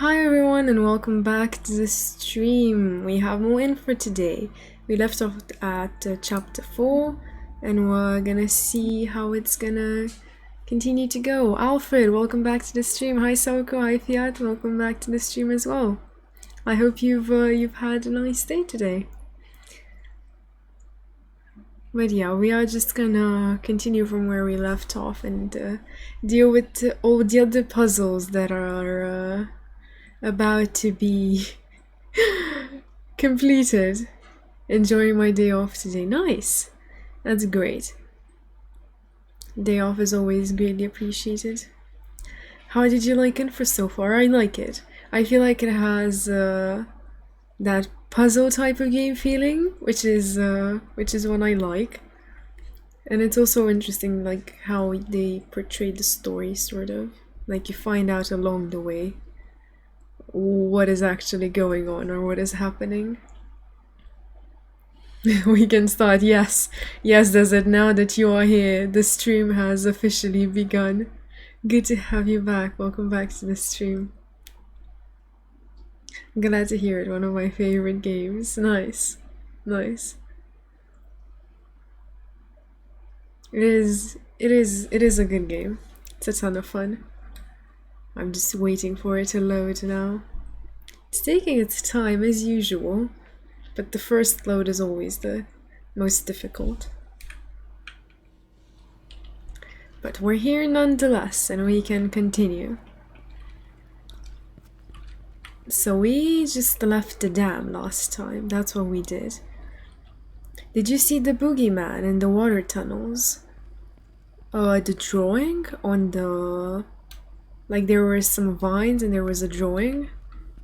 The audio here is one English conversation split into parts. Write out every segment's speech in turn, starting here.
Hi everyone and welcome back to the stream. We have more info today. We left off at chapter 4 and we're gonna see how it's gonna continue to go. Alfred, welcome back to the stream. Hi Soko, hi Fiat, welcome back to the stream as well. I hope you've had a nice day today. But yeah, we are just gonna continue from where we left off and deal with all the other puzzles that are about to be completed. Enjoying my day off today. Nice. That's great. Day off is always greatly appreciated. How did you like Infra so far? I like it. I feel like it has that puzzle type of game feeling, which is what I like. And it's also interesting, like how they portray the story, sort of. Like you find out along the way what is actually going on or what is happening. We can start. Yes, Desert, now that you are here, the stream has officially begun. Good to have you back. Welcome back to the stream. Glad to hear it. One of my favorite games. Nice. It is a good game. It's a ton of fun. I'm just waiting for it to load now. It's taking its time as usual, but the first load is always the most difficult. But we're here nonetheless, and we can continue. So we just left the dam last time. That's what we did. Did you see the Boogeyman in the water tunnels? The drawing on the... like there were some vines and there was a drawing.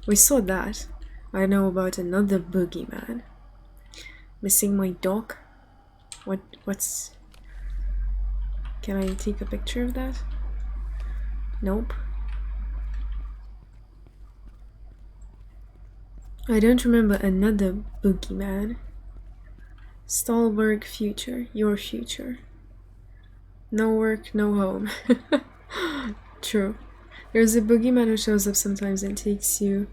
We saw that. I know about another Boogeyman. Missing my dog? What's... Can I take a picture of that? Nope. I don't remember another Boogeyman. Stallberg future. Your future. No work, no home. True. There's a Boogeyman who shows up sometimes and takes you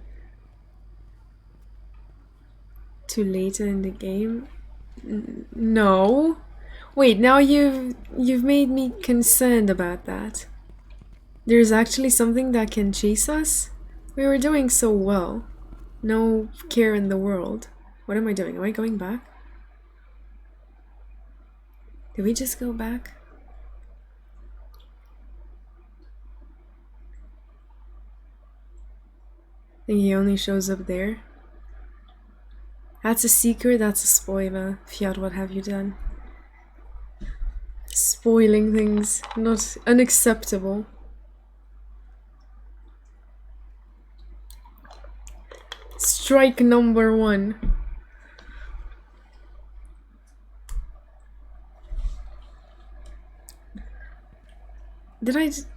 to later in the game. No. Wait, now you've made me concerned about that. There's actually something that can chase us? We were doing so well. No care in the world. What am I doing? Am I going back? Did we just go back? I think he only shows up there. That's a secret, that's a spoiler. Fiat, what have you done? Spoiling things. Not unacceptable. Strike number 1.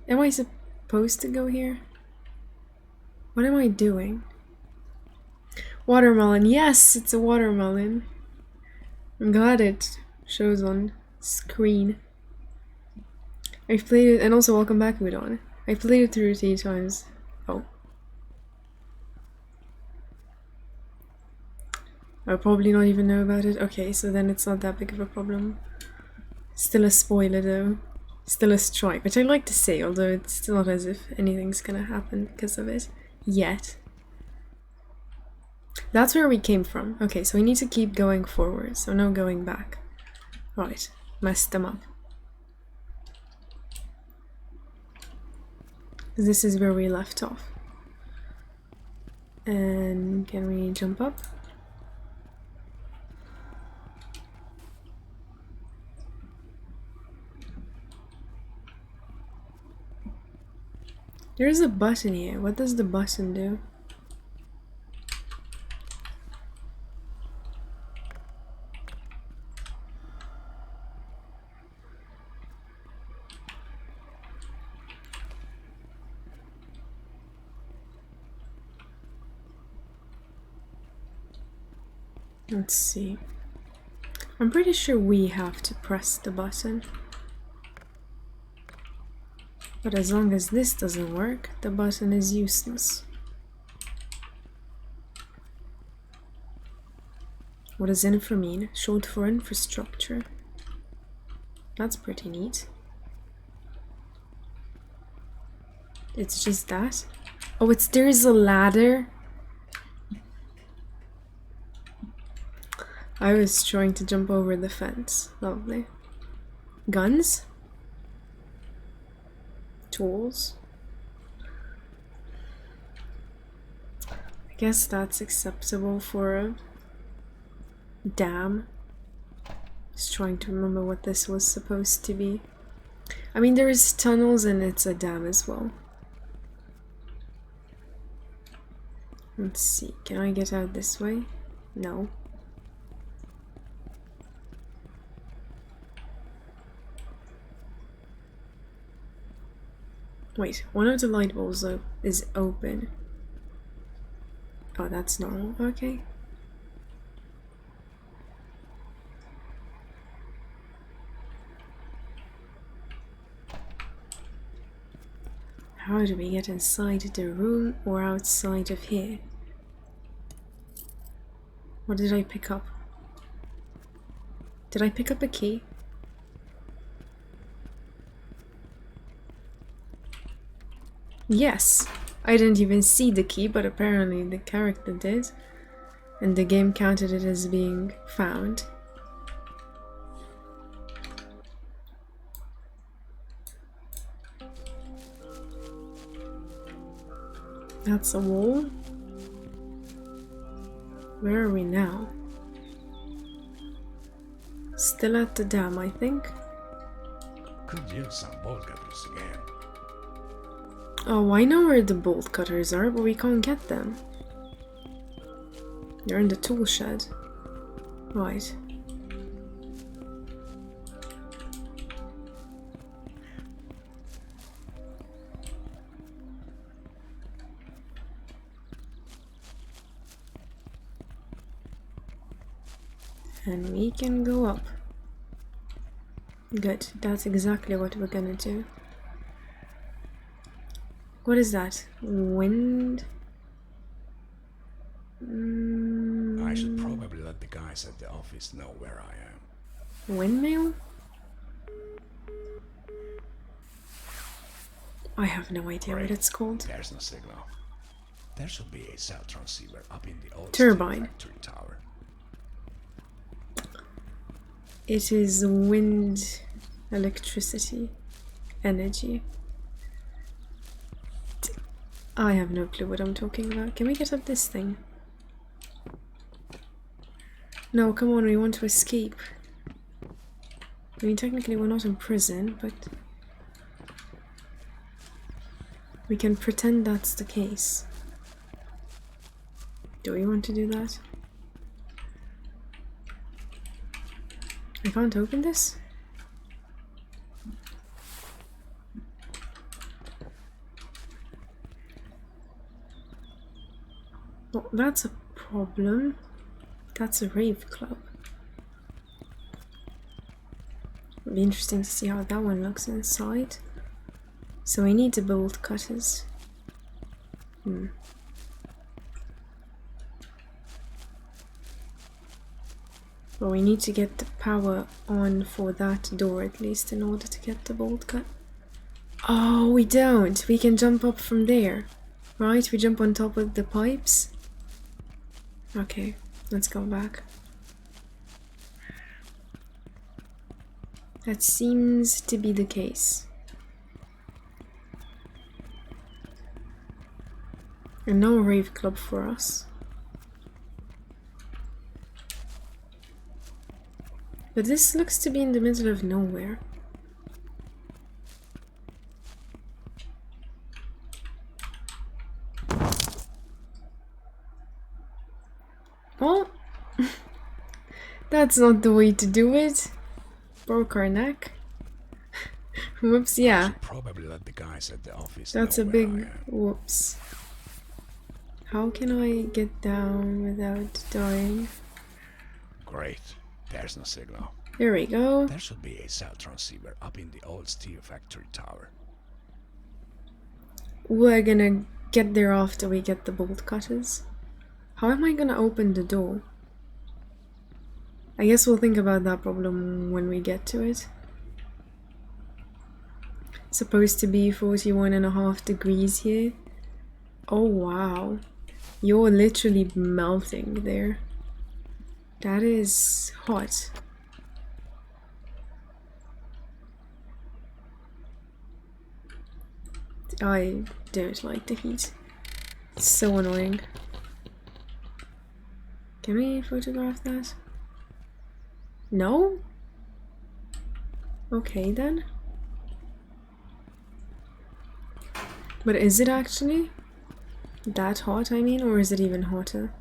Am I supposed to go here? What am I doing? Watermelon. Yes, it's a watermelon. I'm glad it shows on screen. I've played it, and also welcome back, Udon. I've played it through 3 times. Oh. I'll probably not even know about it. Okay, so then it's not that big of a problem. Still a spoiler though. Still a strike, which I like to say, although it's not as if anything's gonna happen because of it. Yet. That's where we came from. Okay, so we need to keep going forward, so no going back. Right, messed them up. This is where we left off. And can we jump up? There's a button here. What does the button do? Let's see. I'm pretty sure we have to press the button. But as long as this doesn't work, the button is useless. What does infra mean? Short for infrastructure. That's pretty neat. It's just that? Oh, there's a ladder. I was trying to jump over the fence. Lovely. Guns? Tools? I guess that's acceptable for a dam. Just trying to remember what this was supposed to be. I mean, there's tunnels and it's a dam as well. Let's see, can I get out this way? No. Wait, one of the light bulbs is open. Oh, that's normal. Okay. How do we get inside the room or outside of here? What did I pick up? Did I pick up a key? Yes! I didn't even see the key, but apparently the character did. And the game counted it as being found. That's a wall. Where are we now? Still at the dam, I think. Could use some bolt cutters again. Oh, I know where the bolt cutters are, but we can't get them. They're in the tool shed. Right. And we can go up. Good, that's exactly what we're gonna do. What is that? Wind? I should probably let the guys at the office know where I am. Windmill? I have no idea what it's called. There's no signal. There should be a cell transceiver up in the old Turbine. factory tower. It is wind, electricity, energy. I have no clue what I'm talking about. Can we get up this thing? No, come on, we want to escape. I mean, technically we're not in prison, but we can pretend that's the case. Do we want to do that? I can't open this? Well, that's a problem. That's a rave club. It'll be interesting to see how that one looks inside. So we need the bolt cutters. Well, we need to get the power on for that door at least in order to get the bolt cut. Oh, we don't. We can jump up from there. Right? We jump on top of the pipes. Okay, let's go back. That seems to be the case. And no rave club for us. But this looks to be in the middle of nowhere. Well, that's not the way to do it. Broke our neck. Whoops, yeah. Probably let the guys at the office That's know a where big I am. whoops. How can I get down without dying? Great. There's no signal. There we go. There should be a cell transceiver up in the old steel factory tower. We're gonna get there after we get the bolt cutters. How am I gonna open the door? I guess we'll think about that problem when we get to it. Supposed to be 41.5 degrees here. Oh wow. You're literally melting there. That is hot. I don't like the heat. It's so annoying. Can we photograph that? No? Okay then. But is it actually that hot, I mean, or is it even hotter?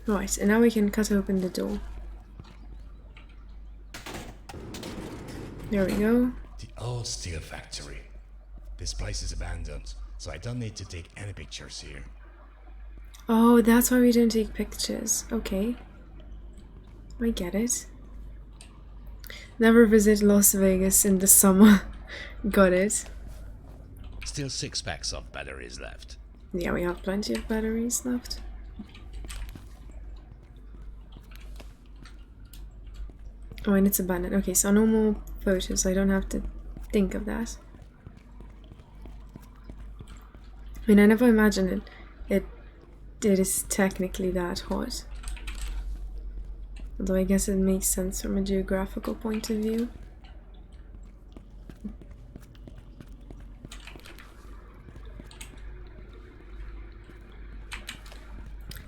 Right, and now we can cut open the door. There we go. The old steel factory. This place is abandoned, so I don't need to take any pictures here. Oh, that's why we don't take pictures. Okay. I get it. Never visit Las Vegas in the summer. Got it. Still 6 packs of batteries left. Yeah, we have plenty of batteries left. Oh, and it's abandoned. Okay, so no more photos. I don't have to think of that. I mean, I never imagined it is technically that hot. Although I guess it makes sense from a geographical point of view.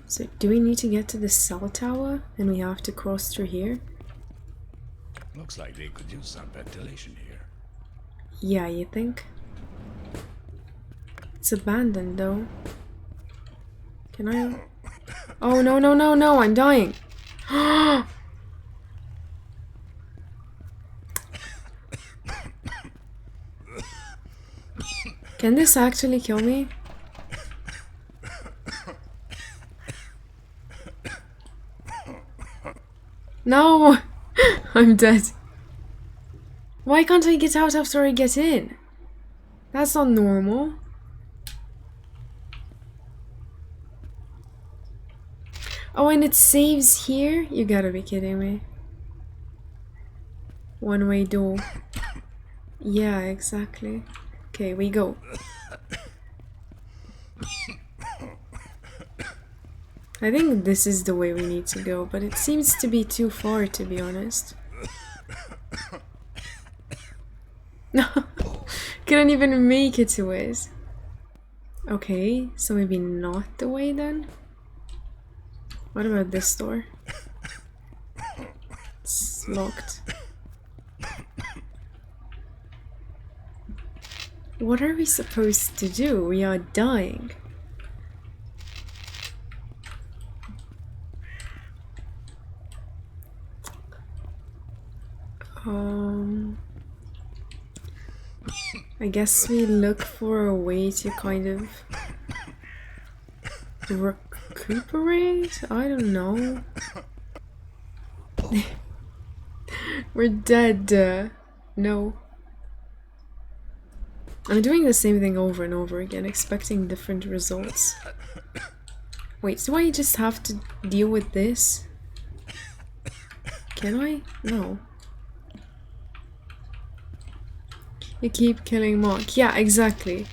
So, do we need to get to the cell tower? And we have to cross through here? Looks like they could use some ventilation here. Yeah, you think? It's abandoned though. Can I? Oh no no no no! I'm dying! Can this actually kill me? No! I'm dead. Why can't I get out after I get in? That's not normal. Oh, and it saves here? You gotta be kidding me. One-way door. Yeah, exactly. Okay, we go. I think this is the way we need to go, but it seems to be too far, to be honest. No, couldn't even make it to it. Okay, so maybe not the way then? What about this door? It's locked. What are we supposed to do? We are dying. I guess we look for a way to kind of recuperate? I don't know. We're dead. No. I'm doing the same thing over and over again, expecting different results. Wait, do I just have to deal with this? Can I? No. You keep killing Mark. Yeah, exactly.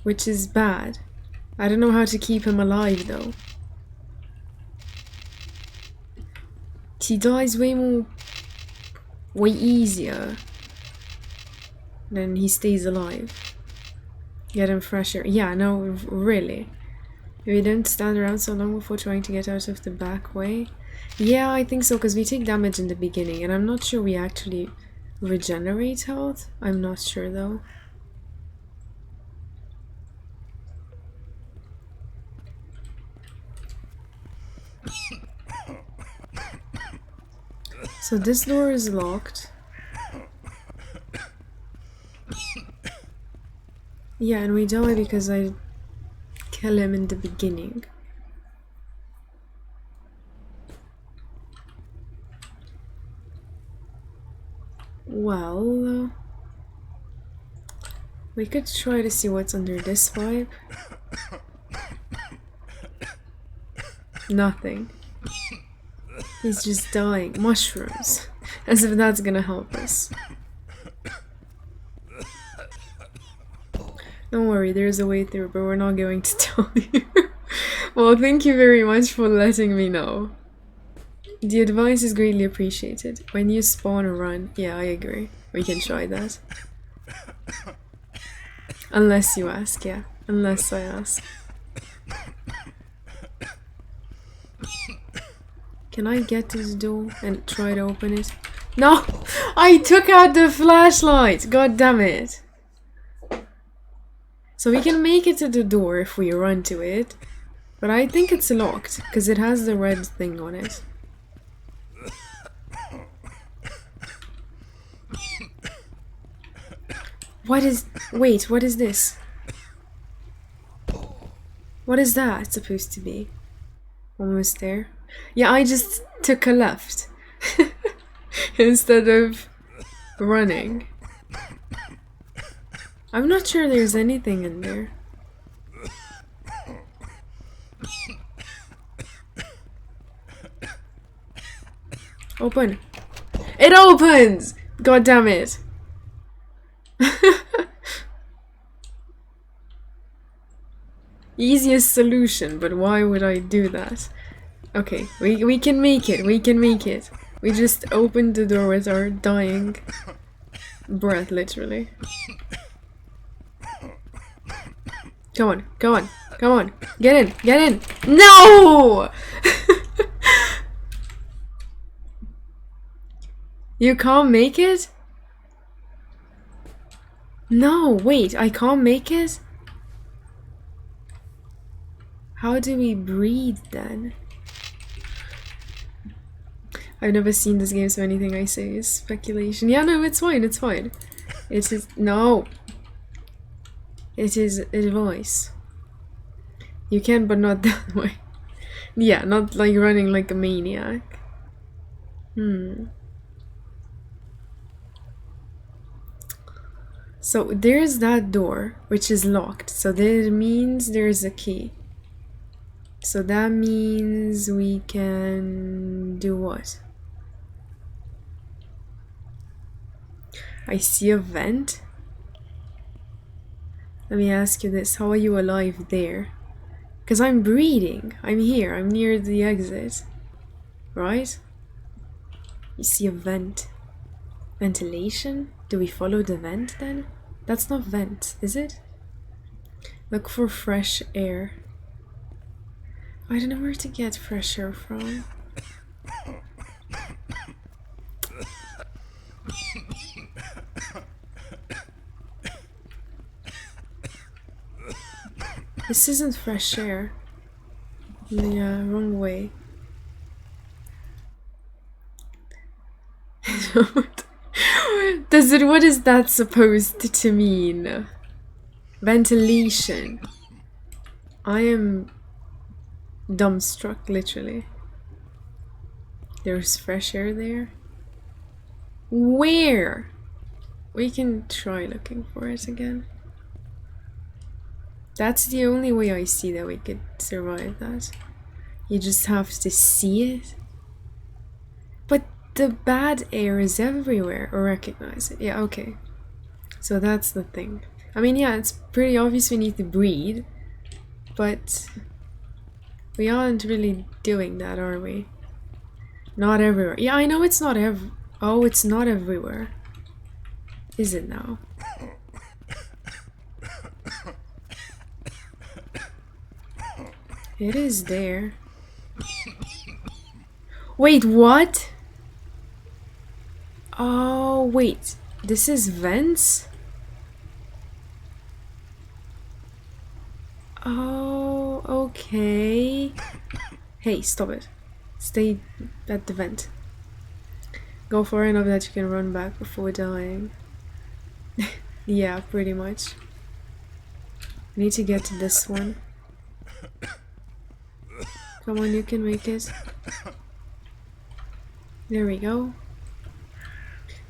Which is bad. I don't know how to keep him alive though. He dies way easier than he stays alive. Get him fresher. Yeah, no, really. We don't stand around so long before trying to get out of the back way. Yeah, I think so, because we take damage in the beginning, and I'm not sure we actually regenerate health. I'm not sure though. So this door is locked. Yeah, and we die because I kill him in the beginning. Well, we could try to see what's under this pipe. Nothing. He's just dying. Mushrooms. As if that's gonna help us. Don't worry, there's a way through, but we're not going to tell you. Well, thank you very much for letting me know. The advice is greatly appreciated. When you spawn or run, yeah, I agree. We can try that. Unless you ask, yeah. Unless I ask. Can I get to the door and try to open it? No! I took out the flashlight! God damn it! So we can make it to the door if we run to it. But I think it's locked, because it has the red thing on it. What is... Wait, what is this? What is that supposed to be? Almost there. Yeah, I just took a left. Instead of running. I'm not sure there's anything in there. Open. It opens! God damn it. Easiest solution, but why would I do that? Okay, we can make it, we can make it. We just opened the door with our dying breath, literally. Come on, come on, come on. Get in, get in. No! You can't make it? No, wait, I can't make it? How do we breathe then? I've never seen this game, so anything I say is speculation. Yeah, no, it's fine, it's fine. It is... No! It is advice. You can, but not that way. Yeah, not like running like a maniac. So there's that door, which is locked. So that means there's a key. So that means we can do what? I see a vent. Let me ask you this. How are you alive there? Because I'm breathing. I'm here. I'm near the exit. Right? You see a vent. Ventilation? Do we follow the vent then? That's not vent, is it? Look for fresh air. I don't know where to get fresh air from. This isn't fresh air. Yeah, wrong way. What is that supposed to mean? Ventilation. I am dumbstruck, literally. There's fresh air there. Where? We can try looking for it again. That's the only way I see that we could survive that. You just have to see it. But the bad air is everywhere, or recognize it. Yeah, okay. So that's the thing. I mean, yeah, it's pretty obvious we need to breathe, but we aren't really doing that, are we? Not everywhere. Yeah, I know it's not oh, it's not everywhere. Is it now? It is there. Wait, what? Oh, wait. This is vents? Oh, okay. Hey, stop it. Stay at the vent. Go far enough that you can run back before dying. Yeah, pretty much. I need to get to this one. Come on, you can make it. There we go.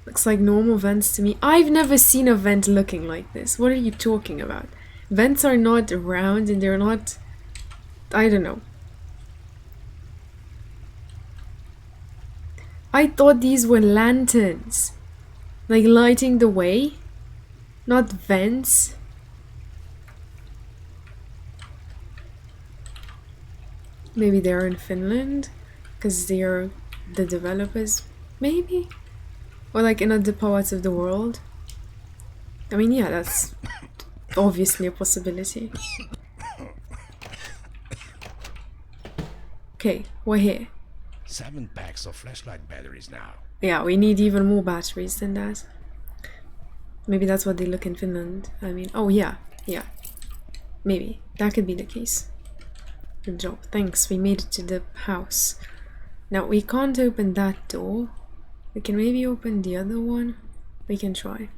Looks like normal vents to me. I've never seen a vent looking like this. What are you talking about? Vents are not round and they're not... I don't know. I thought these were lanterns. Like lighting the way. Not vents. Maybe they're in Finland. Because they're the developers. Maybe? Or like in other parts of the world. I mean, yeah, that's obviously a possibility. Okay, we're here. 7 packs of flashlight batteries now. Yeah, we need even more batteries than that. Maybe that's what they look in Finland. I mean, oh yeah, yeah. Maybe. That could be the case. Good job. Thanks, we made it to the house. Now, we can't open that door. We can maybe open the other one. We can try.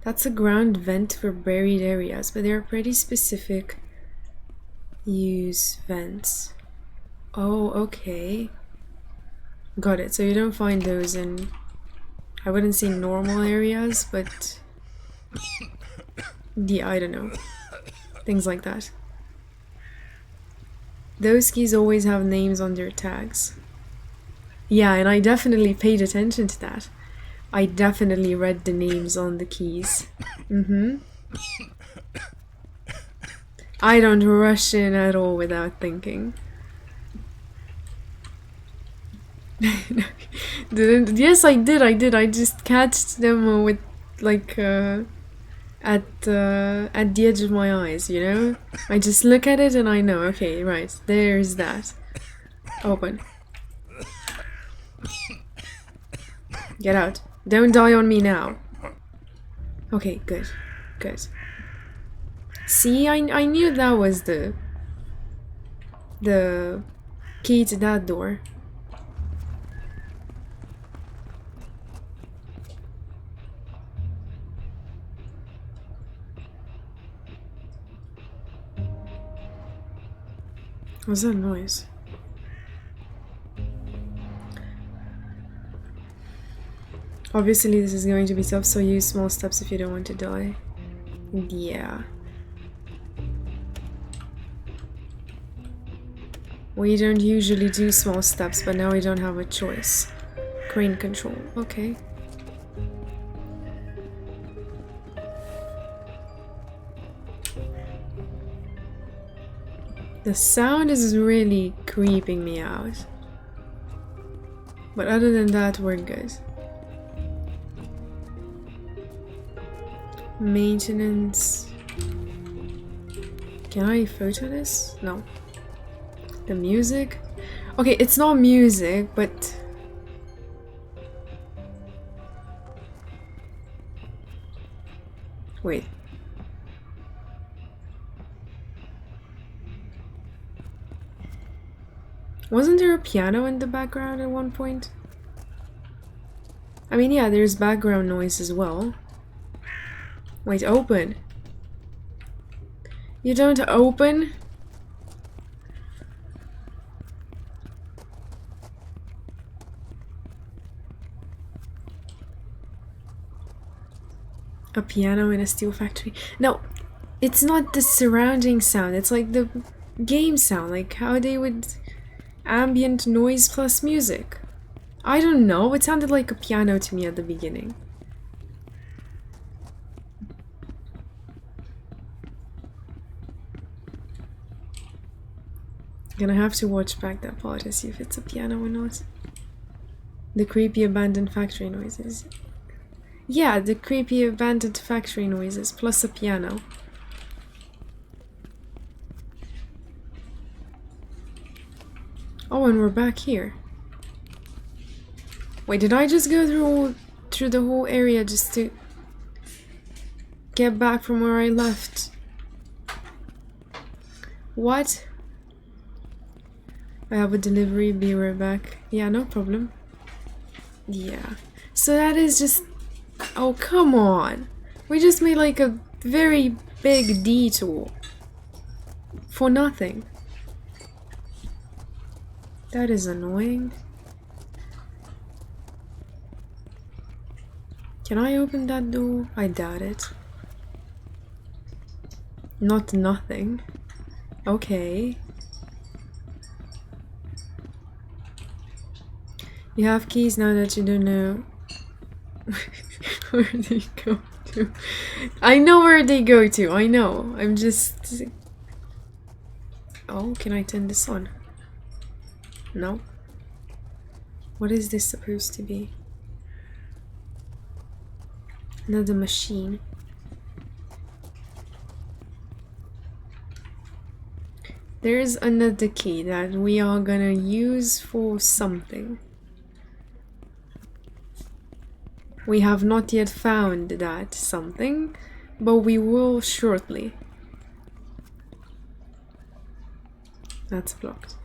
That's a ground vent for buried areas, but they're pretty specific use vents. Oh, okay. Got it. So you don't find those in... I wouldn't say normal areas, but... yeah, I don't know. Things like that. Those keys always have names on their tags. Yeah, and I definitely paid attention to that. I definitely read the names on the keys. I don't rush in at all without thinking. Yes, I did. I just catched them with like at the edge of my eyes, you know? I just look at it and I know, okay, right, there's that. Open. Get out. Don't die on me now. Okay, good. Good. See, I knew that was the key to that door. What's that noise? Obviously this is going to be tough, so use small steps if you don't want to die. Yeah. We don't usually do small steps, but now we don't have a choice. Crane control, okay. The sound is really creeping me out. But other than that, we're good. Maintenance. Can I photo this? No. The music? Okay, it's not music, but... Wait. Wasn't there a piano in the background at one point? I mean, yeah, there's background noise as well. Wait, open. You don't open? A piano in a steel factory. No, it's not the surrounding sound. It's like the game sound. Like how they would... ambient noise plus music. I don't know. It sounded like a piano to me at the beginning. Gonna have to watch back that part to see if it's a piano or not. The creepy abandoned factory noises. Yeah, the creepy abandoned factory noises plus a piano. Oh, and we're back here. Wait, did I just go through the whole area just to get back from where I left? What? I have a delivery, be right back. Yeah, no problem. Yeah. So that is just... Oh, come on. We just made like a very big detour. For nothing. That is annoying. Can I open that door? I doubt it. Not nothing. Okay. You have keys now that you don't know where they go to. I know where they go to, I know. I'm just... Oh, can I turn this on? No. What is this supposed to be? Another machine. There's another key that we are gonna use for something. We have not yet found that something, but we will shortly. That's blocked.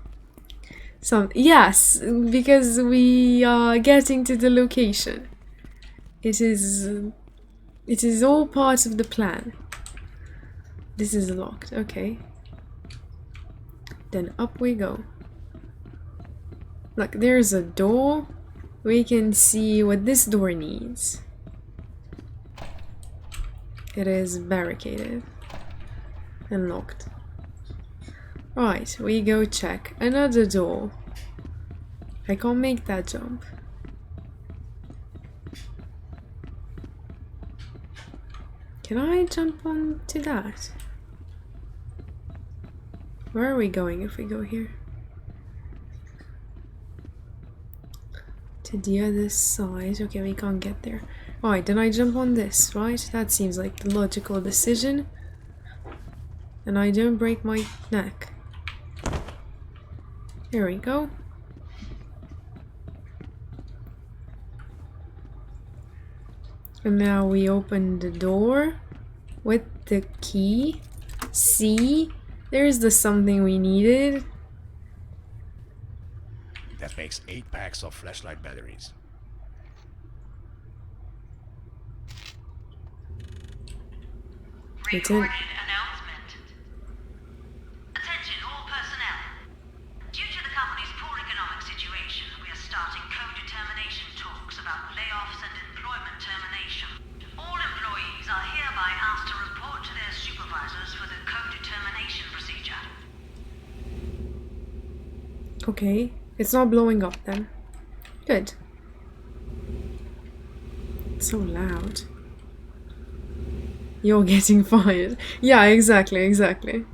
Yes, because we are getting to the location. It is all part of the plan. This is locked, okay. Then up we go. Look, there's a door. We can see what this door needs. It is barricaded and locked. Right, we go check another door. I can't make that jump. Can I jump onto that? Where are we going if we go here? To the other side. Okay, we can't get there. Alright, then I jump on this, right? That seems like the logical decision. And I don't break my neck. Here we go. And now we open the door with the key. See? There's the something we needed. That makes 8 packs of flashlight batteries. Pre-recorded announcement. Attention all personnel. Due to the company's poor economic situation, we are starting co-determination talks about layoffs and employment termination. All employees are hereby asked to report to their supervisors for the co-determination procedure. Okay, it's not blowing up then. Good. It's so loud. You're getting fired. Yeah, exactly.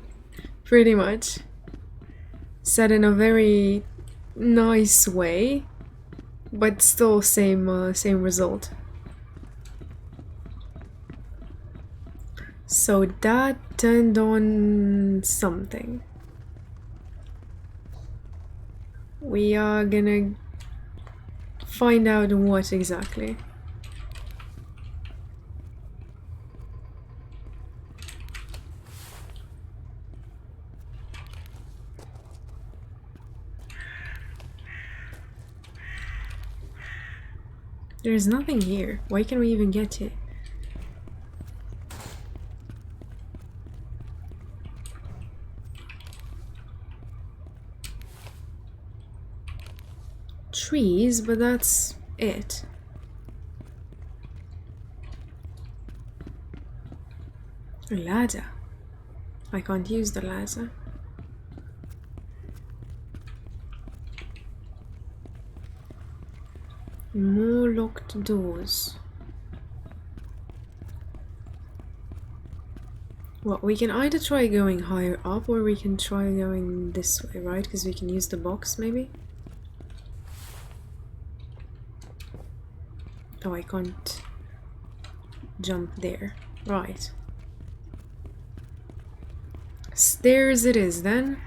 Pretty much. Said in a very nice way, but still same result. So that turned on something. We are gonna find out what exactly. There's nothing here. Why can we even get it? Trees, but that's it. A ladder. I can't use the ladder. More locked doors. Well, we can either try going higher up or we can try going this way, right? Because we can use the box, maybe? Oh, I can't jump there. Right. Stairs it is, then.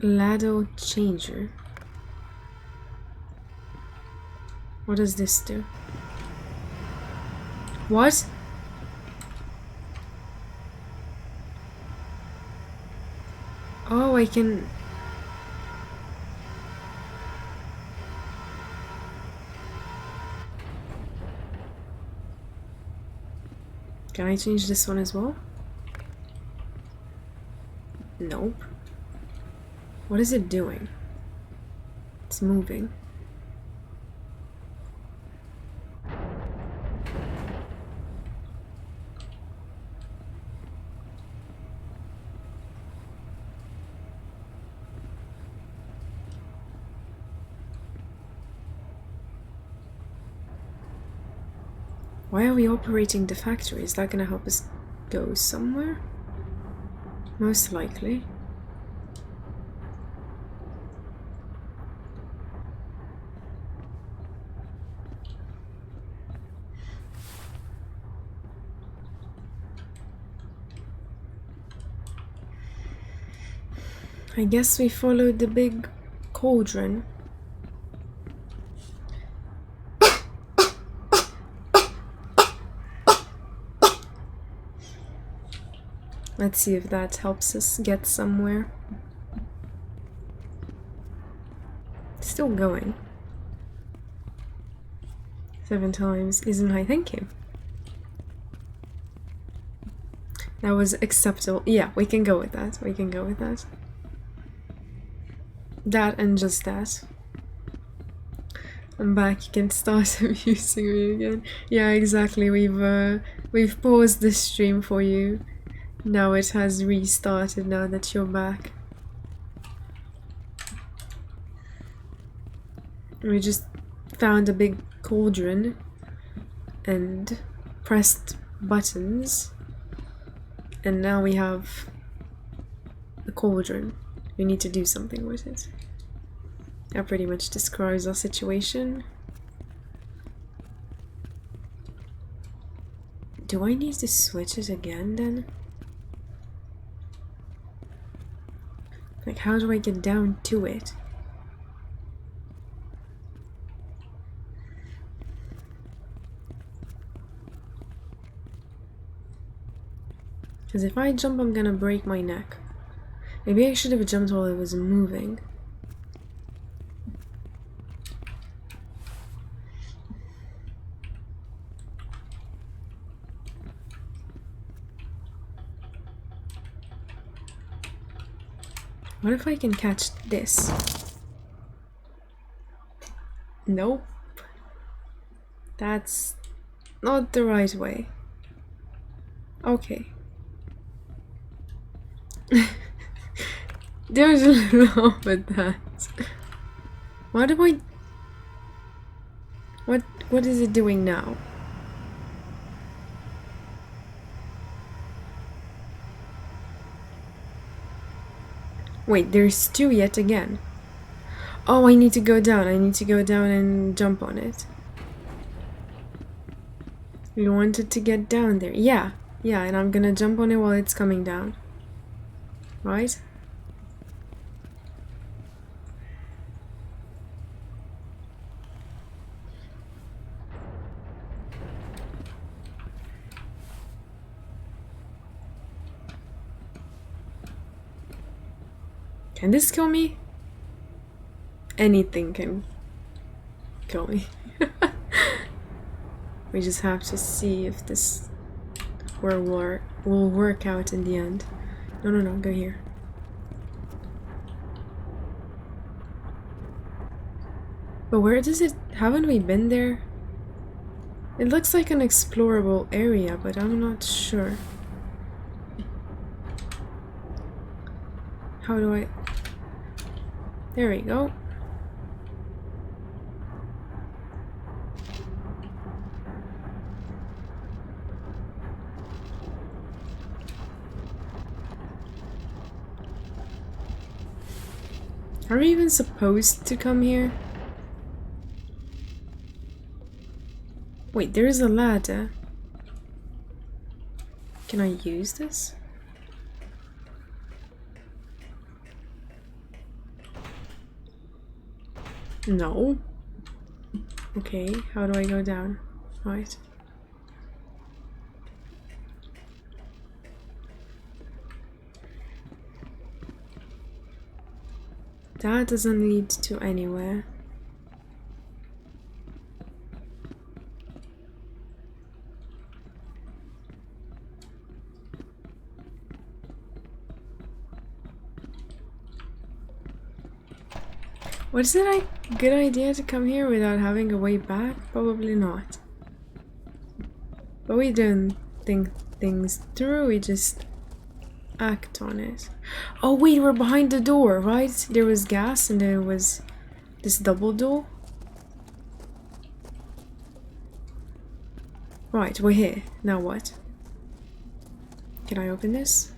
Ladder changer. What does this do? What? Oh, I can... Can I change this one as well? Nope. What is it doing? It's moving. Why are we operating the factory? Is that gonna help us go somewhere? Most likely. I guess we followed the big cauldron. Let's see if that helps us get somewhere. Still going. 7 times isn't high, thank you. That was acceptable. Yeah, we can go with that. We can go with that. That and just that. I'm back. You can start abusing me again. Yeah, exactly. We've paused the stream for you. Now it has restarted now that you're back. We just found a big cauldron and pressed buttons, and now we have a cauldron. We need to do something with it. That pretty much describes our situation. Do I need to switch it again then? Like, how do I get down to it? Because if I jump, I'm gonna break my neck. Maybe I should have jumped while it was moving. What if I can catch this? Nope. That's not the right way. Okay. There's a little off with that. What do I... What is it doing now? Wait, there's 2 yet again. Oh, I need to go down. I need to go down and jump on it. We wanted to get down there. Yeah, and I'm gonna jump on it while it's coming down. Right? Can this kill me? Anything can kill me. We just have to see if this will work out in the end. No, go here. But where does it... Haven't we been there? It looks like an explorable area, but I'm not sure. How do I... There we go. Are we even supposed to come here? Wait, there's a ladder. Can I use this? No. Okay, how do I go down? Right. That doesn't lead to anywhere. Was it a good idea to come here without having a way back? Probably not. But we don't think things through, we just act on it. Oh wait, we're behind the door, right? There was gas and there was this double door. Right, we're here. Now what? Can I open this?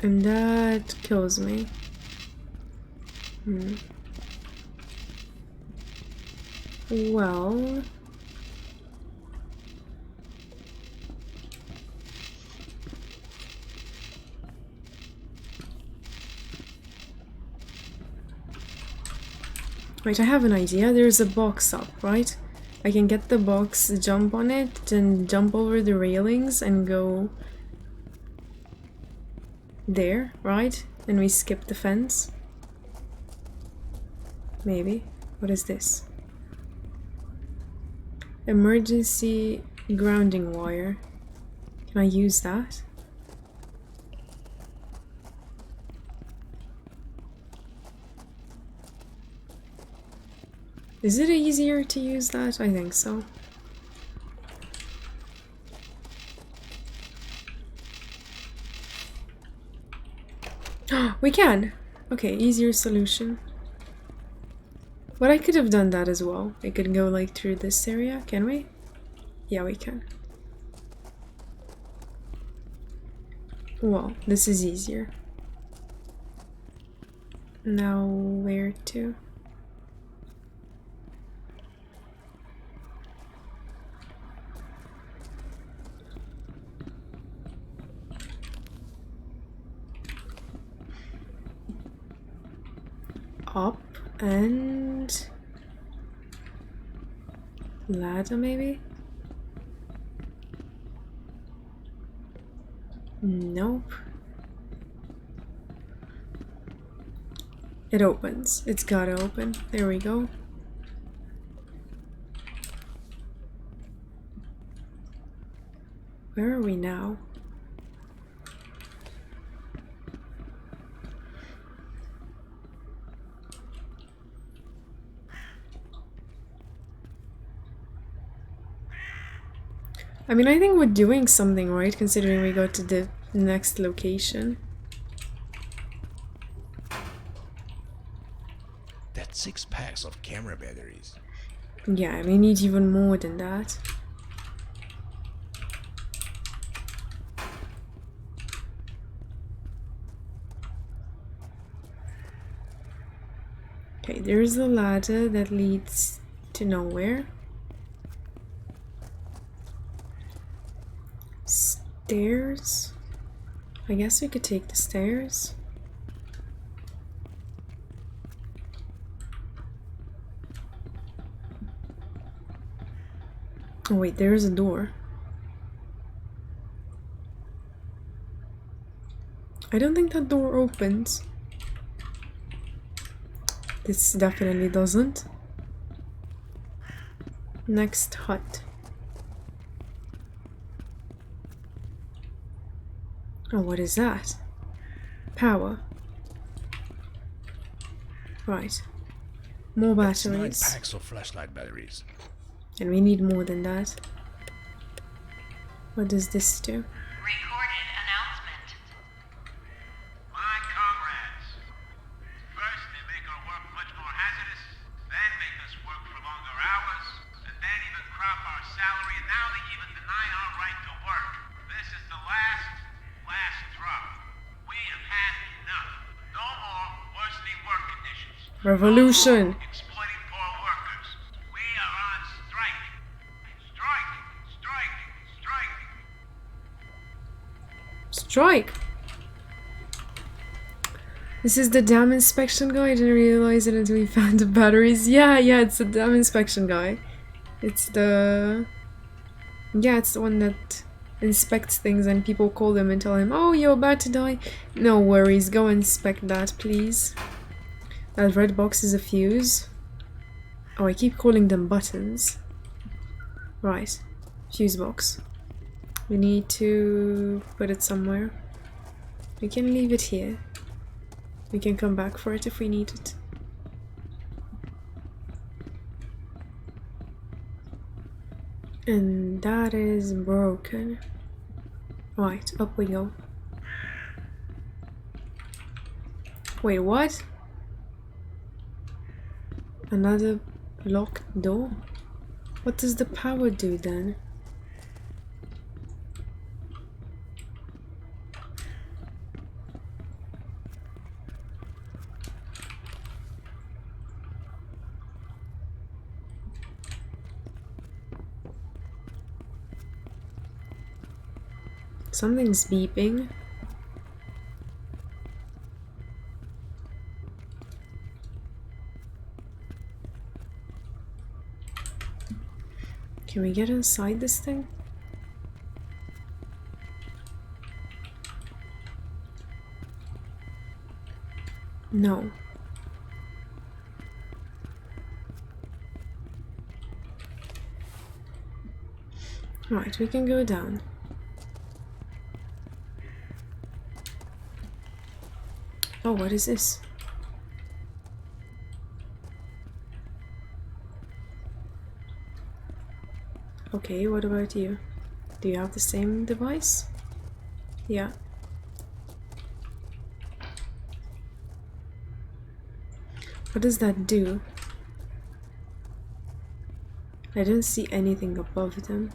And that kills me. Well... Wait, I have an idea. There's a box up, right? I can get the box, jump on it, then jump over the railings and go there, right? And we skip the fence. Maybe. What is this? Emergency grounding wire. Can I use that? Is it easier to use that? I think so. We can! Okay, easier solution. But I could have done that as well. I could go like through this area, can we? Yeah, we can. Well, this is easier. Now where to? Up and ladder maybe? Nope. It opens. It's gotta open. There we go. Where are we now? I mean, I think we're doing something right, considering we got to the next location. That's 6 packs of camera batteries. Yeah, we need even more than that. Okay, there's a ladder that leads to nowhere. Stairs? I guess we could take the stairs. Oh wait, there is a door. I don't think that door opens. This definitely doesn't. Next hut. Oh, what is that? Power. Right. More That's 9 batteries. packs of flashlight batteries. And we need more than that. What does this do? Recorded announcement. My comrades. First, they make our work much more hazardous, then make us work for longer hours, and then even crop our salary, and now they even deny our right to work. This is the last drop. We have had enough. No more worsening work conditions. Revolution! No more exploiting poor workers. We are on strike. Strike! Strike! Strike! Strike! This is the dam inspection guy? I didn't realize it until we found the batteries. Yeah, it's the dam inspection guy. It's the... Yeah, it's the one that inspects things and people call him and tell him, oh, you're about to die. No worries, go inspect that, please. That red box is a fuse. Oh, I keep calling them buttons. Right. Fuse box. We need to put it somewhere. We can leave it here. We can come back for it if we need it. And that is broken. Right, up we go. Wait, what? Another locked door? What does the power do then? Something's beeping. Can we get inside this thing? No. Right, we can go down. Oh, what is this? Okay, what about you? Do you have the same device? Yeah. What does that do? I don't see anything above them.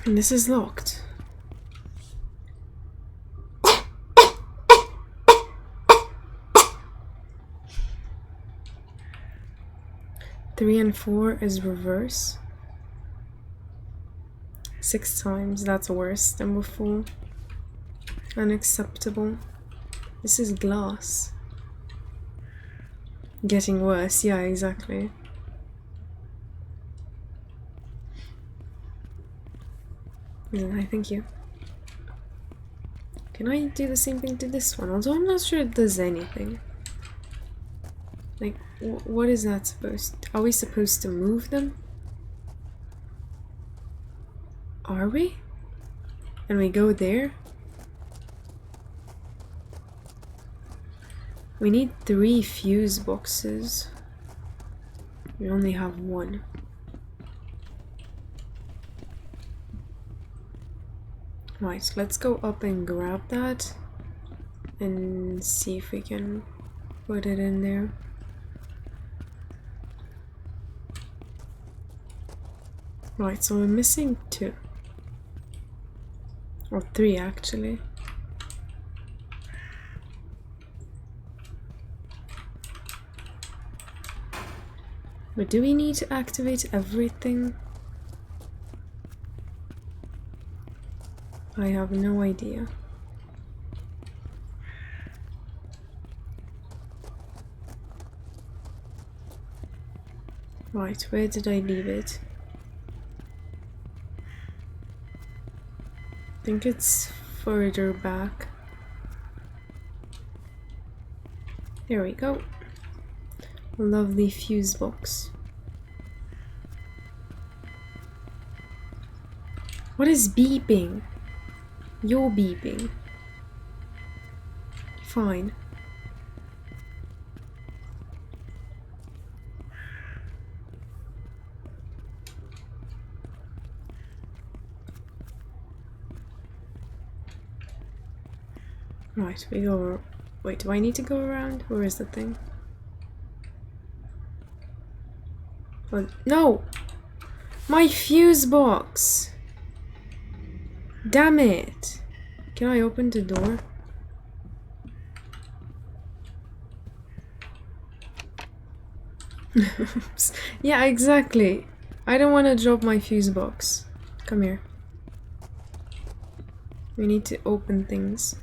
And this is locked. Three and 4 is reverse. 6 times, that's worse than before. Unacceptable. This is glass. Getting worse, yeah, exactly. I thank you. Can I do the same thing to this one? Although I'm not sure it does anything. Like, what is that supposed to? Are we supposed to move them? Are we? And we go there? We need 3 fuse boxes. We only have 1. Right, let's go up and grab that and see if we can put it in there. Right, so we're missing 2. Or 3 actually. But do we need to activate everything? I have no idea. Right, where did I leave it? I think it's further back. There we go. Lovely fuse box. What is beeping? You're beeping. Fine. Right, we go. Wait, do I need to go around? Where is the thing? Oh, no! My fuse box! Damn it! Can I open the door? Yeah, exactly. I don't want to drop my fuse box. Come here. We need to open things.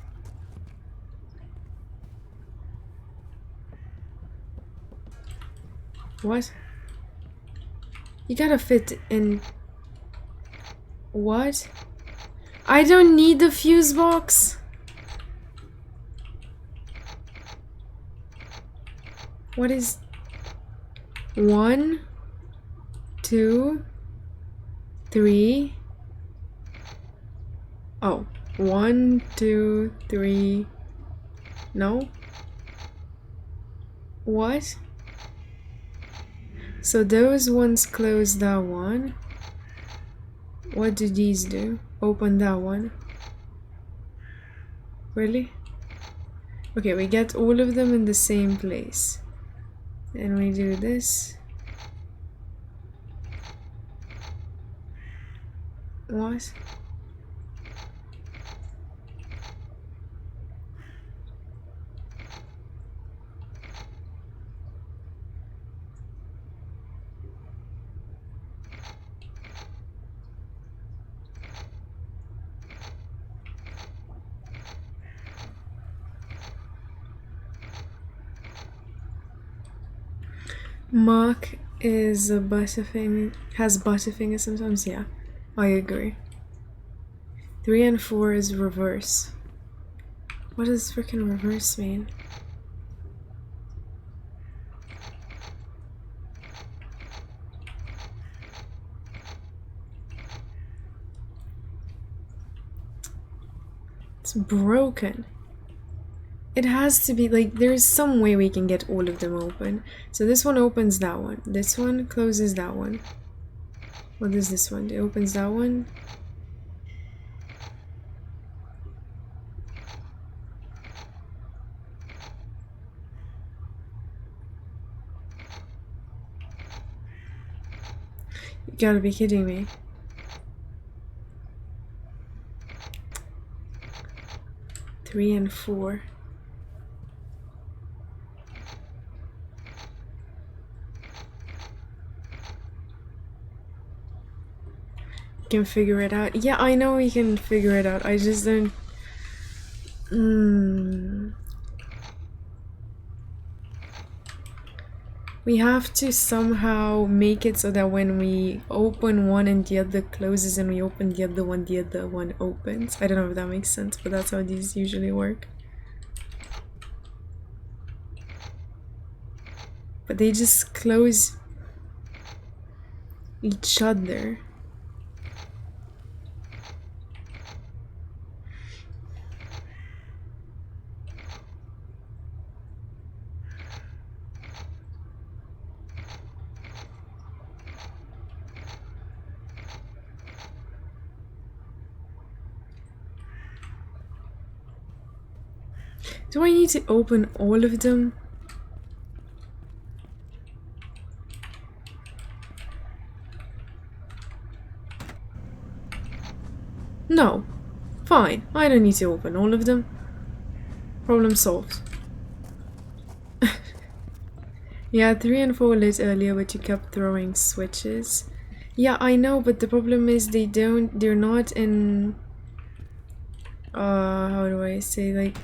What? You gotta fit in. What? I don't need the fuse box. What is 1, 2, 3? Oh, 1, 2, 3. No? What? So those ones close that one. What do these do? Open that one. Really? Okay, we get all of them in the same place. And we do this. What? Mark is a butterfinger, has butterfinger sometimes, yeah. I agree. 3 and 4 is reverse. What does freaking reverse mean? It's broken. It has to be, like, there's some way we can get all of them open. So this one opens that one. This one closes that one. What does this one do? It opens that one. You gotta be kidding me. Three and 4. Can figure it out. Yeah, I know we can figure it out. I just don't. We have to somehow make it so that when we open one and the other closes and we open the other one opens. I don't know if that makes sense, but that's how these usually work. But they just close each other. Do I need to open all of them? No. Fine. I don't need to open all of them. Problem solved. Yeah, 3 and 4 lit earlier, but you kept throwing switches. Yeah, I know, but the problem is they're not in... how do I say, like...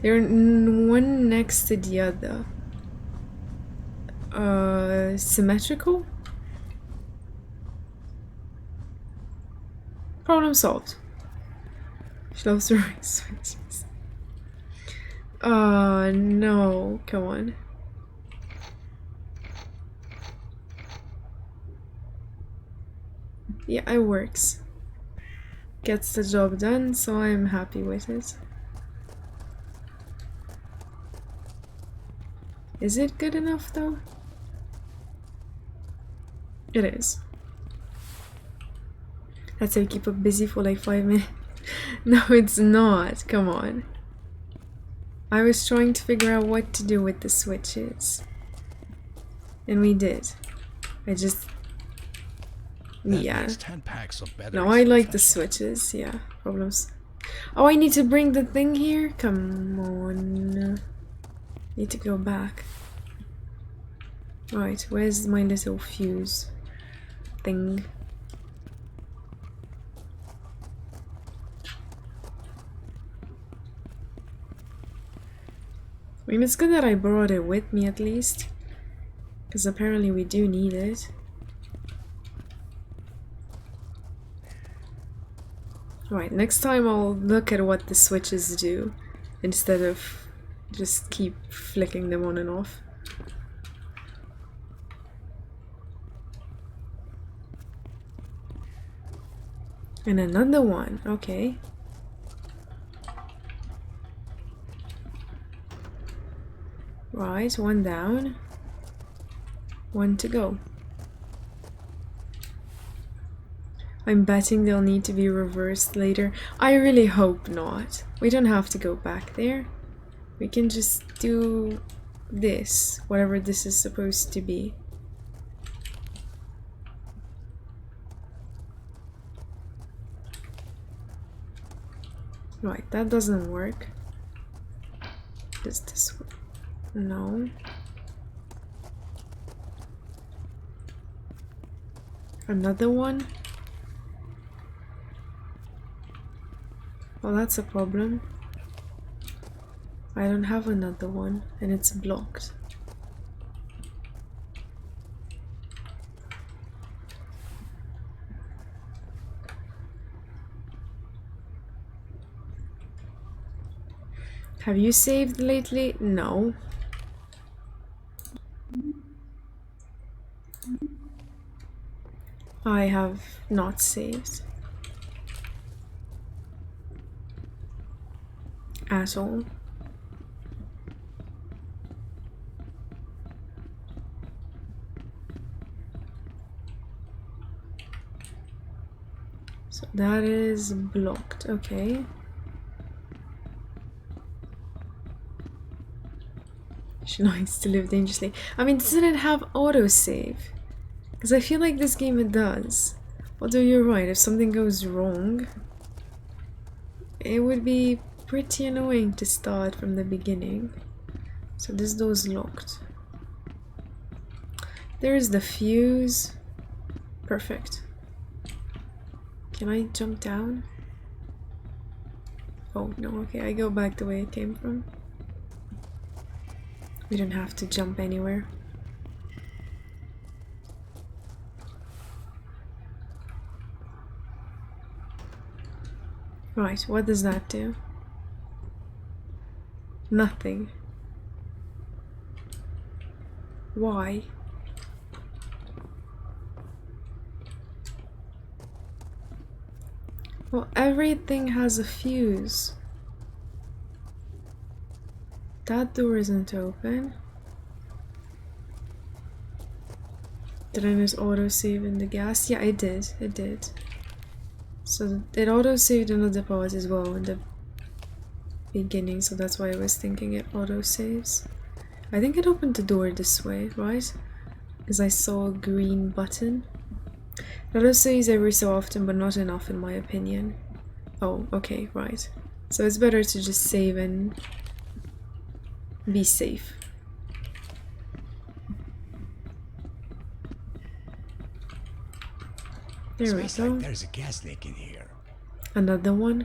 They're one next to the other. Symmetrical? Problem solved. She loves throwing switches. No. Come on. Yeah, it works. Gets the job done, so I'm happy with it. Is it good enough though? It is. That's how you keep up busy for like 5 minutes. No, it's not. Come on. I was trying to figure out what to do with the switches. And we did. I just... Yeah. No, I like the switches. Yeah. Problems. Oh, I need to bring the thing here? Come on. Need to go back. Right, where's my little fuse thing? I mean, it's good that I brought it with me at least. Because apparently we do need it. Right, next time I'll look at what the switches do. Instead of just keep flicking them on and off. And another one, okay. Right, one down. One to go. I'm betting they'll need to be reversed later. I really hope not. We don't have to go back there. We can just do this, whatever this is supposed to be. Right, that doesn't work. Does this work? No. Another one? Well, that's a problem. I don't have another one, and it's blocked. Have you saved lately? No. I have not saved. At all. So that is blocked, okay. She likes to live dangerously. I mean, doesn't it have autosave? Because I feel like this game it does. Although you're right, if something goes wrong, it would be pretty annoying to start from the beginning. So this door's locked. There's the fuse. Perfect. Can I jump down? Oh, no, okay, I go back the way I came from. We don't have to jump anywhere. Right, what does that do? Nothing. Why? Well, everything has a fuse. That door isn't open. Did I miss autosave in the gas? Yeah, I did. It did. So it autosaved another part as well in the beginning, so that's why I was thinking it autosaves. I think it opened the door this way, right? Because I saw a green button. It autosaves every so often, but not enough in my opinion. Oh, okay, right. So it's better to just save and be safe. There we go. Like there's a gas leak in here. Another one.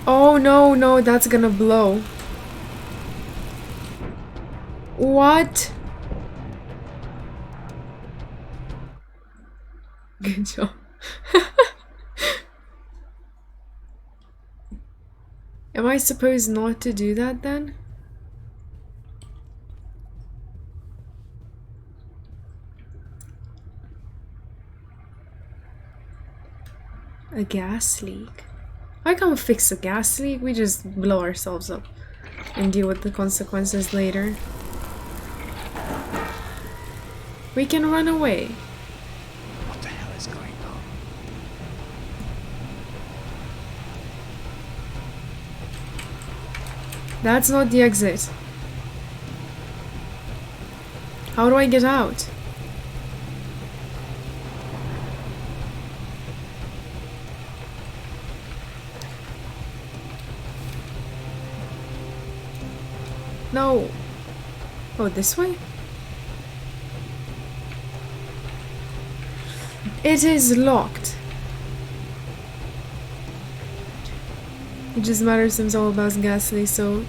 Oh no, no, that's gonna blow. What? Good job. Am I supposed not to do that then? A gas leak. I can't fix a gas leak, we just blow ourselves up and deal with the consequences later. We can run away. What the hell is going on? That's not the exit. How do I get out? No. Oh, this way? It is locked. It just matters since all about Ghastly, so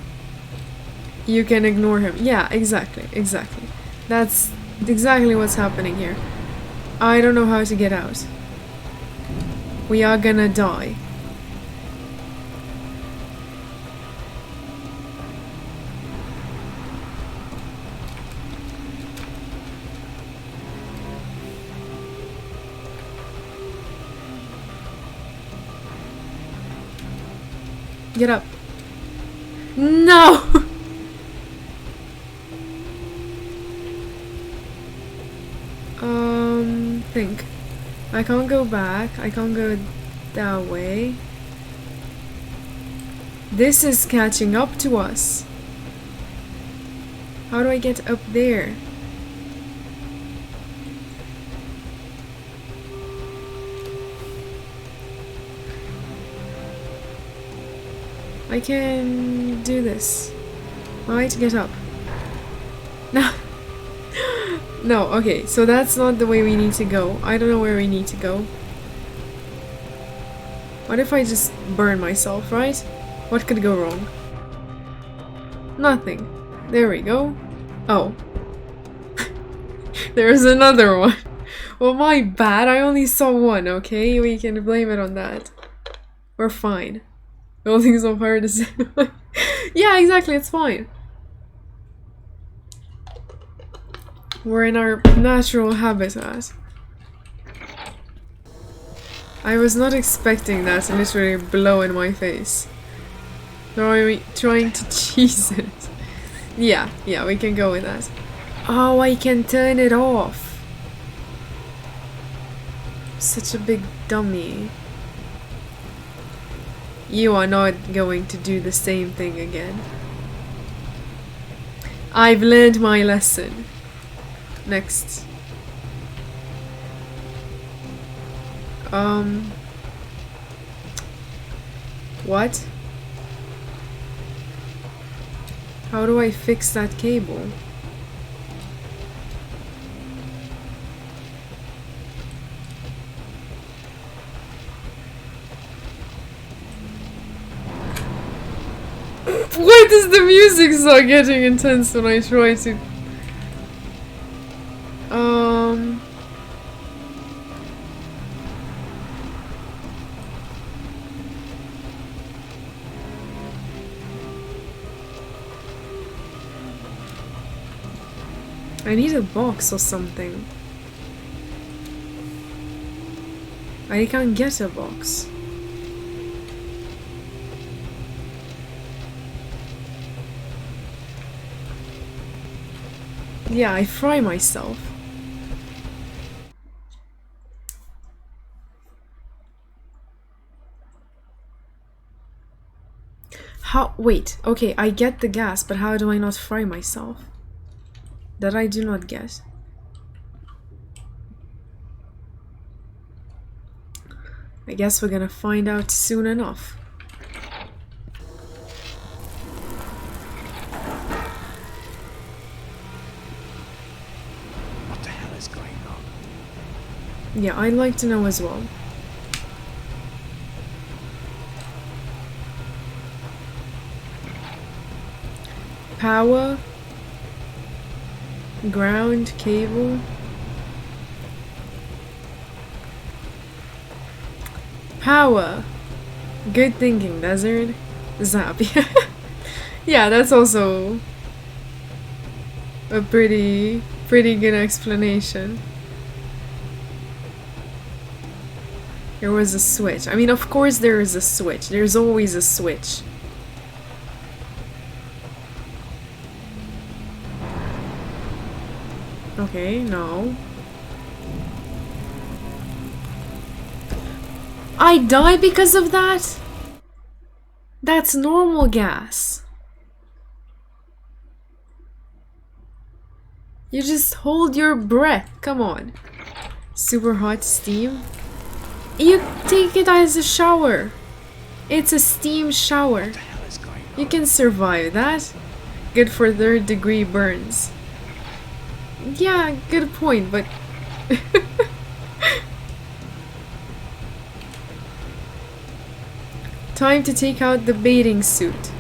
you can ignore him. Yeah, exactly, exactly. That's exactly what's happening here. I don't know how to get out. We are gonna die. Get up. No! Think. I can't go back. I can't go that way. This is catching up to us. How do I get up there? I can do this. Right, get up. No. No, okay, so that's not the way we need to go. I don't know where we need to go. What if I just burn myself, right? What could go wrong? Nothing. There we go. Oh. There's another one. Well, my bad. I only saw one, okay? We can blame it on that. We're fine. Buildings on fire to yeah, exactly, it's fine. We're in our natural habitat. I was not expecting that to literally blow in my face. Trying to cheese it. Yeah, we can go with that. Oh, I can turn it off. Such a big dummy. You are not going to do the same thing again. I've learned my lesson. Next. What? How do I fix that cable? Why does the music start getting intense when I try to... I need a box or something. I can't get a box. Yeah, I fry myself. How? Wait, okay, I get the gas, but how do I not fry myself? That I do not get. I guess we're gonna find out soon enough. What the hell is going on? Yeah, I'd like to know as well. Power. Ground, cable. Power. Good thinking, Desert. Zap. Yeah, that's also a pretty good explanation. There was a switch. I mean, of course there is a switch. There's always a switch. Okay, no. I die because of that? That's normal gas. You just hold your breath. Come on. Super hot steam. You take it as a shower. It's a steam shower. What the hell is going on? You can survive that. Good for 3rd-degree burns. Yeah, good point, but... Time to take out the bathing suit.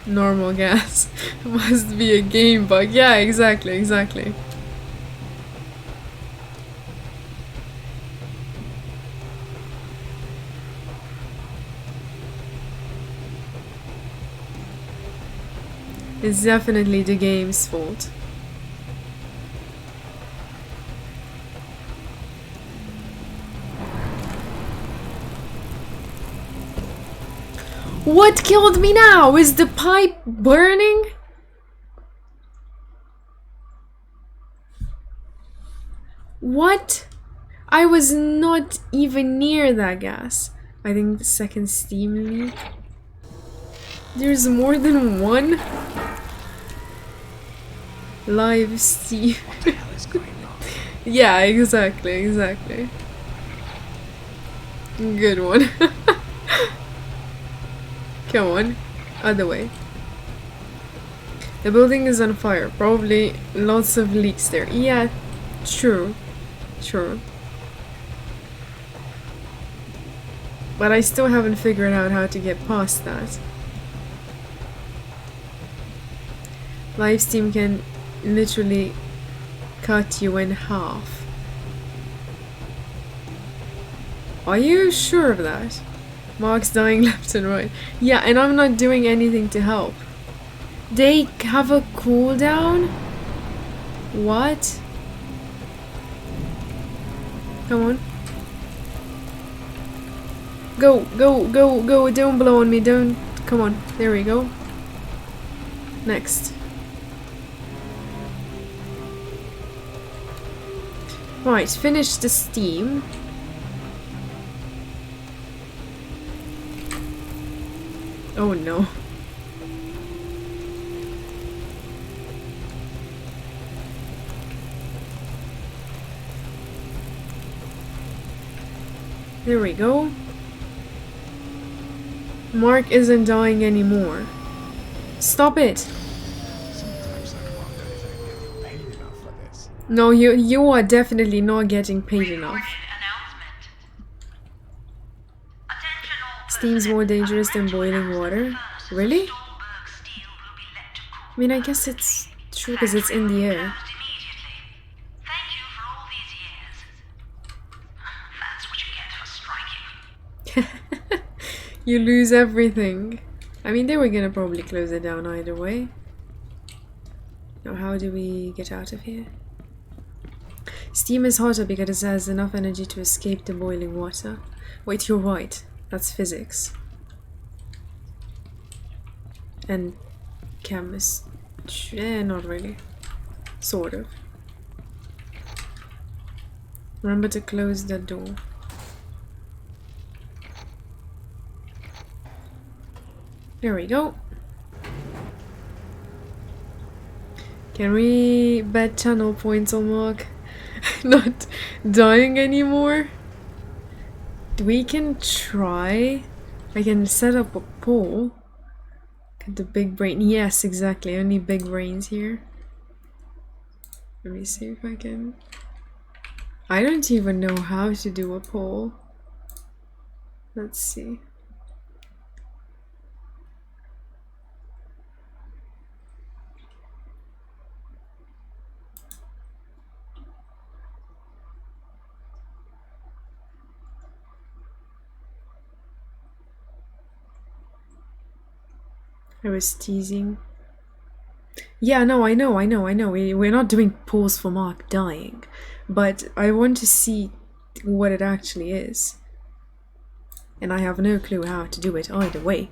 Normal gas. Must be a game bug. Yeah, exactly. It's definitely the game's fault. What killed me now? Is the pipe burning? What? I was not even near that gas. I think the second steam leak. There's more than one live steam. What the hell is going on? Yeah, exactly. Good one. Come on. Other way. The building is on fire. Probably lots of leaks there. Yeah, true. But I still haven't figured out how to get past that. Live steam can literally cut you in half. Are you sure of that? Mark's dying left and right. Yeah, and I'm not doing anything to help. They have a cooldown? What? Come on. Go. Don't blow on me. Don't. Come on. There we go. Next. Right, finish the steam. Oh no. There we go. Mark isn't dying anymore. Stop it! Sometimes I wonder if I'm getting paid enough for this. No, you are definitely not getting paid enough. Announcement. Attention all Steam's more dangerous than boiling water. Really? Stolberg steel will be let to cool. I mean, I guess it's true because it's in the air. Closed immediately. Thank you for all these years. That's what you get for striking. You lose everything. I mean, they were gonna probably close it down either way. Now, how do we get out of here? Steam is hotter because it has enough energy to escape the boiling water. Wait, you're right. That's physics. And chemistry. Not really. Sort of. Remember to close the door. There we go. Can we bet channel points on Mark not dying anymore? We can try. I can set up a poll. Get the big brain. Yes, exactly. Only big brains here. Let me see if I can. I don't even know how to do a poll. Let's see. I was teasing. Yeah, no, I know. We're not doing polls for Mark dying. But I want to see what it actually is. And I have no clue how to do it either way.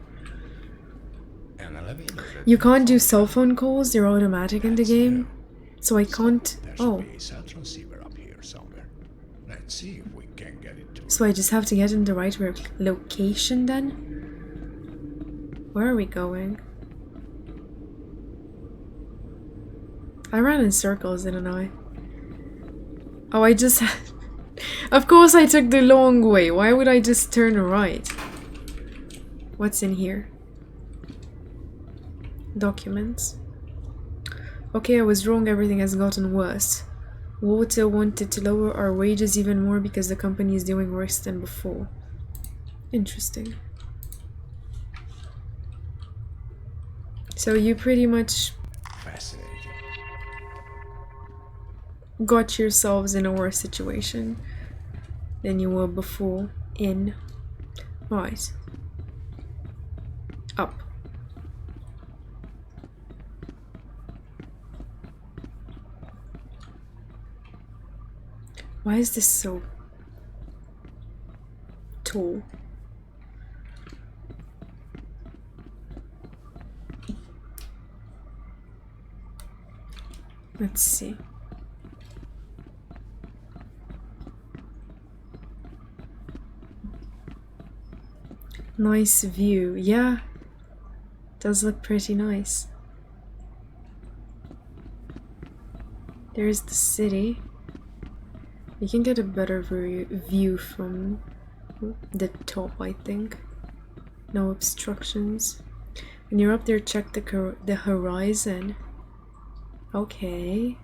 An elevator that You can't do cell phone calls, they're automatic in the game. So I can't... there should Oh. be a cell transceiver up here somewhere. Let's see if we can get it to So I just have to get in the right location then? Where are we going? I ran in circles, didn't I? Oh, I just... Of course I took the long way. Why would I just turn right? What's in here? Documents. Okay, I was wrong. Everything has gotten worse. Water wanted to lower our wages even more because the company is doing worse than before. Interesting. So you pretty much fascinating. got yourselves in a worse situation than you were before in. Right. Up. Why is this so tall? Let's see. Nice view. Yeah, does look pretty nice. There's the city. You can get a better view from the top, I think. No obstructions. When you're up there, check the horizon. Okay.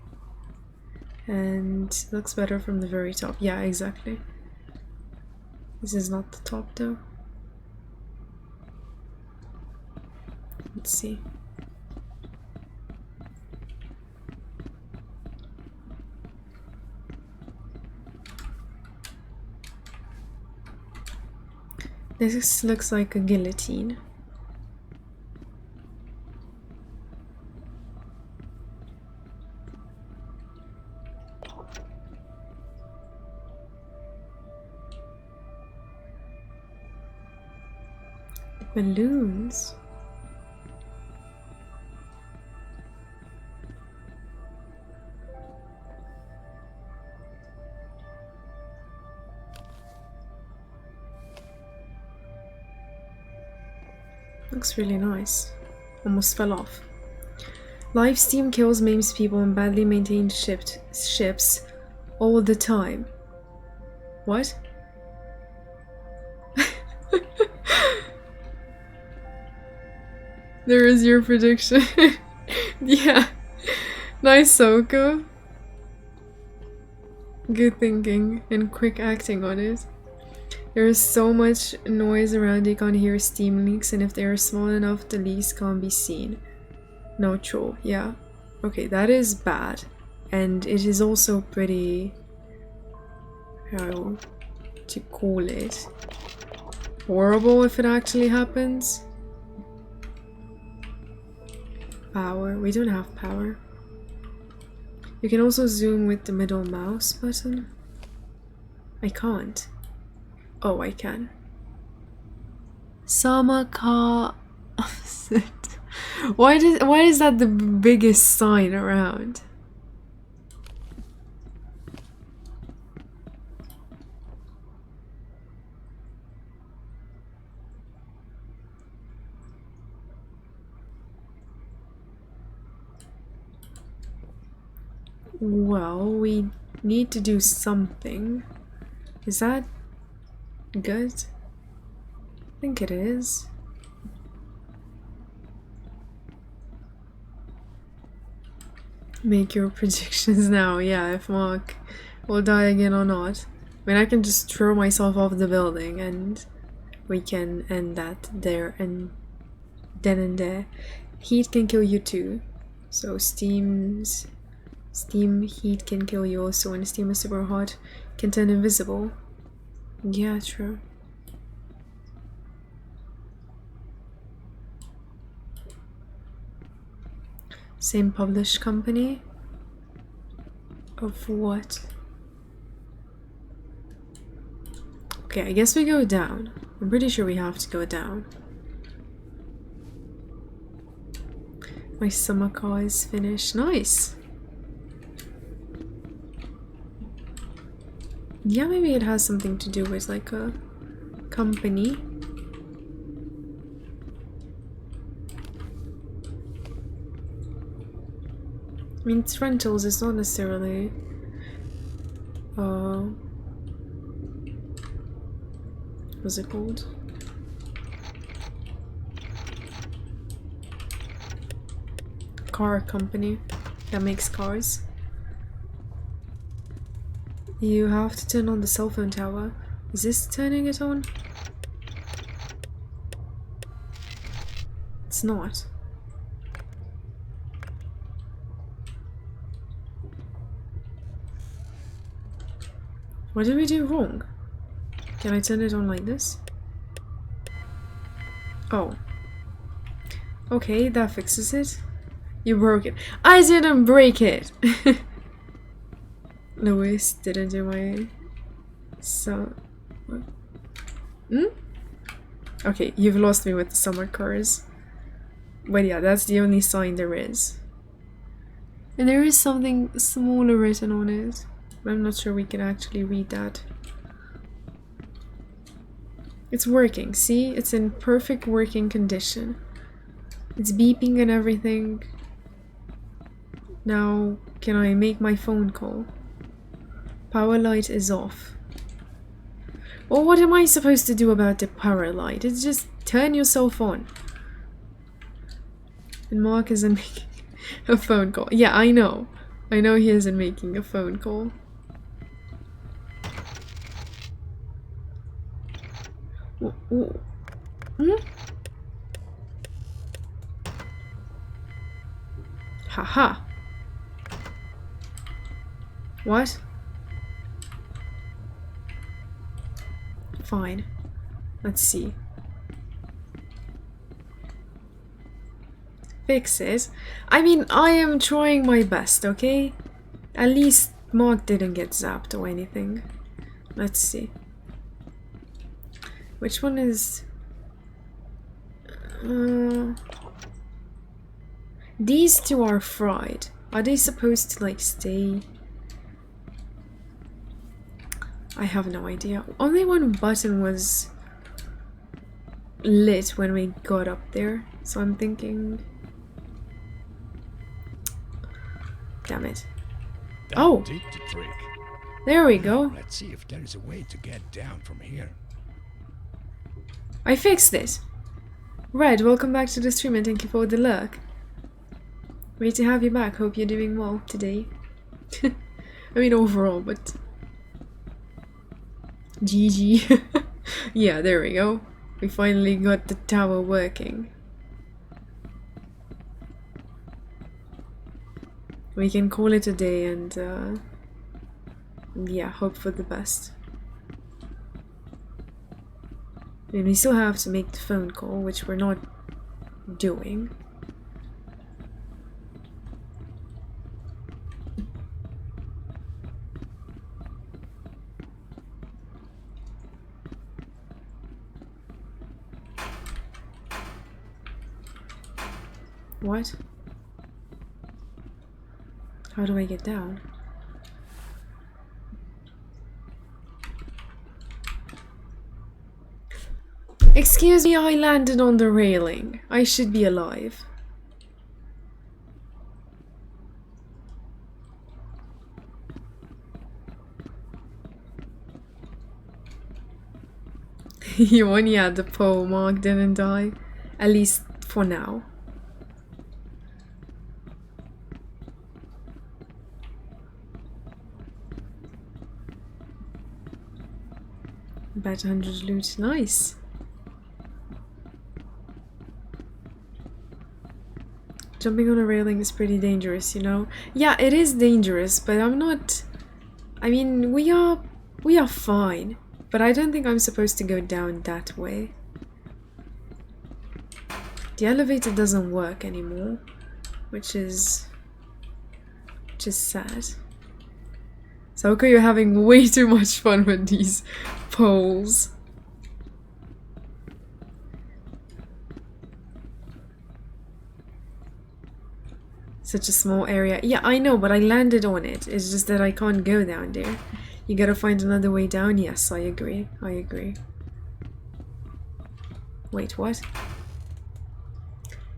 And looks better from the very top. Yeah, exactly. This is not the top though. Let's see. This looks like a guillotine. Balloons. Looks really nice. Almost fell off. Live steam kills, maims people in badly maintained ships all the time. What? There is your prediction. Yeah. Nice, Soko. Good thinking and quick acting on it. There is so much noise around you can't hear steam leaks, and if they are small enough, the leaks can't be seen. No troll, yeah. Okay, that is bad. And it is also pretty... how to call it? Horrible if it actually happens. Power. We don't have power. You can also zoom with the middle mouse button. I can't. Oh, I can. Samaka. Why is that the biggest sign around? Well, we need to do something. Is that good? I think it is. Make your predictions now. Yeah, if Mark will die again or not. I mean, I can just throw myself off the building and we can end that there and then and there. Heat can kill you too. So steam heat can kill you also, and steam is super hot. Can turn invisible. Yeah, true. Same published company? Of what? Okay, I guess we go down. I'm pretty sure we have to go down. My summer car is finished. Nice! Yeah, maybe it has something to do with like a company. I mean, it's rentals, it's not necessarily what's it called? Car company that makes cars. You have to turn on the cell phone tower. Is this turning it on? It's not. What did we do wrong? Can I turn it on like this? Oh. Okay, that fixes it. You broke it. I didn't break it! Louis didn't do my... So... What? Okay, you've lost me with the summer cars. But yeah, that's the only sign there is. And there is something smaller written on it. But I'm not sure we can actually read that. It's working, see? It's in perfect working condition. It's beeping and everything. Now, can I make my phone call? Power light is off. Well, what am I supposed to do about the power light? It's just turn yourself on. And Mark isn't making a phone call. Yeah, I know. I know he isn't making a phone call. Hmm? Haha. What? Fine. Let's see. Fix it. I mean, I am trying my best, okay? At least Mark didn't get zapped or anything. Let's see. Which one is... These two are fried. Are they supposed to, like, stay? I have no idea. Only one button was lit when we got up there. So I'm thinking... Damn it. That Oh! did the trick. There we go. Let's see if there is a way to get down from here. I fixed it. Red, welcome back to the stream and thank you for the lurk. Great to have you back. Hope you're doing well today. I mean overall, but... GG. Yeah, there we go. We finally got the tower working. We can call it a day and yeah, hope for the best. And we still have to make the phone call, which we're not doing. What? How do I get down? Excuse me, I landed on the railing. I should be alive. You only had the pole, Mark didn't die. At least for now. About 100 loot, nice. Jumping on a railing is pretty dangerous, you know? Yeah, it is dangerous, but I'm not... I mean, we are fine. But I don't think I'm supposed to go down that way. The elevator doesn't work anymore, which is sad. Saoko, you're having way too much fun with these poles. Such a small area. Yeah, I know, but I landed on it. It's just that I can't go down there. You gotta find another way down. Yes, I agree. I agree. Wait, what?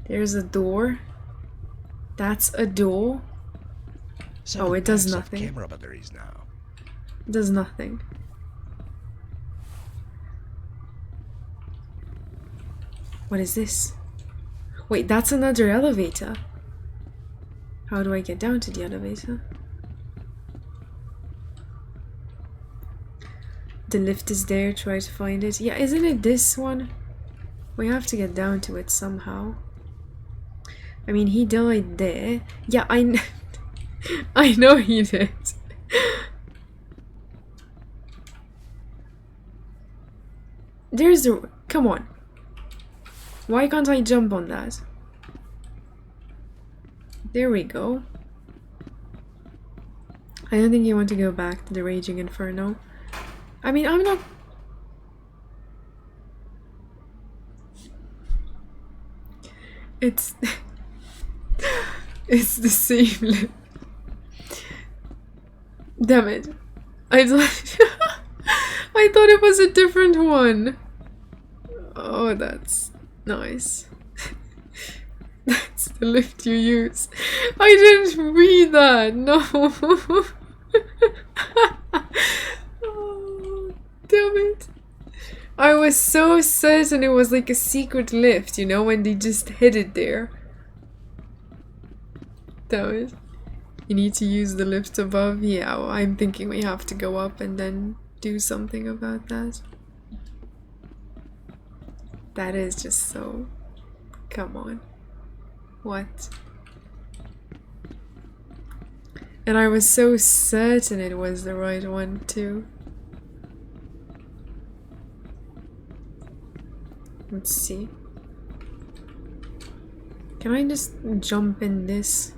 There's a door. That's a door. Oh, it does nothing. Camera batteries now. It does nothing. What is this? Wait, that's another elevator. How do I get down to the elevator? The lift is there, try to find it. Yeah, isn't it this one? We have to get down to it somehow. I mean, he died there. Yeah, I know he did. There's the... Come on. Why can't I jump on that? There we go. I don't think you want to go back to the Raging Inferno. I mean, I'm not... It's... it's the same Damn it. I thought I thought it was a different one. Oh, that's nice. That's the lift you use. I didn't read that. No. Oh, damn it. I was so certain it was like a secret lift, you know, when they just hid it there. Damn it. You need to use the lift above? Yeah, well, I'm thinking we have to go up and then do something about that. That is just so... Come on. What? And I was so certain it was the right one too. Let's see. Can I just jump in this?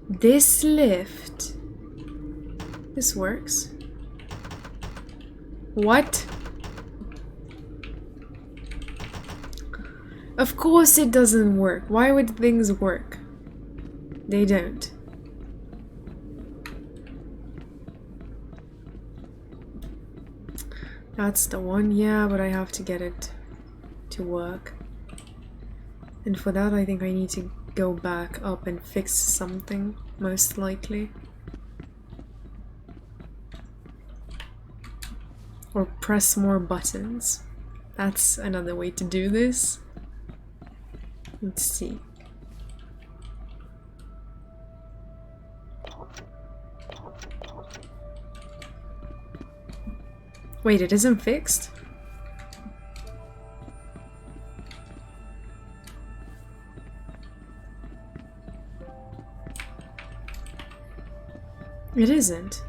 This lift. This works. What? Of course it doesn't work. Why would things work? They don't. That's the one, yeah, but I have to get it to work. And for that I think I need to go back up and fix something, most likely. Or press more buttons. That's another way to do this. Let's see. Wait, it isn't fixed? It isn't.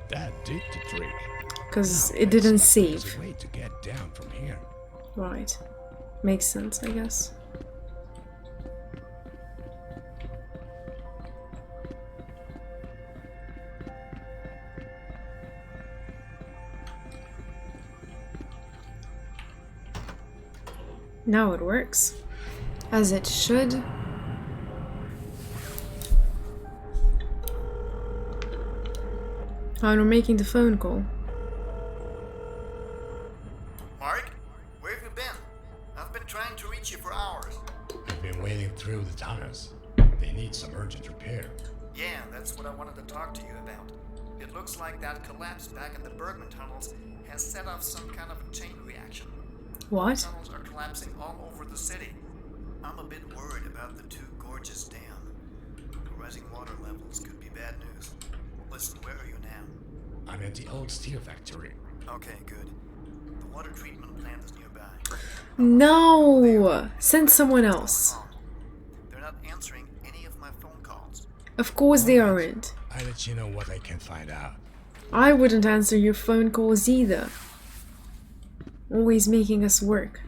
That did the trick. Because Now it didn't let's see if save. there's a way to get down from here. Right. Makes sense, I guess. Now it works. As it should. Oh, we're making the phone call. Mark, where have you been? I've been trying to reach you for hours. I've been waiting through the tunnels. They need some urgent repair. Yeah, that's what I wanted to talk to you about. It looks like that collapse back in the Bergman tunnels has set off some kind of a chain reaction. What? Tunnels are collapsing all over the city. I'm a bit worried about the Two Gorges Dam. The rising water levels could be bad news. Listen, where are you now? I'm at the old steel factory. Okay, good. The water treatment plant is nearby. No! Send someone else. They're not answering any of my phone calls. Of course they aren't. I'll let you know what I can find out. I wouldn't answer your phone calls either. Always making us work.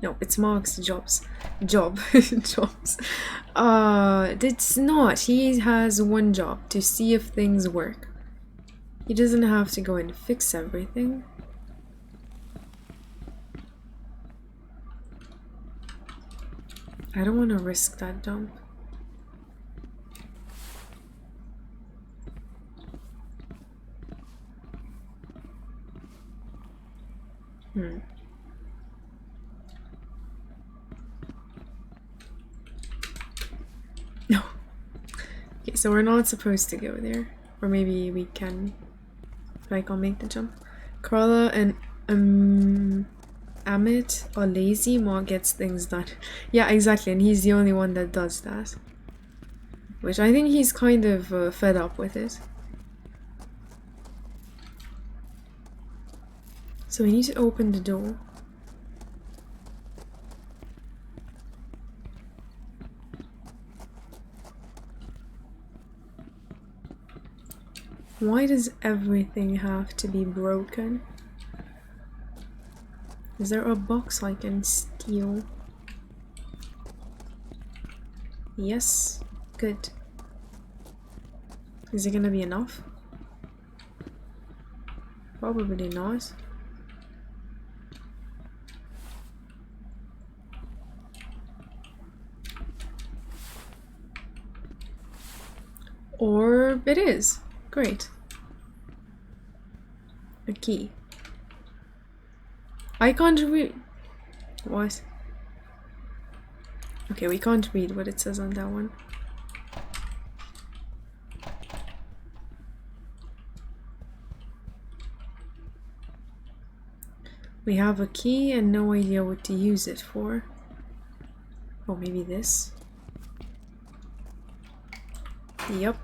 No, it's Mark's jobs. Jobs. It's not. He has one job, to see if things work. He doesn't have to go and fix everything. I don't want to risk that jump. No. Okay, so we're not supposed to go there. Or maybe we can. Like, I'll make the jump. Carla and Amit are lazy. Mark gets things done. Yeah, exactly. And he's the only one that does that. Which I think he's kind of fed up with it. So we need to open the door. Why does everything have to be broken? Is there a box I can steal? Yes. Good. Is it gonna be enough? Probably not. Or it is. Great. A key. I can't read. What? Okay, we can't read what it says on that one. We have a key and no idea what to use it for. Oh, maybe this. Yup.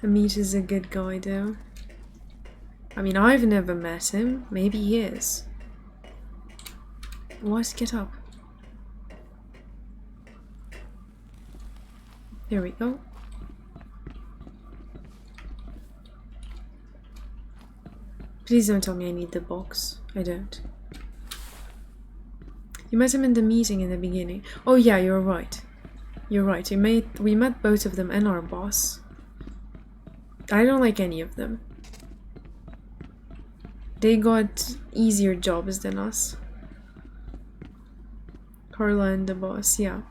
Amit is a good guy though. I mean, I've never met him. Maybe he is. What? Get up. There we go. Please don't tell me I need the box. I don't. You met him in the meeting in the beginning. Oh yeah, you're right. You're right. We met both of them and our boss. I don't like any of them. They got easier jobs than us. Carla and the boss, yeah.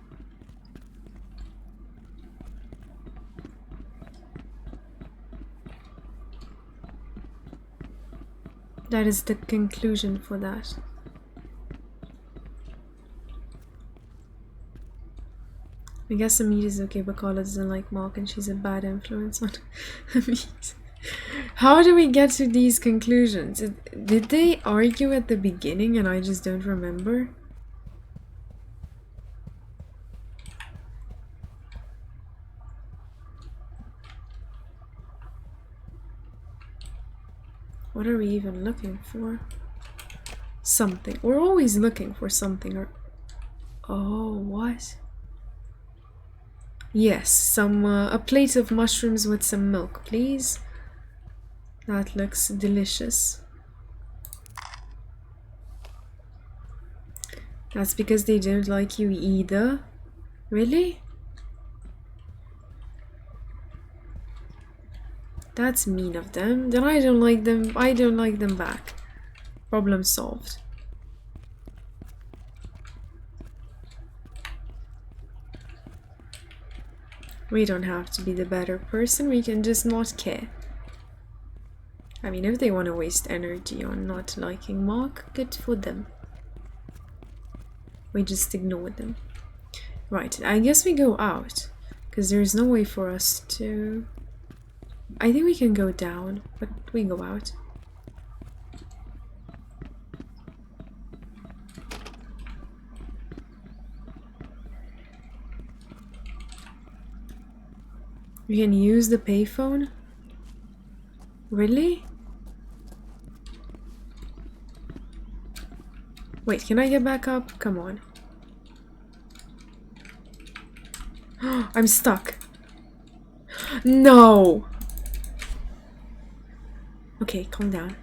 That is the conclusion for that. I guess Amit is okay, but Carla doesn't like Mark and she's a bad influence on Amit. How do we get to these conclusions? Did they argue at the beginning and I just don't remember? What are we even looking for? Something. We're always looking for something or... Oh, what? Yes, a plate of mushrooms with some milk, please. That looks delicious. That's because they don't like you either. Really? That's mean of them. Then I don't like them. I don't like them back. Problem solved. We don't have to be the better person. We can just not care. I mean, if they want to waste energy on not liking Mark, good for them. We just ignore them. Right, I guess we go out. Because there's no way for us to... I think we can go down, but we go out. We can use the payphone? Really? Wait, can I get back up? Come on. I'm stuck. No! Okay, calm down.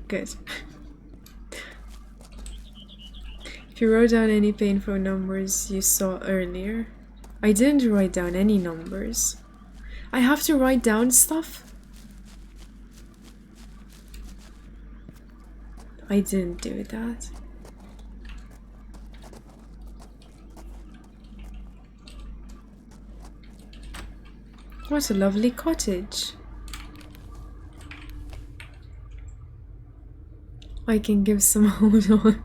Good. If you wrote down any payphone numbers you saw earlier. I didn't write down any numbers. I have to write down stuff? I didn't do that. What a lovely cottage. I can give some hold on.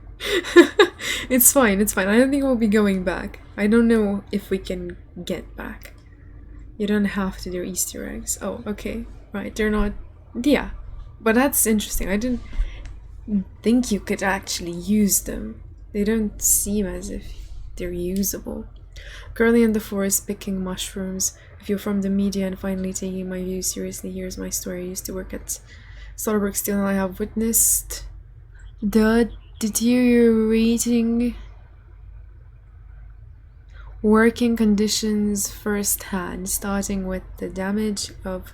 It's fine, it's fine. I don't think we'll be going back. I don't know if we can get back. You don't have to do Easter eggs. Oh, okay. Right, they're not... Yeah. But that's interesting. I didn't think you could actually use them. They don't seem as if they're usable. Currently in the forest picking mushrooms. If you're from the media and finally taking my views seriously, here's my story. I used to work at Starbucks Steel and I have witnessed the deteriorating working conditions firsthand, starting with the damage of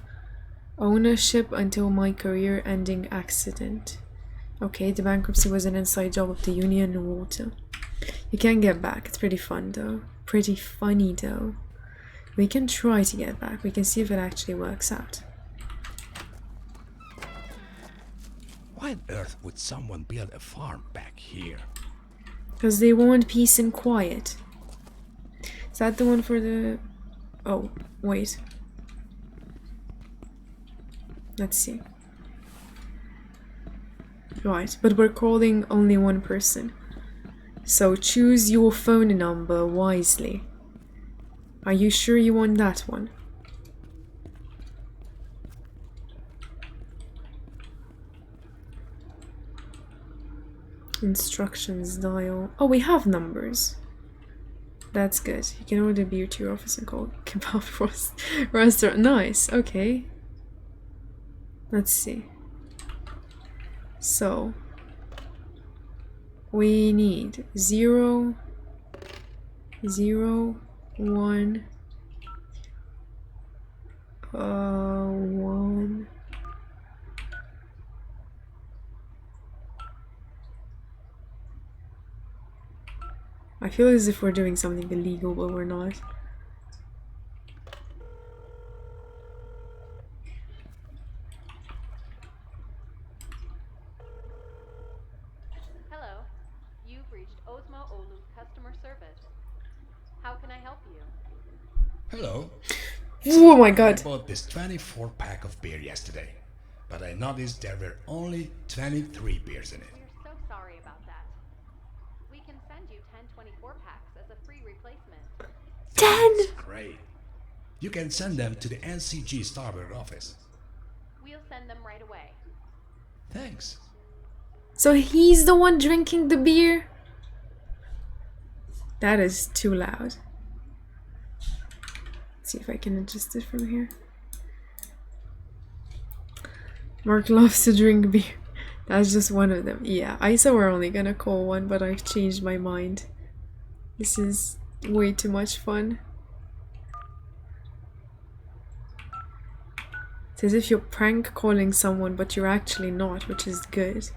ownership until my career-ending accident. Okay, the bankruptcy was an inside job of the union and water. You can get back. It's pretty fun though. Pretty funny though. We can try to get back. We can see if it actually works out. Why on earth would someone build a farm back here? Because they want peace and quiet. Is that the one for the... Oh, wait. Let's see. Right, but we're calling only one person. So choose your phone number wisely. Are you sure you want that one? Instructions dial. Oh, we have numbers. That's good. You can order beer to your office and call kebab restaurant. Nice. Okay. Let's see. So we need 0, 0, 1, 1. I feel as if we're doing something illegal, but we're not. Hello, you've reached Osmo Olu customer service. How can I help you? Hello. Oh my god. I bought this 24-pack of beer yesterday, but I noticed there were only 23 beers in it. We're so sorry about that. We can send you 10 24-packs as a free replacement. 10! That's great. You can send them to the NCG Starboard office. We'll send them right away. Thanks. So he's the one drinking the beer? That is too loud. Let's see if I can adjust it from here. Mark loves to drink beer. That's just one of them. Yeah, I said we're only gonna call one, but I've changed my mind. This is way too much fun. It's as if you're prank calling someone, but you're actually not, which is good.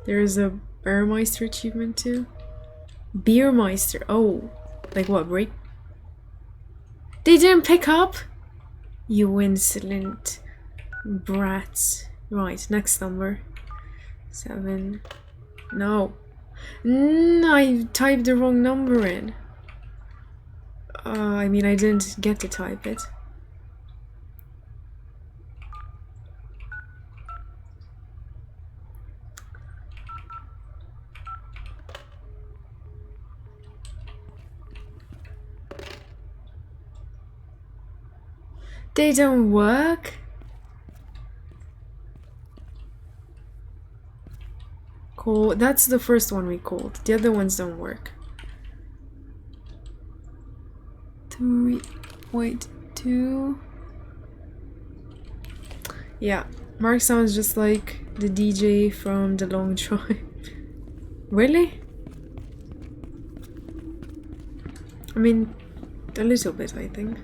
There is a Beermeister achievement too. Beermeister. Oh, like what? Break? They didn't pick up. You insolent brats. Right, next number. 7. No. I typed the wrong number in. I mean, I didn't get to type it. They don't work? Cool. That's the first one we called. The other ones don't work. 3.2. Yeah, Mark sounds just like the DJ from The Long Drive. Really? I mean, a little bit, I think.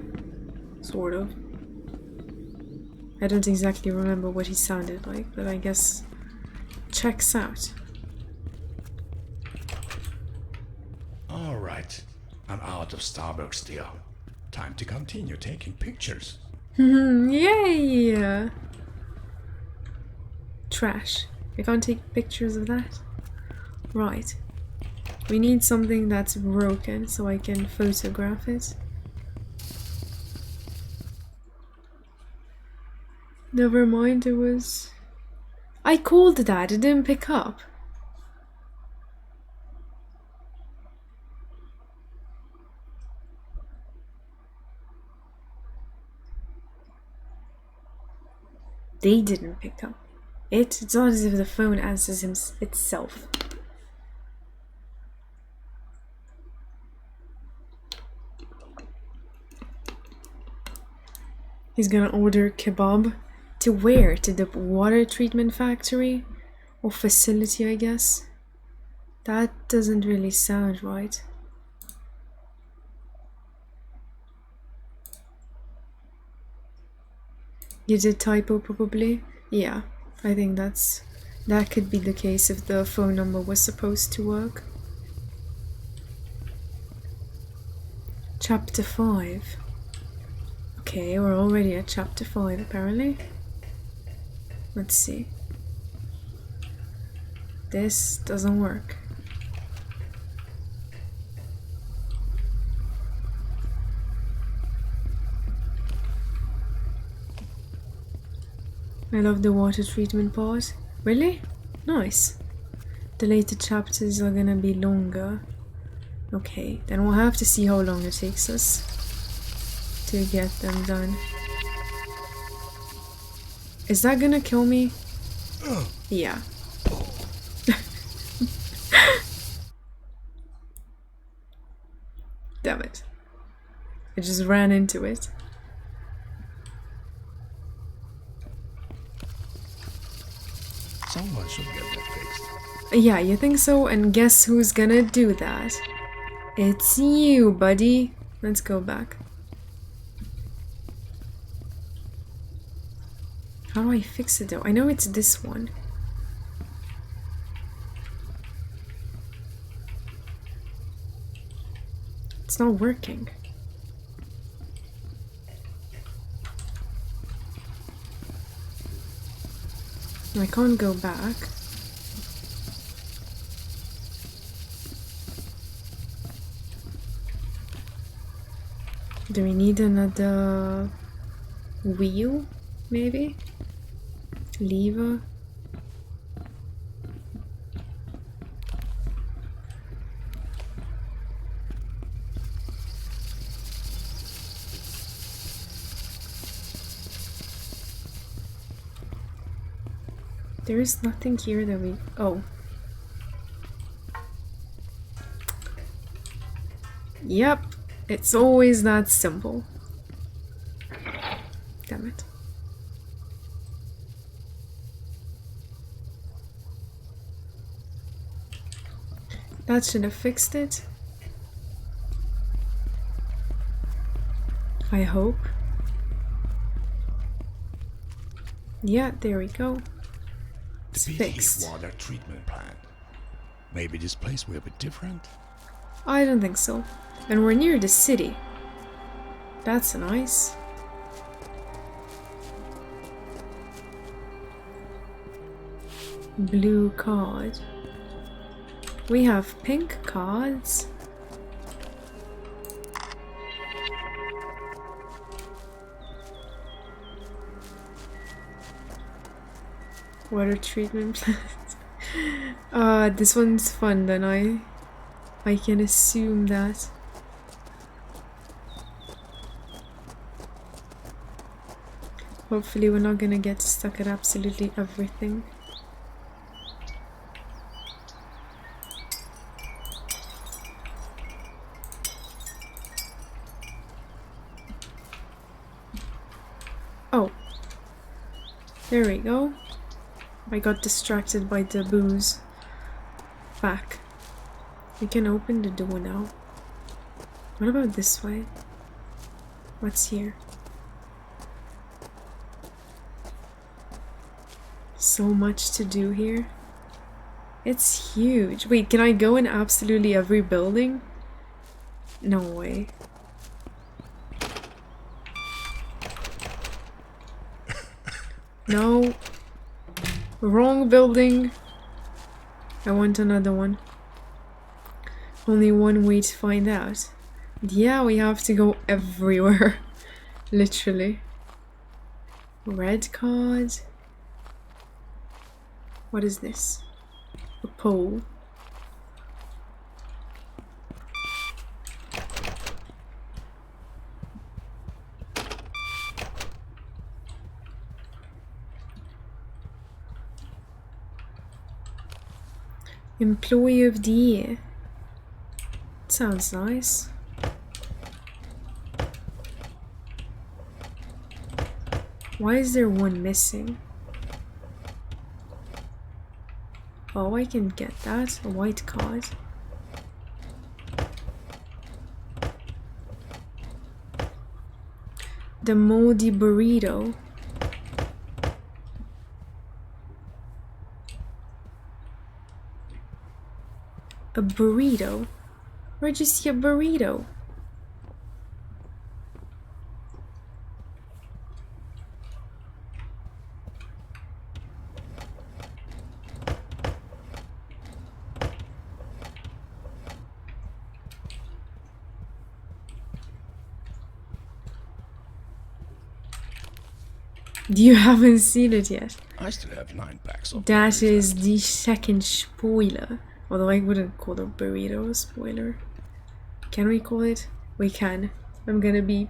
Sort of. I don't exactly remember what he sounded like, but I guess checks out. Alright, I'm out of Starbucks deal. Time to continue taking pictures. Yay! Trash. I can't take pictures of that. Right. We need something that's broken so I can photograph it. Never mind, it was... I called that, it didn't pick up. They didn't pick up. It's not as if the phone answers itself. He's gonna order kebab. To where? To the water treatment factory? Or facility, I guess? That doesn't really sound right. You did typo probably? Yeah, I think that could be the case if the phone number was supposed to work. Chapter 5. Okay, we're already at chapter 5 apparently. Let's see. This doesn't work. I love the water treatment part. Really? Nice. The later chapters are gonna be longer. Okay, then we'll have to see how long it takes us to get them done. Is that gonna kill me? Yeah. Damn it. I just ran into it. Someone should get that fixed. Yeah, you think so? And guess who's gonna do that? It's you, buddy. Let's go back. How do I fix it though? I know it's this one. It's not working. I can't go back. Do we need another wheel, maybe? Lever? There is nothing here that we... Oh. Yep. It's always that simple. Damn it. That should have fixed it. I hope. Yeah, there we go. It's The fixed. heat water treatment plant. Maybe this place will be different? I don't think so. And we're near the city. That's nice. Blue card. We have pink cards. Water treatment plant. This one's fun then I can assume that. Hopefully we're not gonna get stuck at absolutely everything. Oh. There we go. I got distracted by the booze. Back. We can open the door now. What about this way? What's here? So much to do here. It's huge. Wait, can I go in absolutely every building? No way. No. Wrong building. I want another one. Only one way to find out. Yeah, we have to go everywhere. Literally. Red card. What is this? A pole. Employee of the Year. Sounds nice. Why is there one missing? Oh, I can get that. A white card. The moldy burrito. A burrito? Where'd you see a burrito? You haven't seen it yet. I still have 9 packs of That berries is left. the second spoiler. Although I wouldn't call the burrito a spoiler. Can we call it? We can. I'm gonna be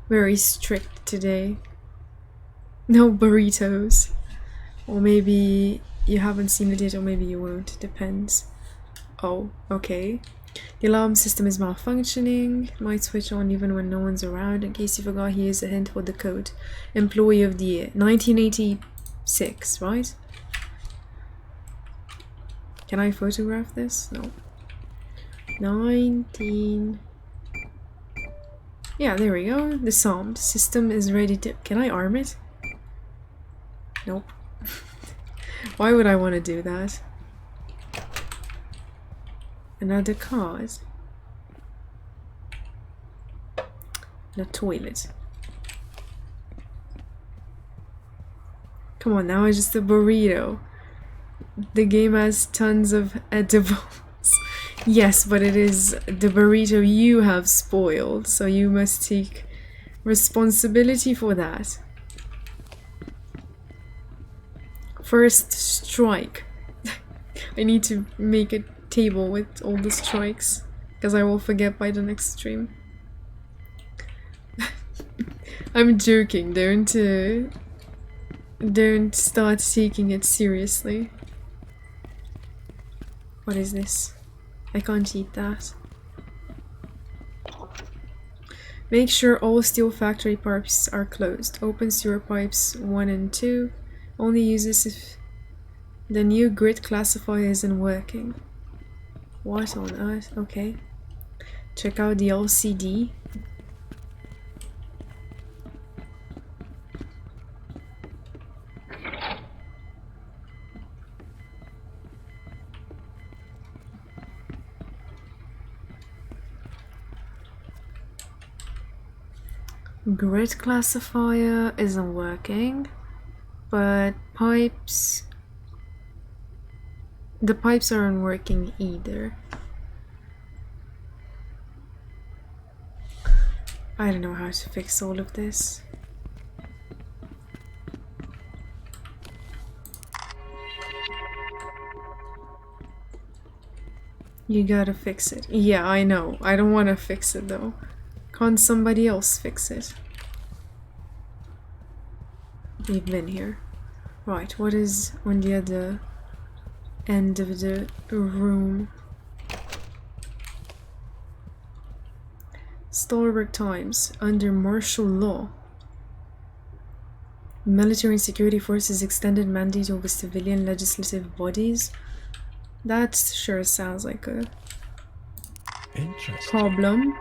very strict today. No burritos. Or maybe you haven't seen it yet, or maybe you won't. Depends. Oh, okay. The alarm system is malfunctioning. Might switch on even when no one's around. In case you forgot, here's a hint for the code. Employee of the year. 1986, right? Can I photograph this? No. 19... Yeah, there we go. Disarmed. System is ready to... Can I arm it? Nope. Why would I want to do that? Another card. The toilet. Come on, now it's just a burrito. The game has tons of edibles. Yes, but it is the burrito you have spoiled, so you must take responsibility for that. First strike. I need to make a table with all the strikes, because I will forget by the next stream. I'm joking, don't start taking it seriously. What is this? I can't eat that. Make sure all steel factory pipes are closed. Open sewer pipes 1 and 2. Only use this if the new grid classifier isn't working. What on earth? Okay. Check out the LCD. Grid classifier isn't working, but pipes... The pipes aren't working either. I don't know how to fix all of this. You gotta fix it. Yeah, I know. I don't want to fix it though. Can't somebody else fix it? We've been here. Right, what is on the other end of the room? Stalwart times. Under martial law. Military and security forces extended mandate over civilian legislative bodies. That sure sounds like a Interesting. problem.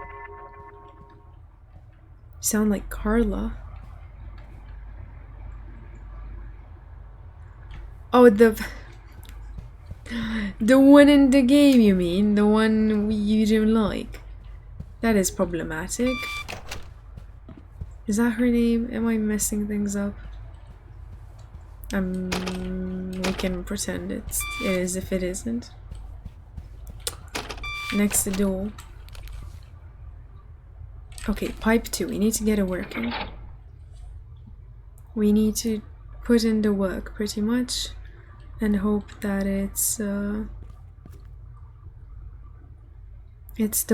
Sound like Carla. Oh, the one in the game, you mean? The one you don't like? That is problematic. Is that her name? Am I messing things up? We can pretend it is if it isn't. Next door. Okay, pipe 2. We need to get it working. We need to put in the work pretty much and hope that it's the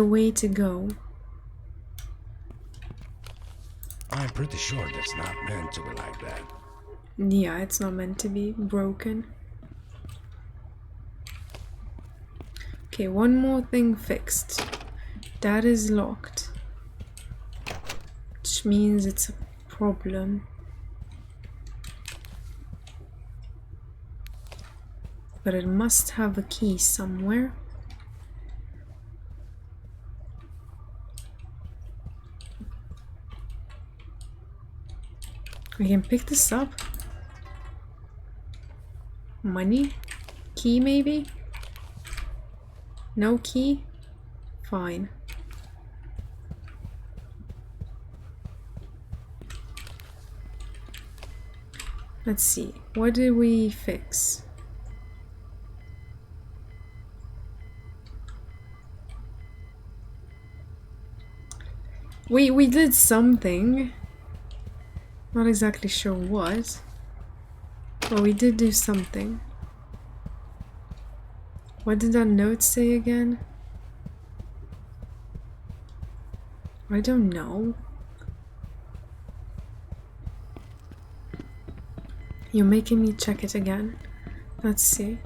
way to go. I'm pretty sure that's not meant to be like that. Yeah, it's not meant to be broken. Okay, one more thing fixed. That is locked. Which means it's a problem. But it must have a key somewhere. We can pick this up. Money? Key maybe? No key? Fine. Let's see. What did we fix? We did something. Not exactly sure what. But we did do something. What did that note say again? I don't know. You're making me check it again. Let's see.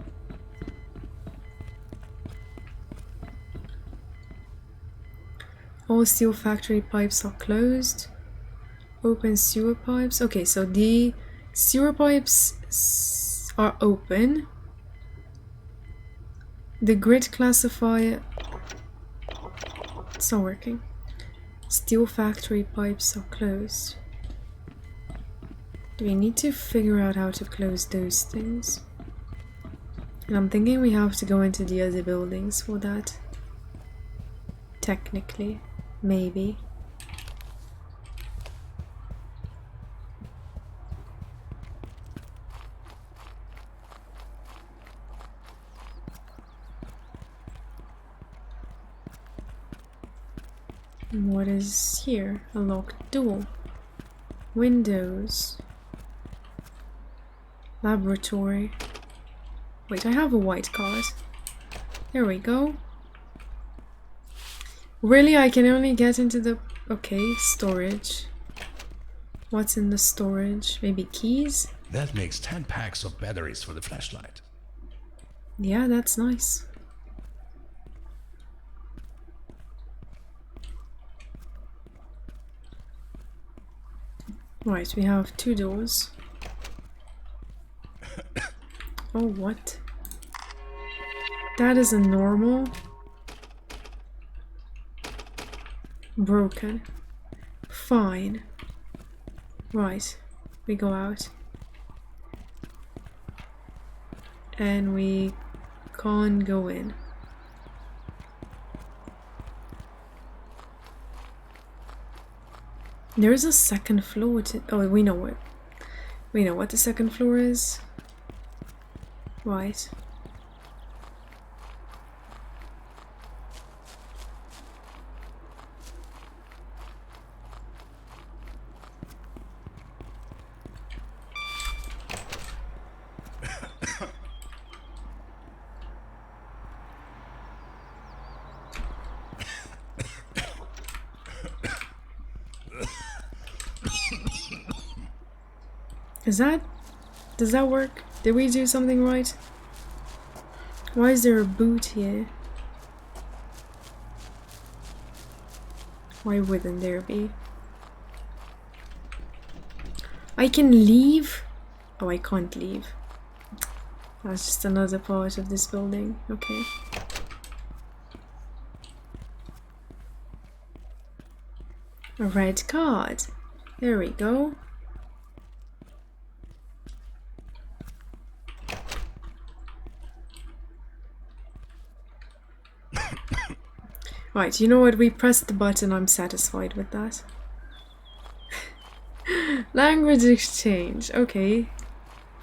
All steel factory pipes are closed. Open sewer pipes. Okay, so the sewer pipes are open. The grid classifier... It's not working. Steel factory pipes are closed. Do we need to figure out how to close those things? And I'm thinking we have to go into the other buildings for that. Technically. Maybe. What is here? A locked door. Windows. Laboratory. Wait, I have a white card. There we go. Really, I can only get into the... Okay, storage. What's in the storage? Maybe keys? That makes 10 packs of batteries for the flashlight. Yeah, that's nice. Right, we have 2 doors. Oh, what? That is a normal. Broken. Fine. Right, we go out. And we can't go in. There's a second floor to... Oh, we know what the second floor is. Right. Does that work? Did we do something right? Why is there a boot here? Why wouldn't there be? I can leave? Oh, I can't leave. That's just another part of this building. Okay. A red card. There we go. Right, you know what? We pressed the button. I'm satisfied with that. Language exchange. Okay.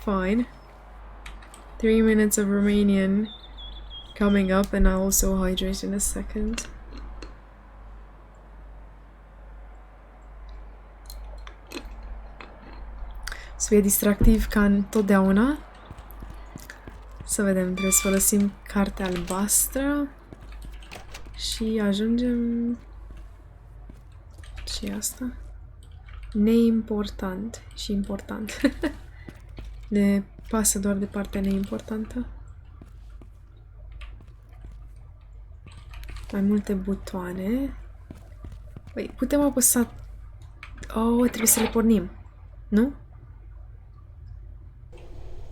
Fine. 3 minutes of Romanian coming up, and I'll also hydrate in a second. Să fie distractiv ca întotdeauna. Să vedem, trebuie să folosim cartea albastră. Și ajungem... Ce e asta? Neimportant și important. Ne pasă doar de partea neimportantă. Mai multe butoane. Păi, putem apăsa... Oh, trebuie să le pornim. Nu?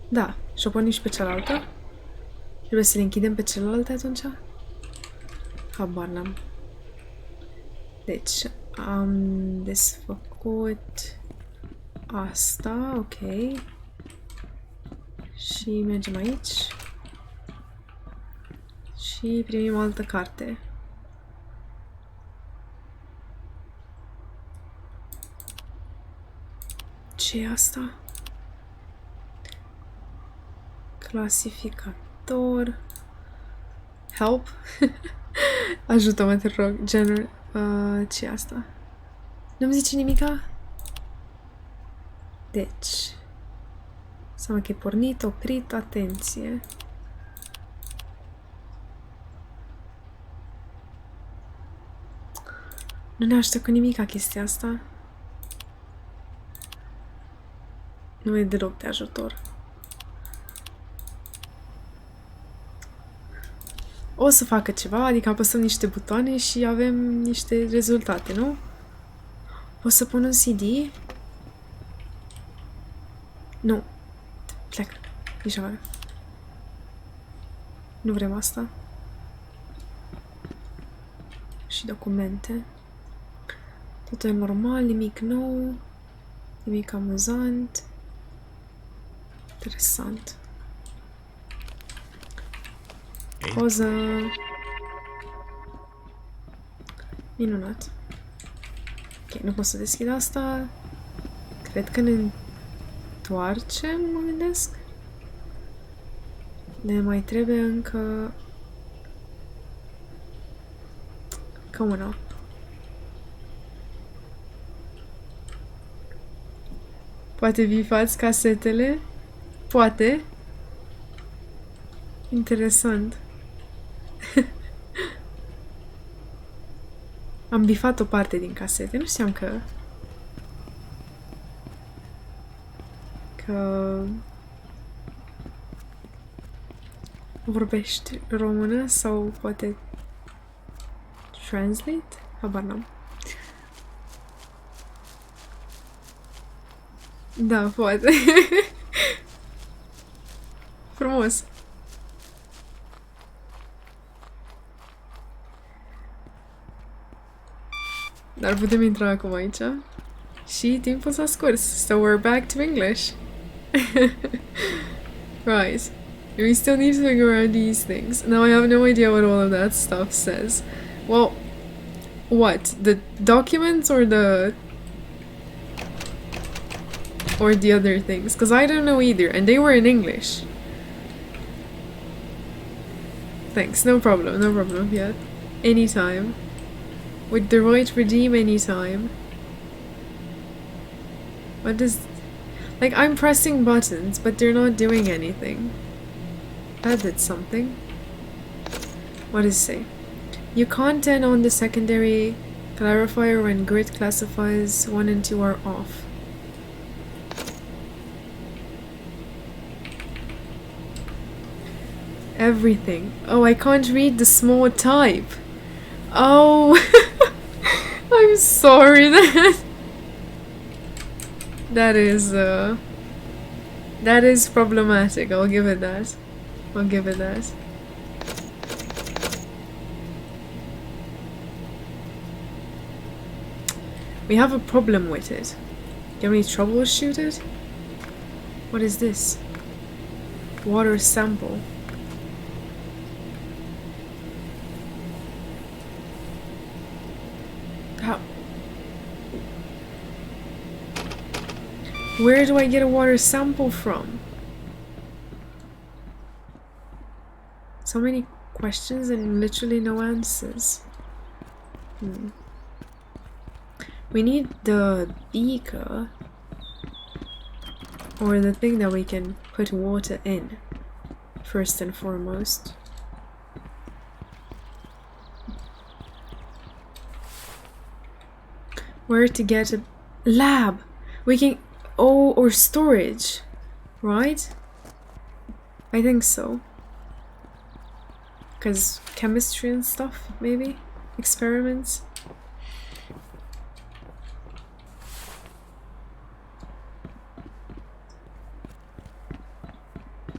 Da, și o pornim și pe cealaltă. Trebuie să le închidem pe celelalte atunci? Habar n-am. Deci, am desfăcut asta, ok. Și mergem aici. Și primim o altă carte. Ce e asta? Clasificator. Help. Ajută-mă, te rog. Ce e asta? Nu-mi zice nimica? Deci, seama că e pornit, oprit, atenție. Nu ne ajută cu nimica chestia asta. Nu e deloc de ajutor. O să facă ceva, adică apăsăm niște butoane și avem niște rezultate, nu? O să pun un CD? Nu. Plec. Nici afară. Nu vrem asta. Și documente. Totul e normal, nimic nou. Nimic amuzant. Interesant. Poză. Minunat. Ok, nu pot să deschid asta. Cred că ne întoarcem, mă gândesc. Ne mai trebuie încă una. Poate bifați casetele? Poate. Interesant. Am bifat o parte din casete. Nu știam că vorbești română sau poate translate? Habar n-am. Da, poate. Frumos. Dar putem intra acum aici. Și timpul s-a scurs. So we're back to English. Right. We still need to figure out these things. Now I have no idea what all of that stuff says. Well, what? The documents or the other things? Because I don't know either, and they were in English. Thanks, no problem, yeah. Anytime. With the right redeem anytime. What does... Like, I'm pressing buttons, but they're not doing anything. That did something. What does it say? You can't turn on the secondary clarifier when grid classifies 1 and 2 are off. Everything. Oh, I can't read the small type. Oh, I'm sorry. That is problematic. I'll give it that. We have a problem with it. Can we troubleshoot it? What is this? Water sample. How? Where do I get a water sample from? So many questions and literally no answers. We need the beaker or the thing that we can put water in first and foremost. Where to get a lab? We can... Oh, or storage, right? I think so. Because chemistry and stuff, maybe? Experiments?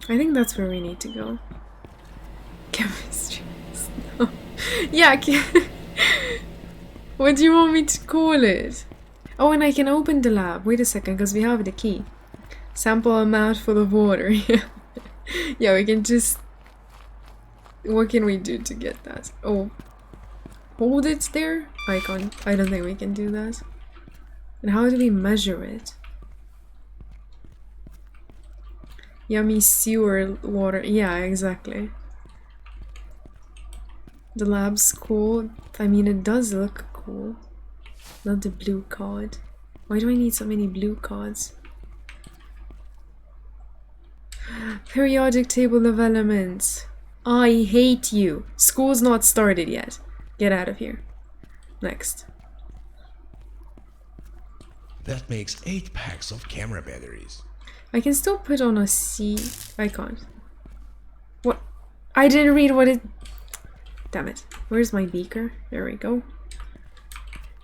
I think that's where we need to go. Chemistry. No. Yeah, what do you want me to call it? Oh, and I can open the lab. Wait a second, because we have the key. Sample a mouthful of water. Yeah, we can just... What can we do to get that? Oh. Hold it there? I can't. I don't think we can do that. And how do we measure it? Yummy sewer water. Yeah, exactly. The lab's cool. I mean, it does look cool. Not the blue card. Why do I need so many blue cards? Periodic table of elements. I hate you. School's not started yet. Get out of here. Next. That makes 8 packs of camera batteries. I can still put on a C. I can't. What? I didn't read what it... Damn it. Where's my beaker? There we go.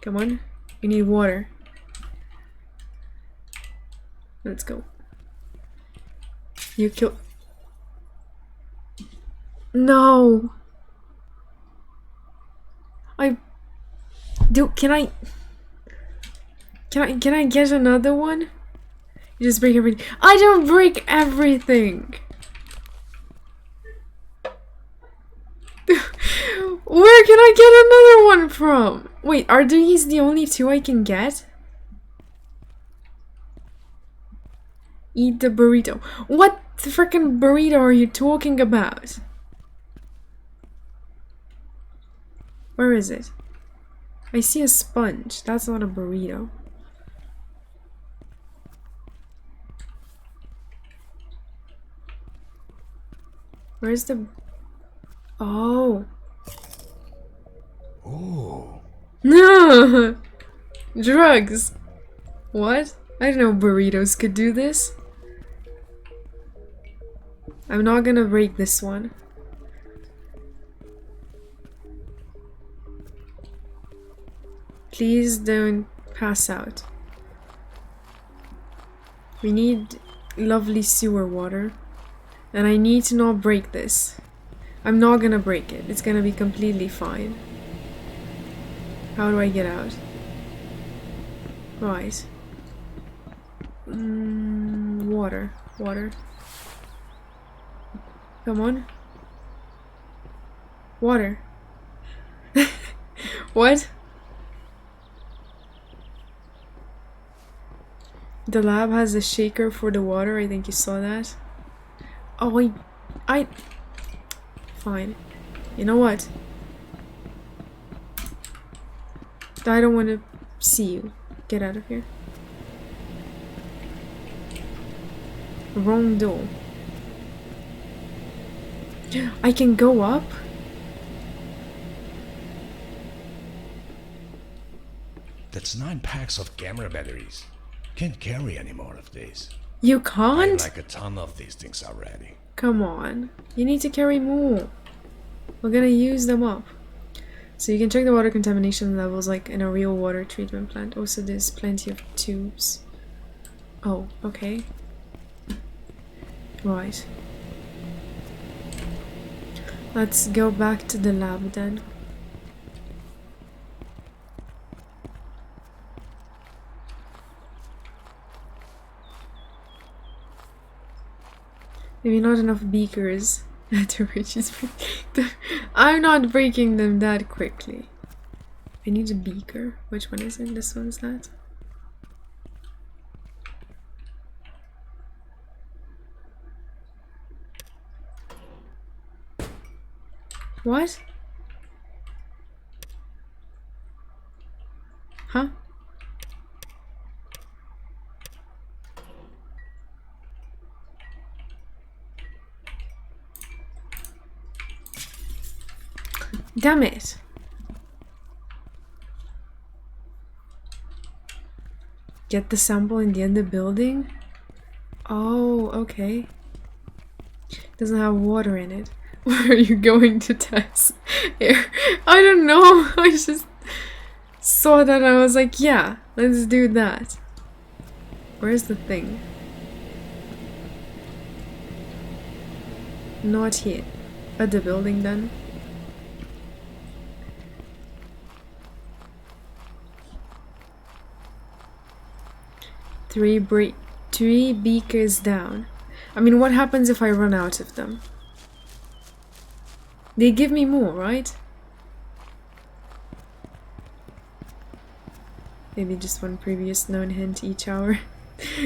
Come on. You need water. Let's go. You kill... No! Can I get another one? You just break everything. I don't break everything! Where can I get another one from? Wait, are these the only 2 I can get? Eat the burrito. What the frickin' burrito are you talking about? Where is it? I see a sponge. That's not a burrito. Where's the... Oh. Ooh. No! Drugs. What? I didn't know burritos could do this. I'm not gonna break this one. Please don't pass out. We need lovely sewer water. And I need to not break this. I'm not gonna break it. It's gonna be completely fine. How do I get out? Right. Water. Water. Come on. Water. What? The lab has a shaker for the water. I think you saw that. Oh, I... Fine. You know what? I don't want to see you. Get out of here. Wrong door. I can go up? That's 9 packs of camera batteries. Can't carry any more of these. You I can't? like a ton of these things already. Come on. You need to carry more. We're gonna use them up. So you can check the water contamination levels like in a real water treatment plant. Also, there's plenty of tubes. Oh, okay. Right. Let's go back to the lab then. Maybe not enough beakers to reach his... I'm not breaking them that quickly. I need a beaker. Which one is it? This one's that. What? Huh? Damn it. Get the sample in the other building? Oh, okay. Doesn't have water in it. Where are you going to test? Here. I don't know. I just saw that and I was like, yeah, let's do that. Where's the thing? Not here. At the building then. Three beakers down. I mean, what happens if I run out of them? They give me more, right? Maybe just one previous known hint each hour.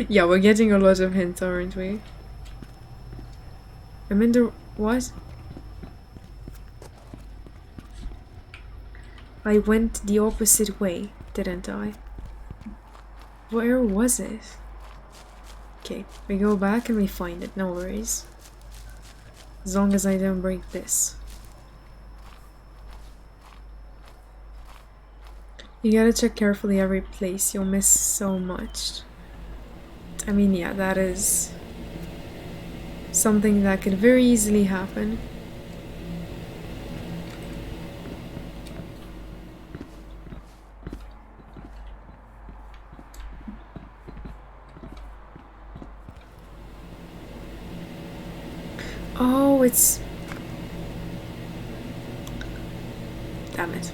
Yeah, we're getting a lot of hints, aren't we? I'm in the... what? I went the opposite way, didn't I? Where was it? Okay, we go back and we find it, no worries. As long as I don't break this. You gotta check carefully every place, you'll miss so much. I mean, yeah, that is something that could very easily happen. Oh, it's... Damn it.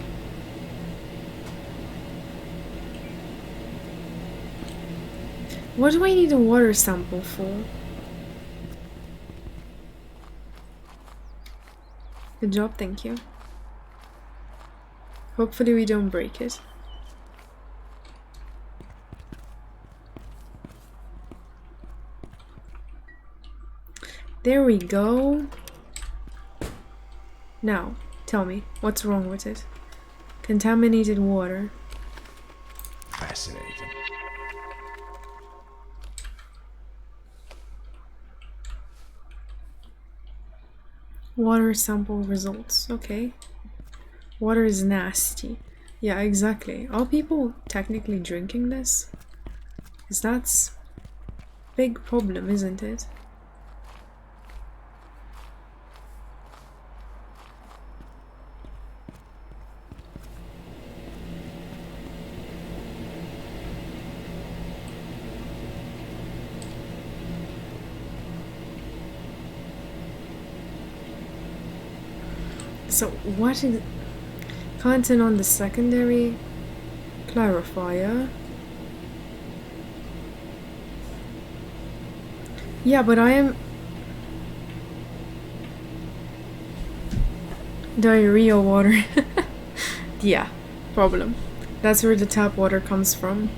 What do I need a water sample for? Good job, thank you. Hopefully we don't break it. There we go. Now, tell me, what's wrong with it? Contaminated water. Fascinating. Water sample results. Okay. Water is nasty. Yeah, exactly. Are people technically drinking this? Because that's a big problem, isn't it? So what is content on the secondary clarifier? Yeah, but I am diarrhea water. Yeah, problem. That's where the tap water comes from.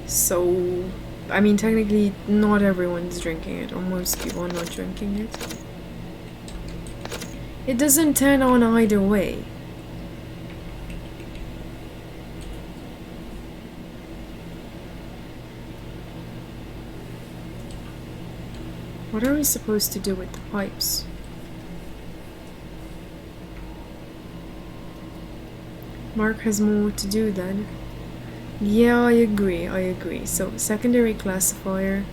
So, I mean, technically not everyone's drinking it, or most people are not drinking it. It doesn't turn on either way. What are we supposed to do with the pipes? Mark has more to do then. Yeah, I agree. So, secondary classifier.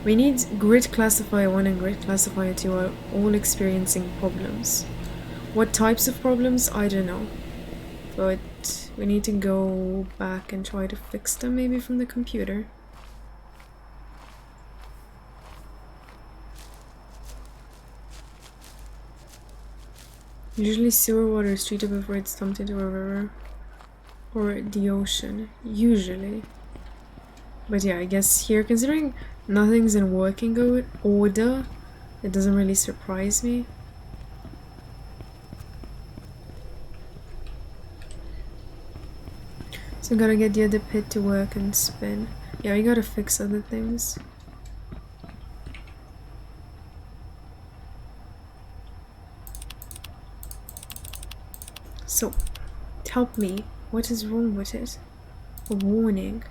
We need grid classifier 1 and grid classifier 2 are all experiencing problems. What types of problems? I don't know. But we need to go back and try to fix them maybe from the computer. Usually sewer water is treated before it's dumped into a river or the ocean. Usually. But yeah, I guess here, considering nothing's in working order, it doesn't really surprise me. So gotta get the other pit to work and spin. Yeah, we gotta fix other things. So, help me. What is wrong with it? A warning.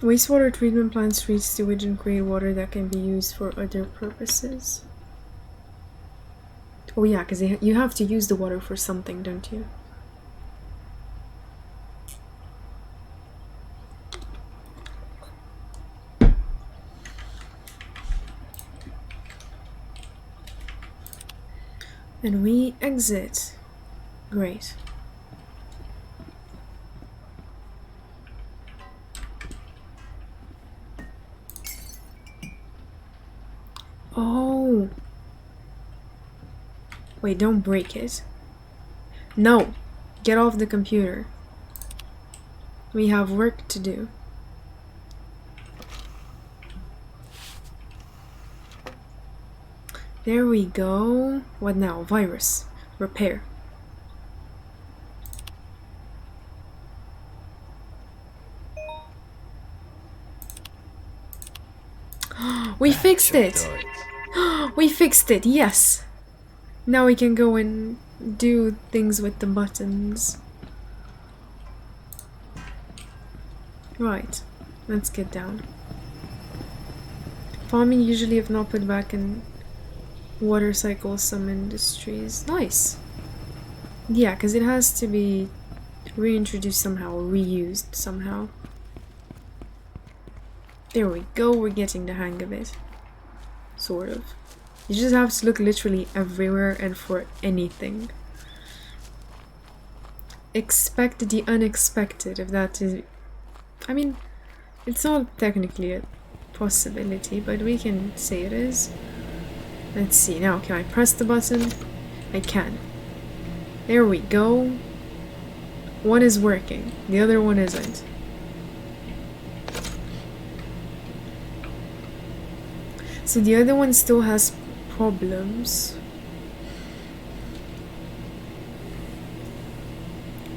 Wastewater treatment plants treat sewage and create water that can be used for other purposes. Oh yeah, because you have to use the water for something, don't you? And we exit. Great. Oh. Wait, don't break it. No. Get off the computer. We have work to do. There we go. What now? Virus. Repair. We fixed it! We fixed it, yes! Now we can go and do things with the buttons. Right, let's get down. Farming usually if not put back in water cycles some industries. Nice. Yeah, because it has to be reintroduced somehow, or reused somehow. There we go, we're getting the hang of it. Sort of. You just have to look literally everywhere and for anything. Expect the unexpected, if that is... I mean, it's not technically a possibility, but we can say it is. Let's see, now can I press the button? I can. There we go. One is working, the other one isn't. So the other one still has problems.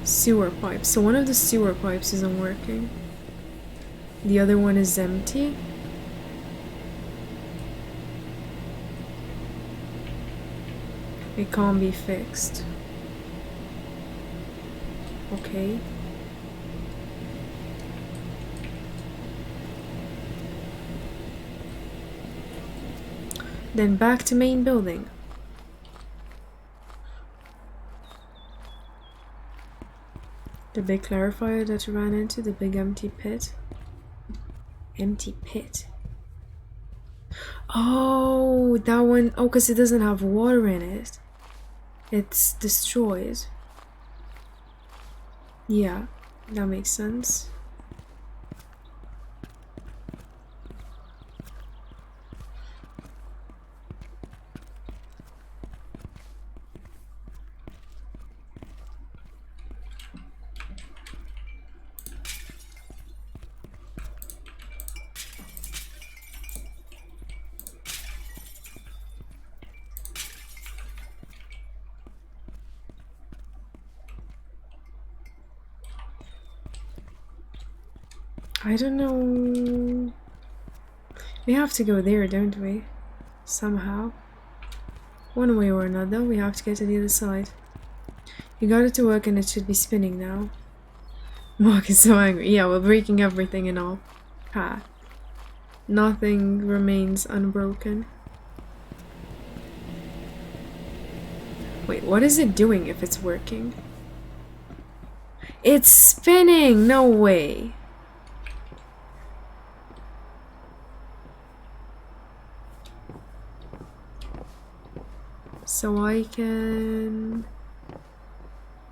Sewer pipes. So one of the sewer pipes isn't working. The other one is empty. It can't be fixed. Okay. Then back to main building. The big clarifier that you ran into, the big empty pit. Empty pit. Oh, that one. Oh, because it doesn't have water in it. It's destroyed. Yeah, that makes sense. I don't know. We have to go there, don't we? Somehow. One way or another, we have to get to the other side. You got it to work and it should be spinning now. Mark is so angry. Yeah, we're breaking everything and all. Ha. Nothing remains unbroken. Wait, what is it doing if it's working? It's spinning! No way! So I can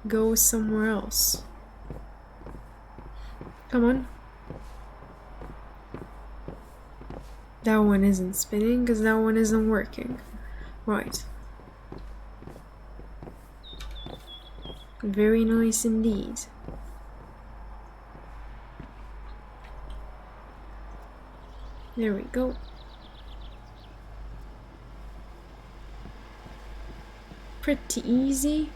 go somewhere else. Come on. That one isn't spinning because that one isn't working. Right. Very nice indeed. There we go. Pretty easy.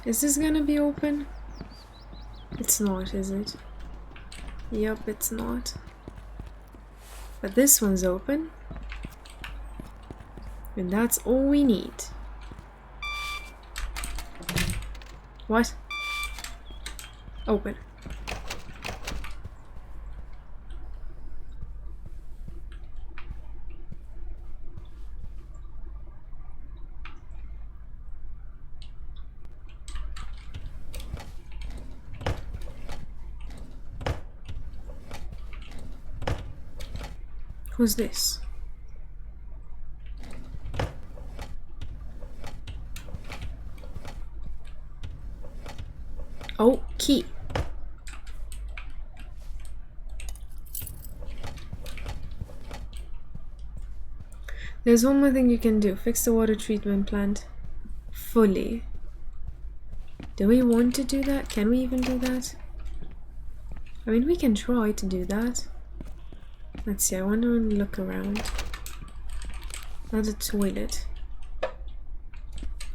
Is this gonna be open? It's not, is it? Yep, it's not. But this one's open. And that's all we need. What? Open. Who's this? Oh, key. There's one more thing you can do. Fix the water treatment plant fully. Do we want to do that? Can we even do that? I mean, we can try to do that. Let's see, I want to look around. Not the toilet.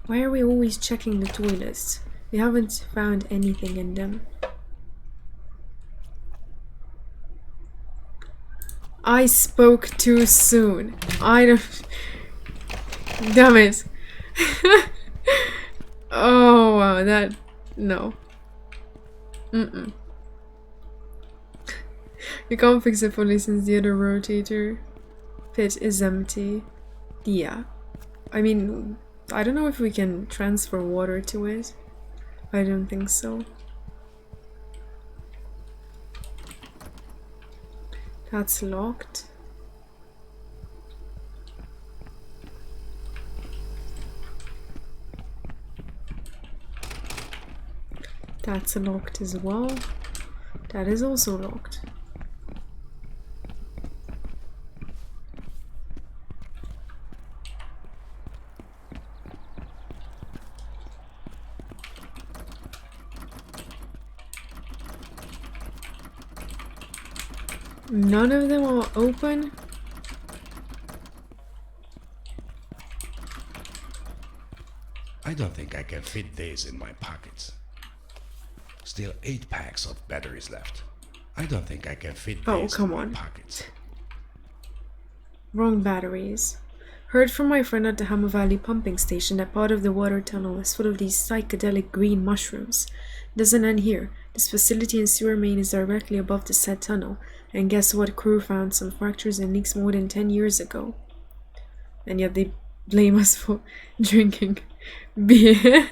Why are we always checking the toilets? We haven't found anything in them. I spoke too soon. I don't... Damn it. Oh, wow, that... No. Mm-mm. You can't fix it fully since the other rotator pit is empty. Yeah. I mean, I don't know if we can transfer water to it. I don't think so. That's locked. That's locked as well. That is also locked. None of them are open. I don't think I can fit these in my pockets. Still 8 packs of batteries left. I don't think I can fit these in my pockets. Wrong batteries. Heard from my friend at the Hammer Valley pumping station that part of the water tunnel is full of these psychedelic green mushrooms. Doesn't end here. This facility and sewer main is directly above the said tunnel. And guess what? Crew found some fractures and leaks more than 10 years ago. And yet they blame us for drinking beer.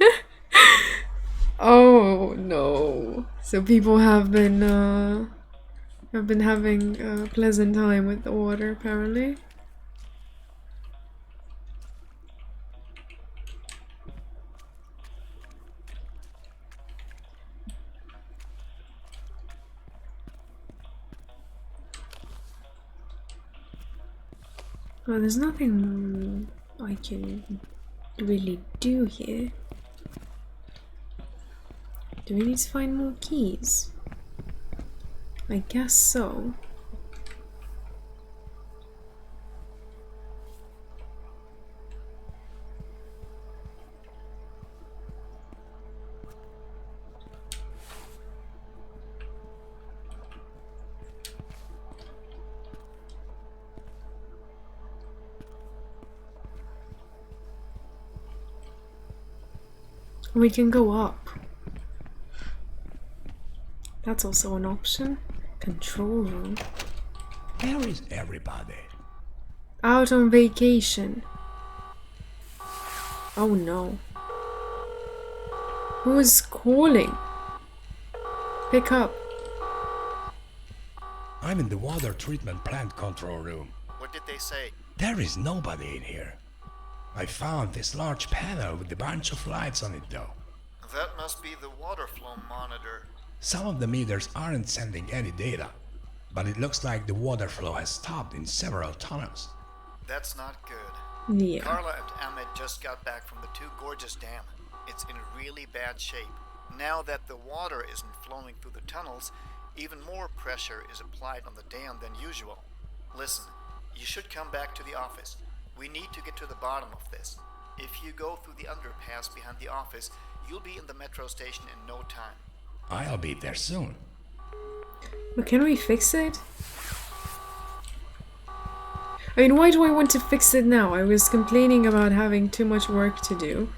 Oh no. So people have been having a pleasant time with the water apparently. Well, there's nothing I can really do here. Do we need to find more keys? I guess so. We can go up. That's also an option. Control room. Where is everybody? Out on vacation. Oh no. Who is calling? Pick up. I'm in the water treatment plant control room. What did they say? There is nobody in here. I found this large panel with a bunch of lights on it though. That must be the water flow monitor. Some of the meters aren't sending any data, but it looks like the water flow has stopped in several tunnels. That's not good. Yeah. Carla and Ahmed just got back from the Two Gorges Dam. It's in really bad shape. Now that the water isn't flowing through the tunnels, even more pressure is applied on the dam than usual. Listen, you should come back to the office. We need to get to the bottom of this. If you go through the underpass behind the office, you'll be in the metro station in no time. I'll be there soon. But can we fix it? I mean, why do I want to fix it now? I was complaining about having too much work to do.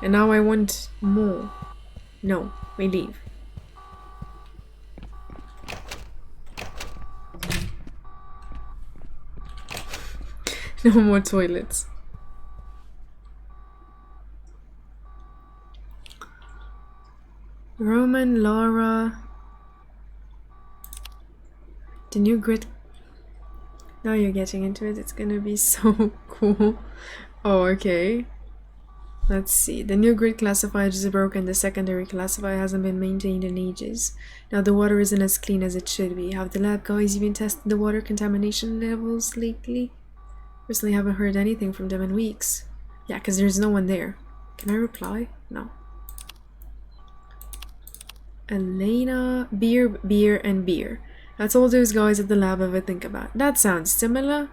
And now I want more. No, we leave. No more toilets. Roman, Laura. The new grid. Now you're getting into it. It's gonna be so cool. Oh, okay. Let's see. The new grid classifier is broken. The secondary classifier hasn't been maintained in ages. Now the water isn't as clean as it should be. Have the lab guys even tested the water contamination levels lately? Personally, haven't heard anything from them in weeks. Yeah, because there's no one there. Can I reply? No. Elena, beer, and beer. That's all those guys at the lab ever think about. That sounds similar.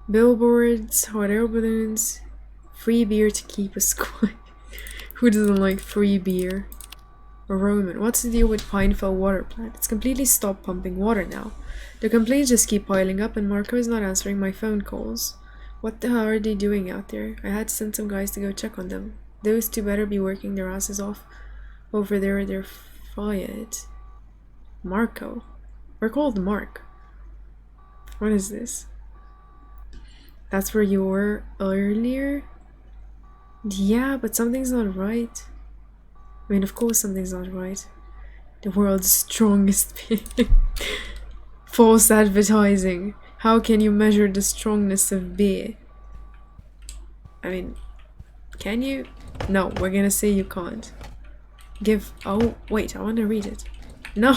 Billboards, hot air balloons, free beer to keep us quiet. Who doesn't like free beer? Roman, what's the deal with Pinefell water plant? It's completely stopped pumping water now. The complaints just keep piling up and Marco is not answering my phone calls. What the hell are they doing out there? I had to send some guys to go check on them. Those two better be working their asses off over there. They're fired. Marco? We're called Mark. What is this? That's where you were earlier? Yeah, but something's not right. I mean, of course something's not right. The world's strongest being. False advertising. How can you measure the strongness of beer? I mean, can you? No, we're gonna say you can't. Oh, wait, I want to read it. No!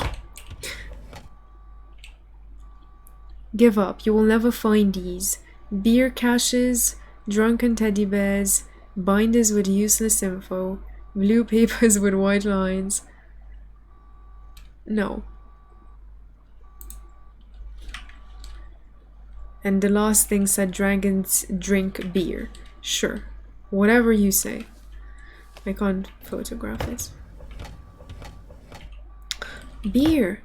Give up. You will never find these. Beer caches, drunken teddy bears, binders with useless info, blue papers with white lines. No. And the last thing said dragons drink beer. Sure. Whatever you say. I can't photograph it. Beer.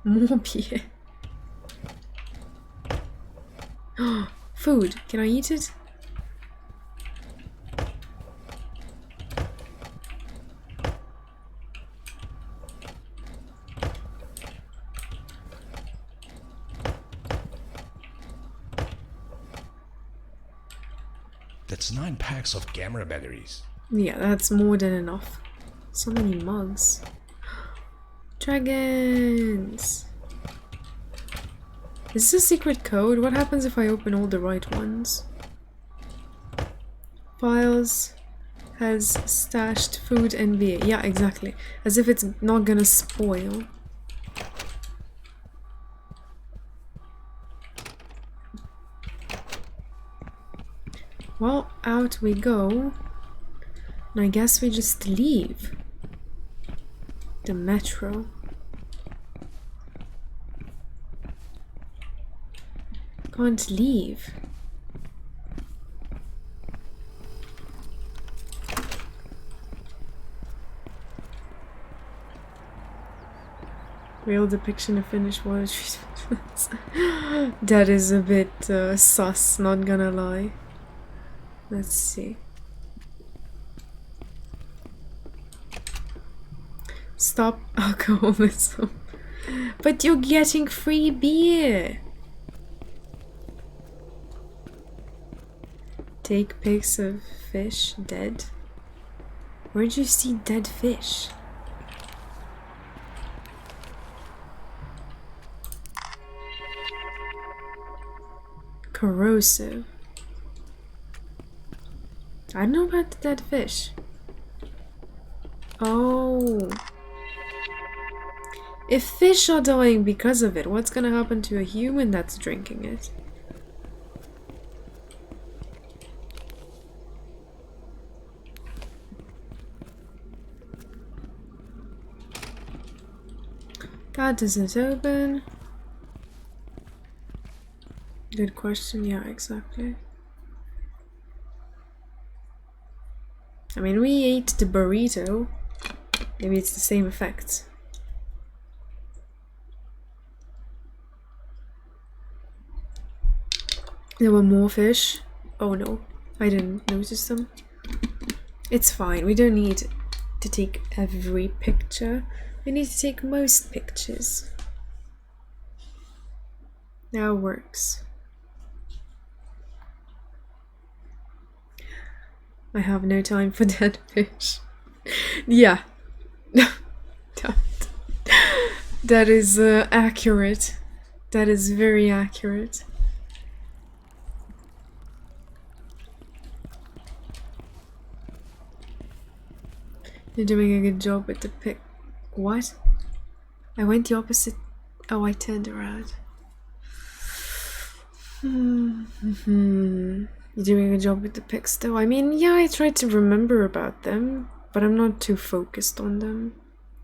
More beer. Food. Can I eat it? That's 9 packs of camera batteries. Yeah, that's more than enough. So many mugs. Dragons! Is this a secret code? What happens if I open all the right ones? Files has stashed food and beer. Yeah, exactly. As if it's not gonna spoil. Well, out we go. And I guess we just leave. The metro. Can't leave. Real depiction of finished water treatments. That is a bit sus, not gonna lie. Let's see. Stop alcoholism. But you're getting free beer. Take pics of fish dead. Where'd you see dead fish? Corrosive. I don't know about the dead fish. Oh. If fish are dying because of it, what's gonna happen to a human that's drinking it? That doesn't open. Good question, yeah, exactly. I mean, we ate the burrito. Maybe it's the same effect. There were more fish. Oh no, I didn't notice them. It's fine, we don't need to take every picture. We need to take most pictures. Now it works. I have no time for dead fish. Yeah. That is accurate. That is very accurate. You're doing a good job with the pic. What? I went the opposite. Oh, I turned around. You're doing a job with the pics though. I mean, yeah, I tried to remember about them, but I'm not too focused on them.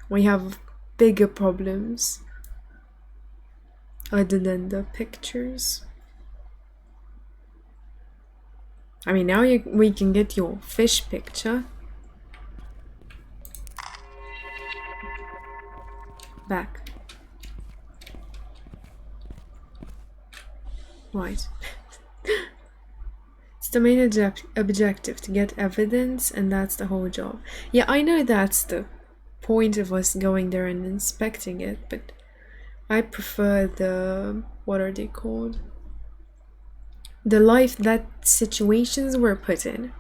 We have bigger problems other than the pictures. I mean, now we can get your fish picture. Back. Right. It's the main objective, to get evidence, and that's the whole job. Yeah, I know that's the point of us going there and inspecting it, but I prefer the... what are they called? The life that situations were put in.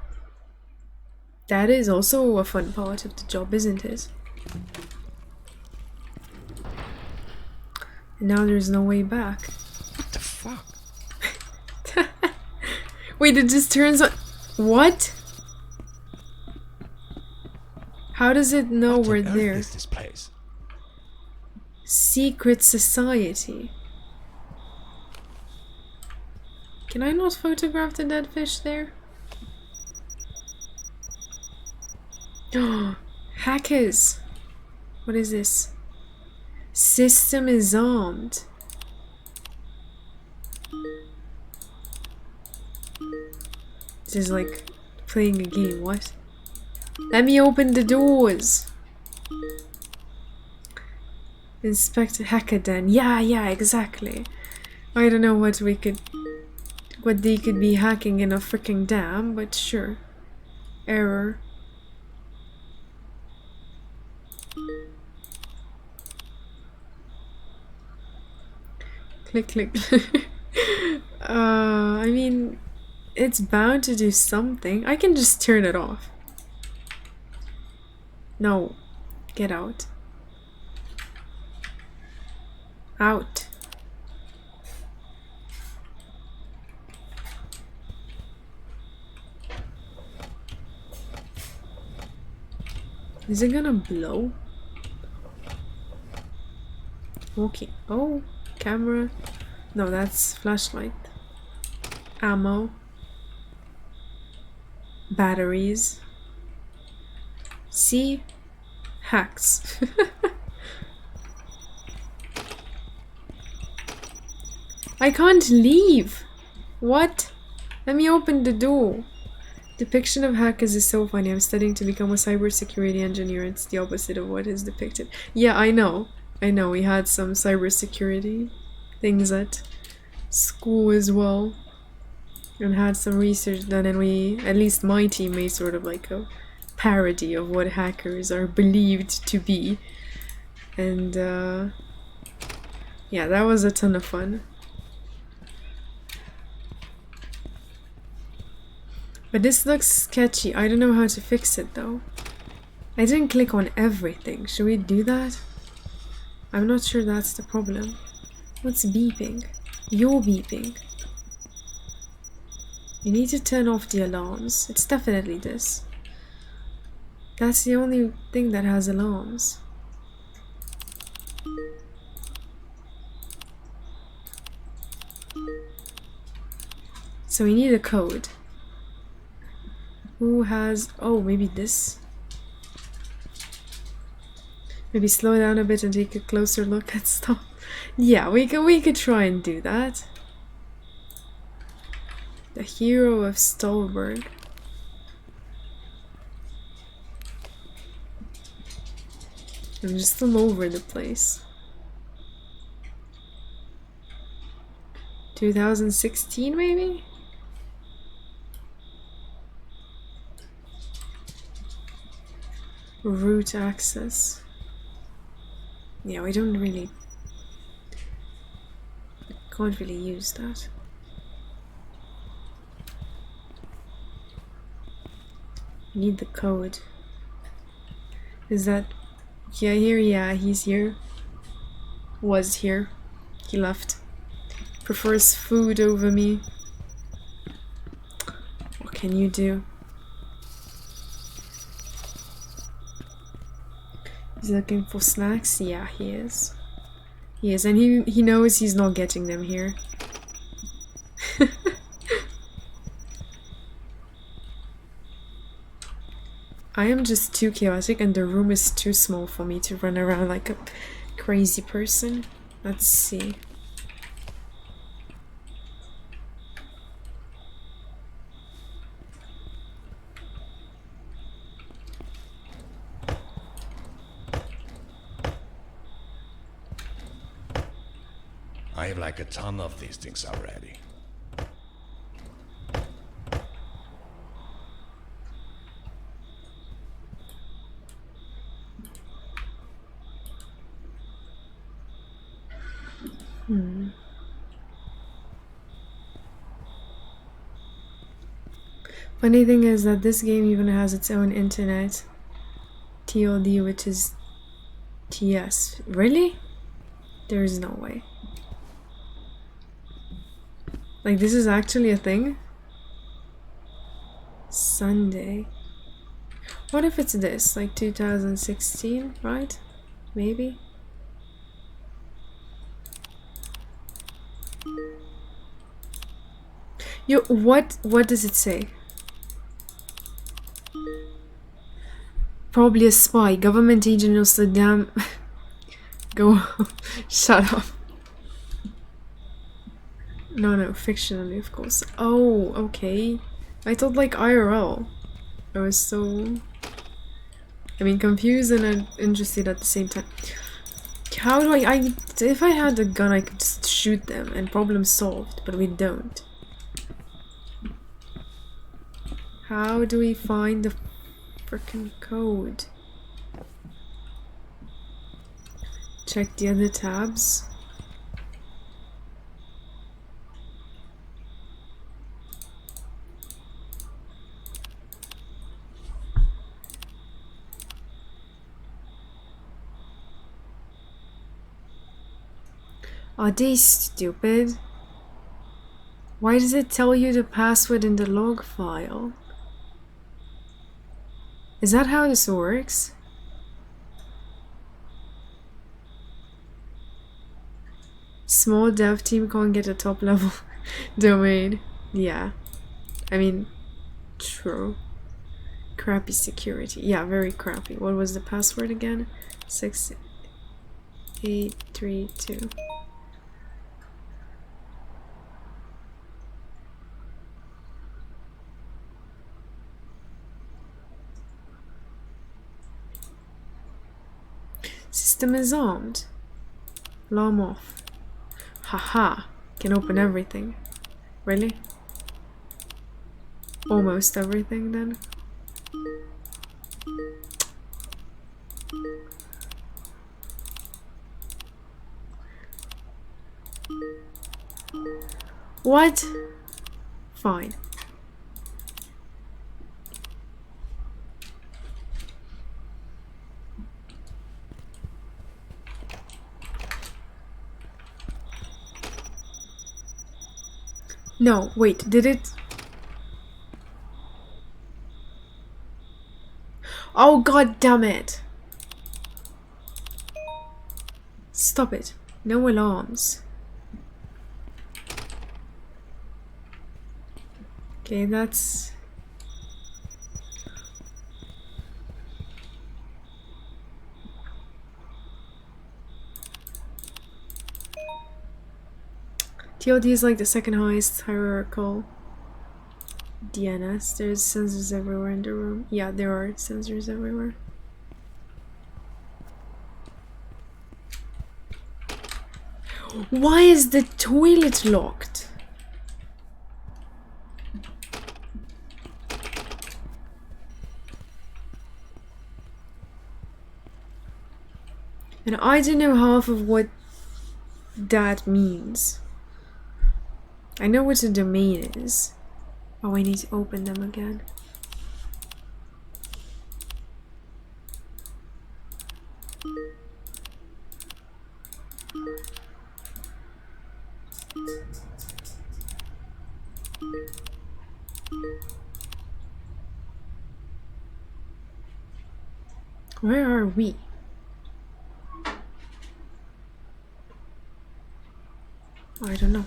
That is also a fun part of the job, isn't it? And now there's no way back. What the fuck? Wait, it just turns on... What? How does it know we're there? What is this place? Secret society. Can I not photograph the dead fish there? Oh, hackers! What is this? System is armed. This is like playing a game, what? Let me open the doors! Inspect hacker den. Yeah, exactly. I don't know what they could be hacking in a freaking dam, but sure. Error. Click. I mean, it's bound to do something. I can just turn it off. No. Get out. Out. Is it gonna blow? Okay. Oh, camera. No, that's flashlight. Ammo. Batteries. See? Hacks. I can't leave. What? Let me open the door. Depiction of hackers is so funny. I'm studying to become a cybersecurity engineer. It's the opposite of what is depicted. Yeah, I know. We had some cybersecurity things at school as well. And had some research done, and at least my team made sort of like a parody of what hackers are believed to be. And yeah, that was a ton of fun. But this looks sketchy. I don't know how to fix it though. I didn't click on everything. Should we do that? I'm not sure that's the problem. What's beeping? You're beeping. You need to turn off the alarms. It's definitely this. That's the only thing that has alarms. So we need a code. Who has... oh, maybe this? Maybe slow down a bit and take a closer look at stuff. Yeah, we could try and do that. The hero of Stolberg. I'm just all over the place. 2016 maybe? Root access. Yeah, we don't really... can't really use that. Need the code. Is that... yeah, here? Yeah, he's here. Was here. He left. Prefers food over me. What can you do? He's looking for snacks? Yeah, he is. He is, and he knows he's not getting them here. I am just too chaotic and the room is too small for me to run around like a crazy person. Let's see. I have like a ton of these things already. Funny thing is that this game even has its own internet. TLD, which is TS. Really? There is no way. Like, this is actually a thing? Sunday. What if it's this? Like 2016, right? Maybe? Yo, what does it say? Probably a spy. Government agent knows the damn... Go... Shut up. No, fictionally, of course. Oh, okay. I thought like IRL. I was so... I mean, confused and interested at the same time. How do I... If I had a gun, I could just shoot them and problem solved, but we don't. How do we find the freaking code? Check the other tabs. Are they stupid? Why does it tell you the password in the log file? Is that how this works? Small dev team can't get a top level domain. Yeah. I mean, true. Crappy security. Yeah, very crappy. What was the password again? 6832. System is armed. Alarm off. Haha. Can open everything. Really? Almost everything then. What? Fine. No, wait, did it? Oh, god damn it! Stop it. No alarms. Okay, that's... TLD is like the second highest hierarchical DNS. There's sensors everywhere in the room. Yeah, there are sensors everywhere. Why is the toilet locked? And I don't know half of what that means. I know what a domain is. Oh, I need to open them again. Where are we? I don't know.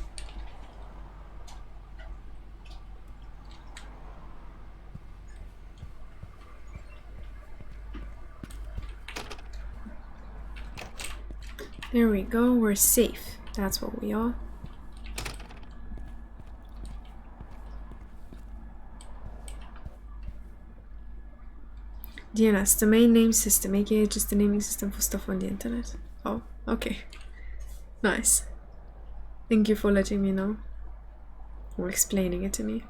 There we go, we're safe. That's what we are. DNS, domain name system, aka just the naming system for stuff on the internet. Oh, okay. Nice. Thank you for letting me know. Or explaining it to me.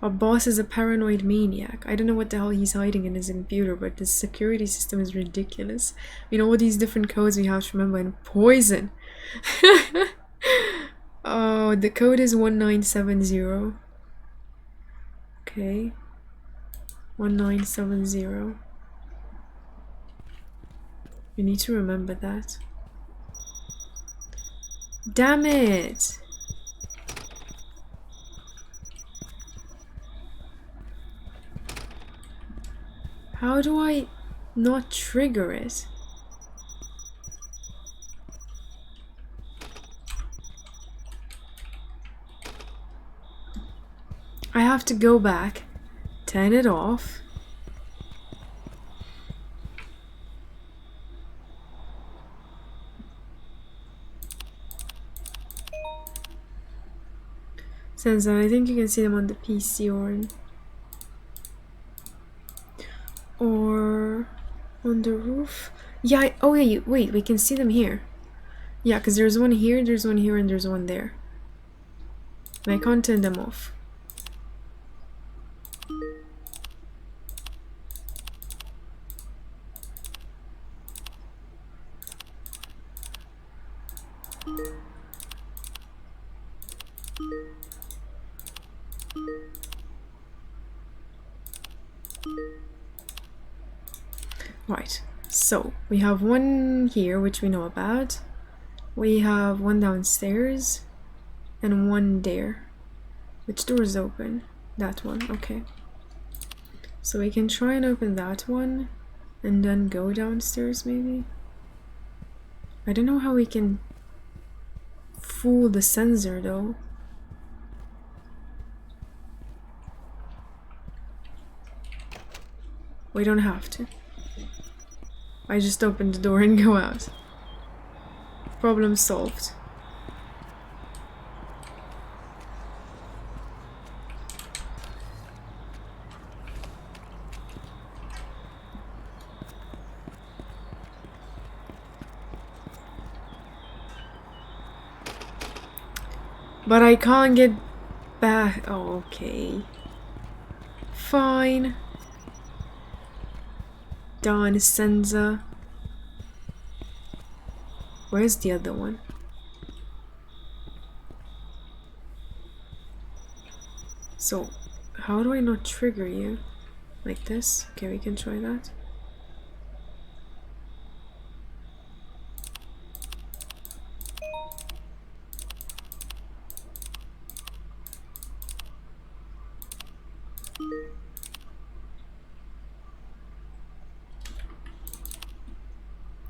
Our boss is a paranoid maniac. I don't know what the hell he's hiding in his computer, but the security system is ridiculous. You know all these different codes we have to remember, and poison. Oh, the code is 1970. Okay. 1970. You need to remember that. Damn it! How do I not trigger it? I have to go back, turn it off. Sensor, I think you can see them on the PC or on the roof. Yeah, oh yeah, wait, we can see them here. Yeah, because there's one here, and there's one there. And I can't turn them off. Right, so we have one here, which we know about. We have one downstairs and one there. Which door is open? That one, okay. So we can try and open that one and then go downstairs maybe. I don't know how we can fool the sensor though. We don't have to. I just open the door and go out. Problem solved. But I can't get back. Oh, okay. Fine. Darn Senza. Where's the other one? So, how do I not trigger you? Like this? Okay, we can try that.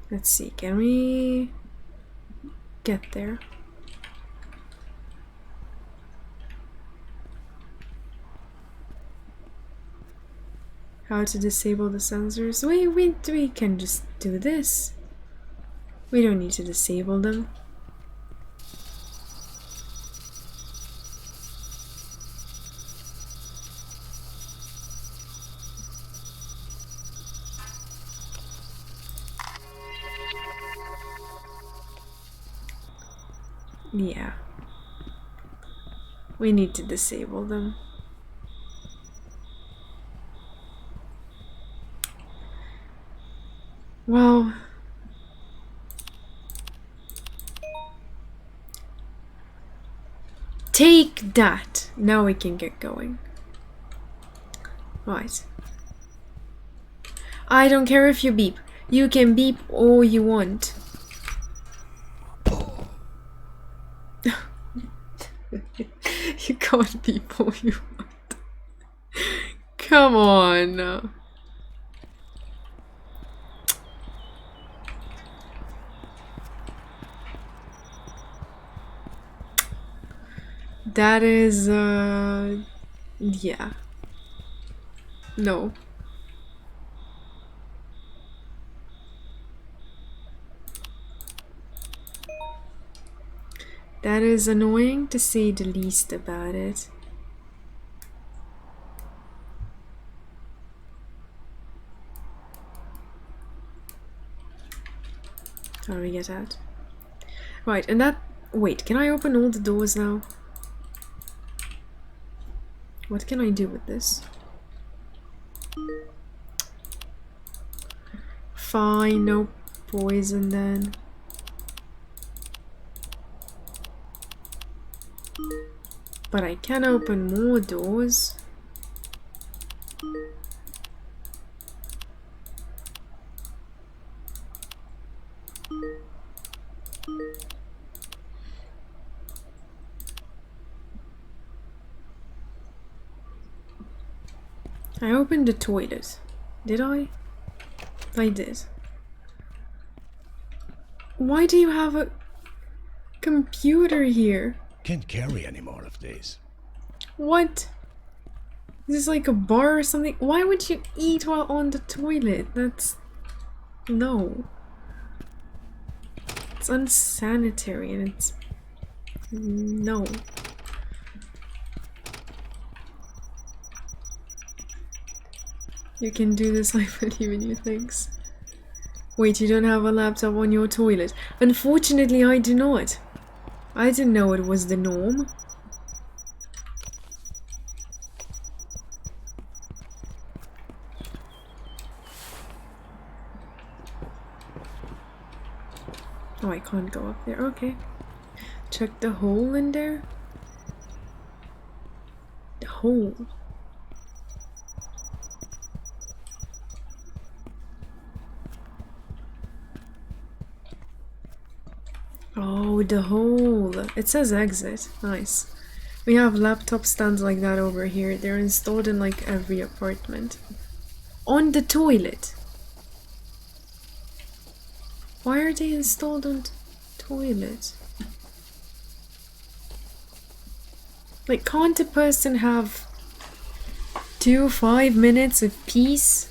Let's see, can we get there? How to disable the sensors? We can just do this. We don't need to disable them. Yeah. We need to disable them. Well, take that. Now we can get going. Right. I don't care if you beep. You can beep all you want. You can't beep all you want. Come on. That is, yeah. No. That is annoying to say the least about it. How do we get out? Right, and that Wait, can I open all the doors now? What can I do with this? Fine, no poison then. But I can open more doors. I opened the toilet. Did I? I did. Why do you have a computer here? Can't carry any more of these. What? Is this like a bar or something? Why would you eat while on the toilet? That's... no. It's unsanitary and it's... no. You can do this, I believe in you, thanks. Wait, you don't have a laptop on your toilet? Unfortunately, I do not. I didn't know it was the norm. Oh, I can't go up there. Okay. Check the hole in there. The hole. Oh, the hole. It says exit. Nice. We have laptop stands like that over here. They're installed in like every apartment. On the toilet. Why are they installed on the toilet? Like, can't a person have 5 minutes of peace?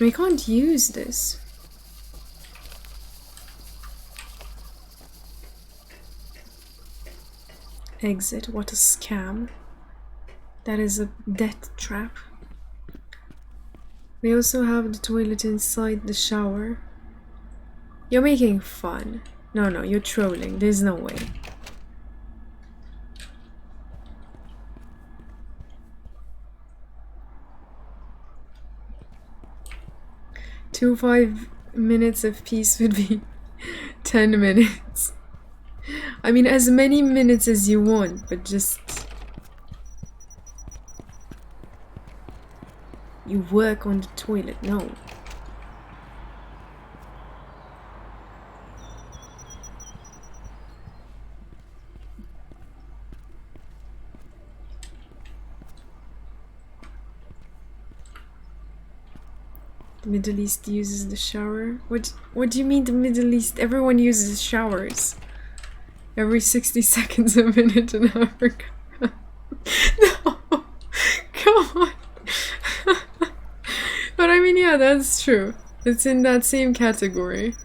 We can't use this. Exit, what a scam. That is a death trap. We also have the toilet inside the shower. You're making fun. No, you're trolling. There's no way. Two 5 minutes of peace would be 10 minutes. I mean, as many minutes as you want, but just... you work on the toilet, no. The Middle East uses the shower? What do you mean the Middle East? Everyone uses showers. Every 60 seconds, a minute in Africa. No! Come on! But I mean, yeah, that's true. It's in that same category.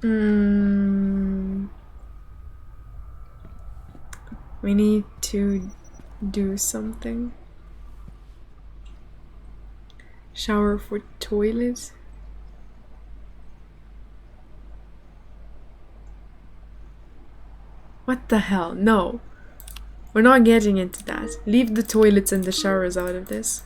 We need to do something. Shower for toilet. What the hell? No. We're not getting into that. Leave the toilets and the showers out of this.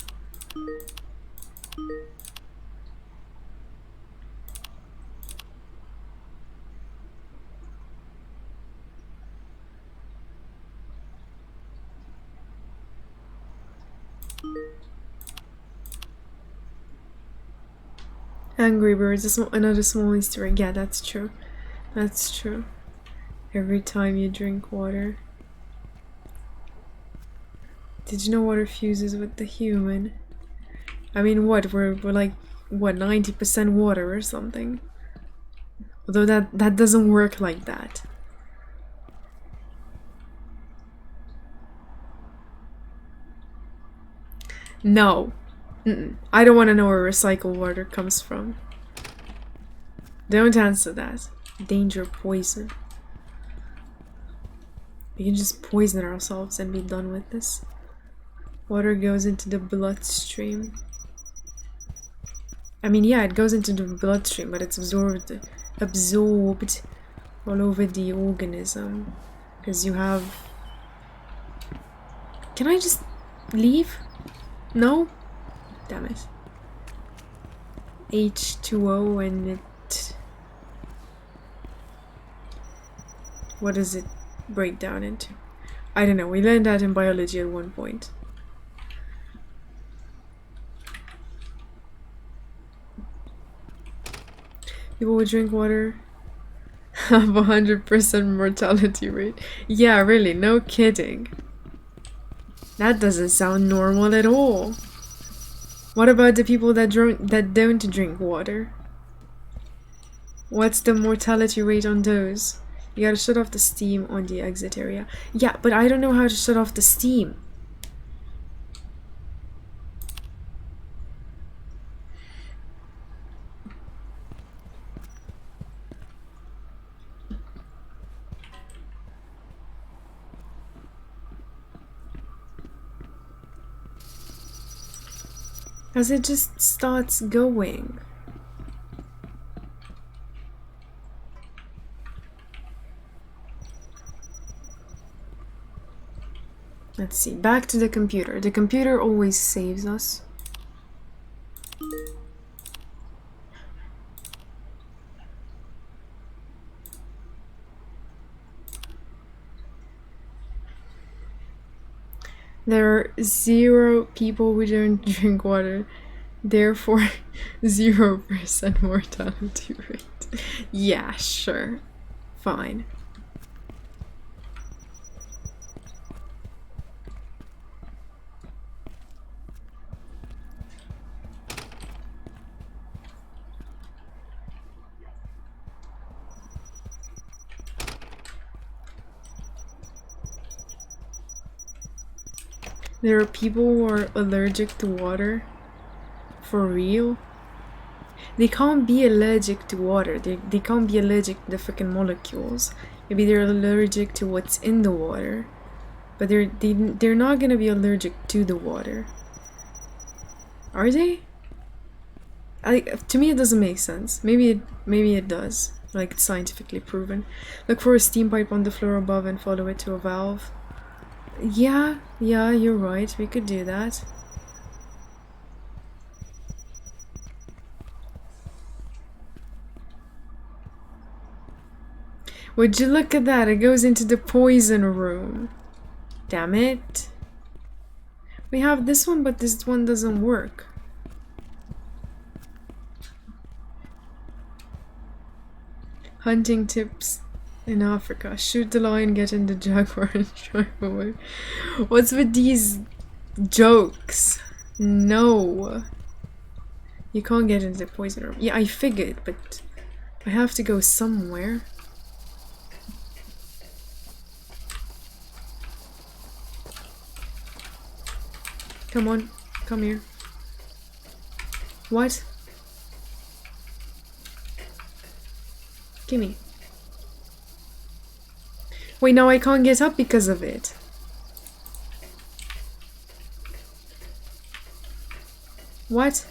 Angry Birds, another small Easter egg. Yeah, that's true. That's true. Every time you drink water. Did you know water fuses with the human? I mean, what? We're like, what, 90% water or something? Although that doesn't work like that. No. I don't want to know where recycled water comes from. Don't answer that. Danger poison. We can just poison ourselves and be done with this. Water goes into the bloodstream. I mean, yeah, it goes into the bloodstream, but it's absorbed all over the organism. Because you have... Can I just leave? No? Damn it. H2O and it... What does it break down into? I don't know, we learned that in biology at one point. People who drink water have 100% mortality rate. Yeah, really, no kidding. That doesn't sound normal at all. What about the people that don't drink water? What's the mortality rate on those? You gotta shut off the steam on the exit area. Yeah, but I don't know how to shut off the steam. As it just starts going. Let's see, back to the computer. The computer always saves us. There are 0 people who don't drink water, therefore 0% mortality rate. Yeah, sure. Fine. There are people who are allergic to water. For real? They can't be allergic to water. They can't be allergic to the freaking molecules. Maybe they're allergic to what's in the water. But they're not gonna be allergic to the water. Are they? To me it doesn't make sense. Maybe it does. Like it's scientifically proven. Look for a steam pipe on the floor above and follow it to a valve. Yeah, you're right. We could do that. Would you look at that? It goes into the poison room. Damn it. We have this one, but this one doesn't work. Hunting tips in Africa. Shoot the lion, get in the jaguar and drive away. What's with these jokes? No. You can't get into the poison room. Yeah, I figured, but I have to go somewhere. Come on, come here. What? Gimme. Wait, now I can't get up because of it. What?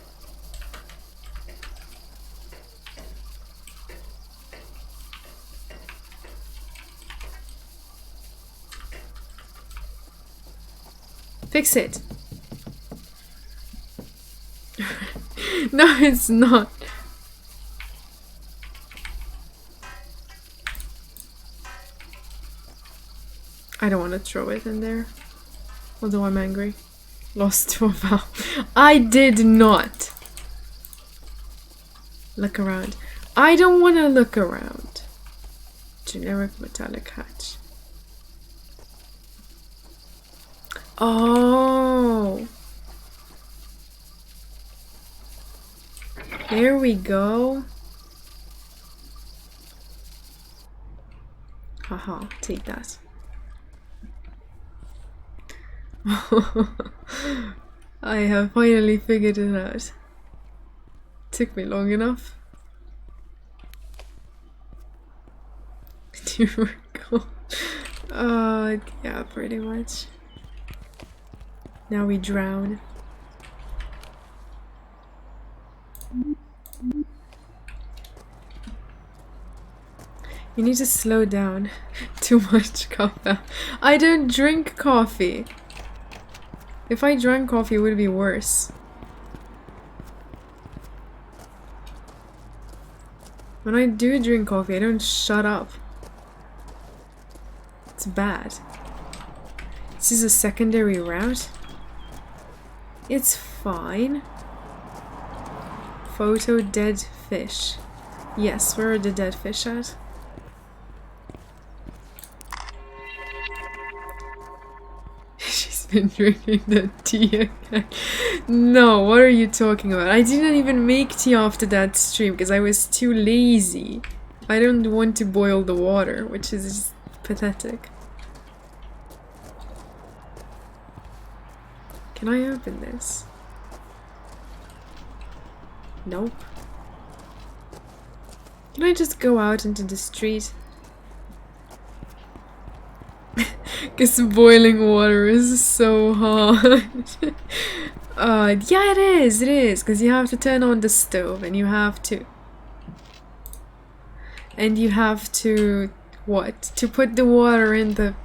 Fix it. No, it's not. I don't want to throw it in there. Although I'm angry. Lost to a valve. I did not. Look around. I don't want to look around. Generic metallic hatch. Oh. There we go. Haha, take that. I have finally figured it out. Took me long enough. Here we go. Yeah, pretty much. Now we drown. You need to slow down. Too much coffee. I don't drink coffee. If I drank coffee, it would be worse. When I do drink coffee, I don't shut up. It's bad. This is a secondary route. It's fine. Photo dead fish. Yes, where are the dead fish at? She's been drinking the tea again. No, what are you talking about? I didn't even make tea after that stream because I was too lazy. I don't want to boil the water, which is just pathetic. Can I open this? Nope. Can I just go out into the street? Because boiling water is so hard. Yeah, it is, because you have to turn on the stove and you have to... And you have to... What? To put the water in the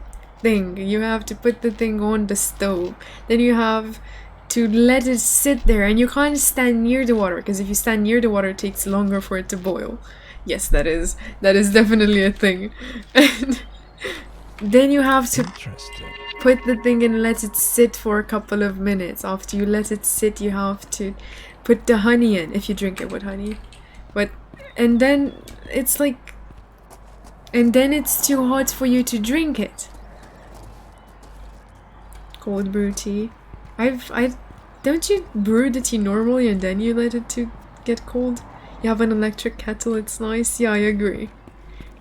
thing. You have to put the thing on the stove. Then you have to let it sit there, and you can't stand near the water, because if you stand near the water, it takes longer for it to boil. Yes, that is definitely a thing. And then you have to put the thing and let it sit for a couple of minutes. After you let it sit, you have to put the honey in, if you drink it with honey. And then it's like... And then it's too hot for you to drink it. Cold brew tea. Don't you brew the tea normally and then you let it to get cold? You have an electric kettle, it's nice. Yeah, I agree.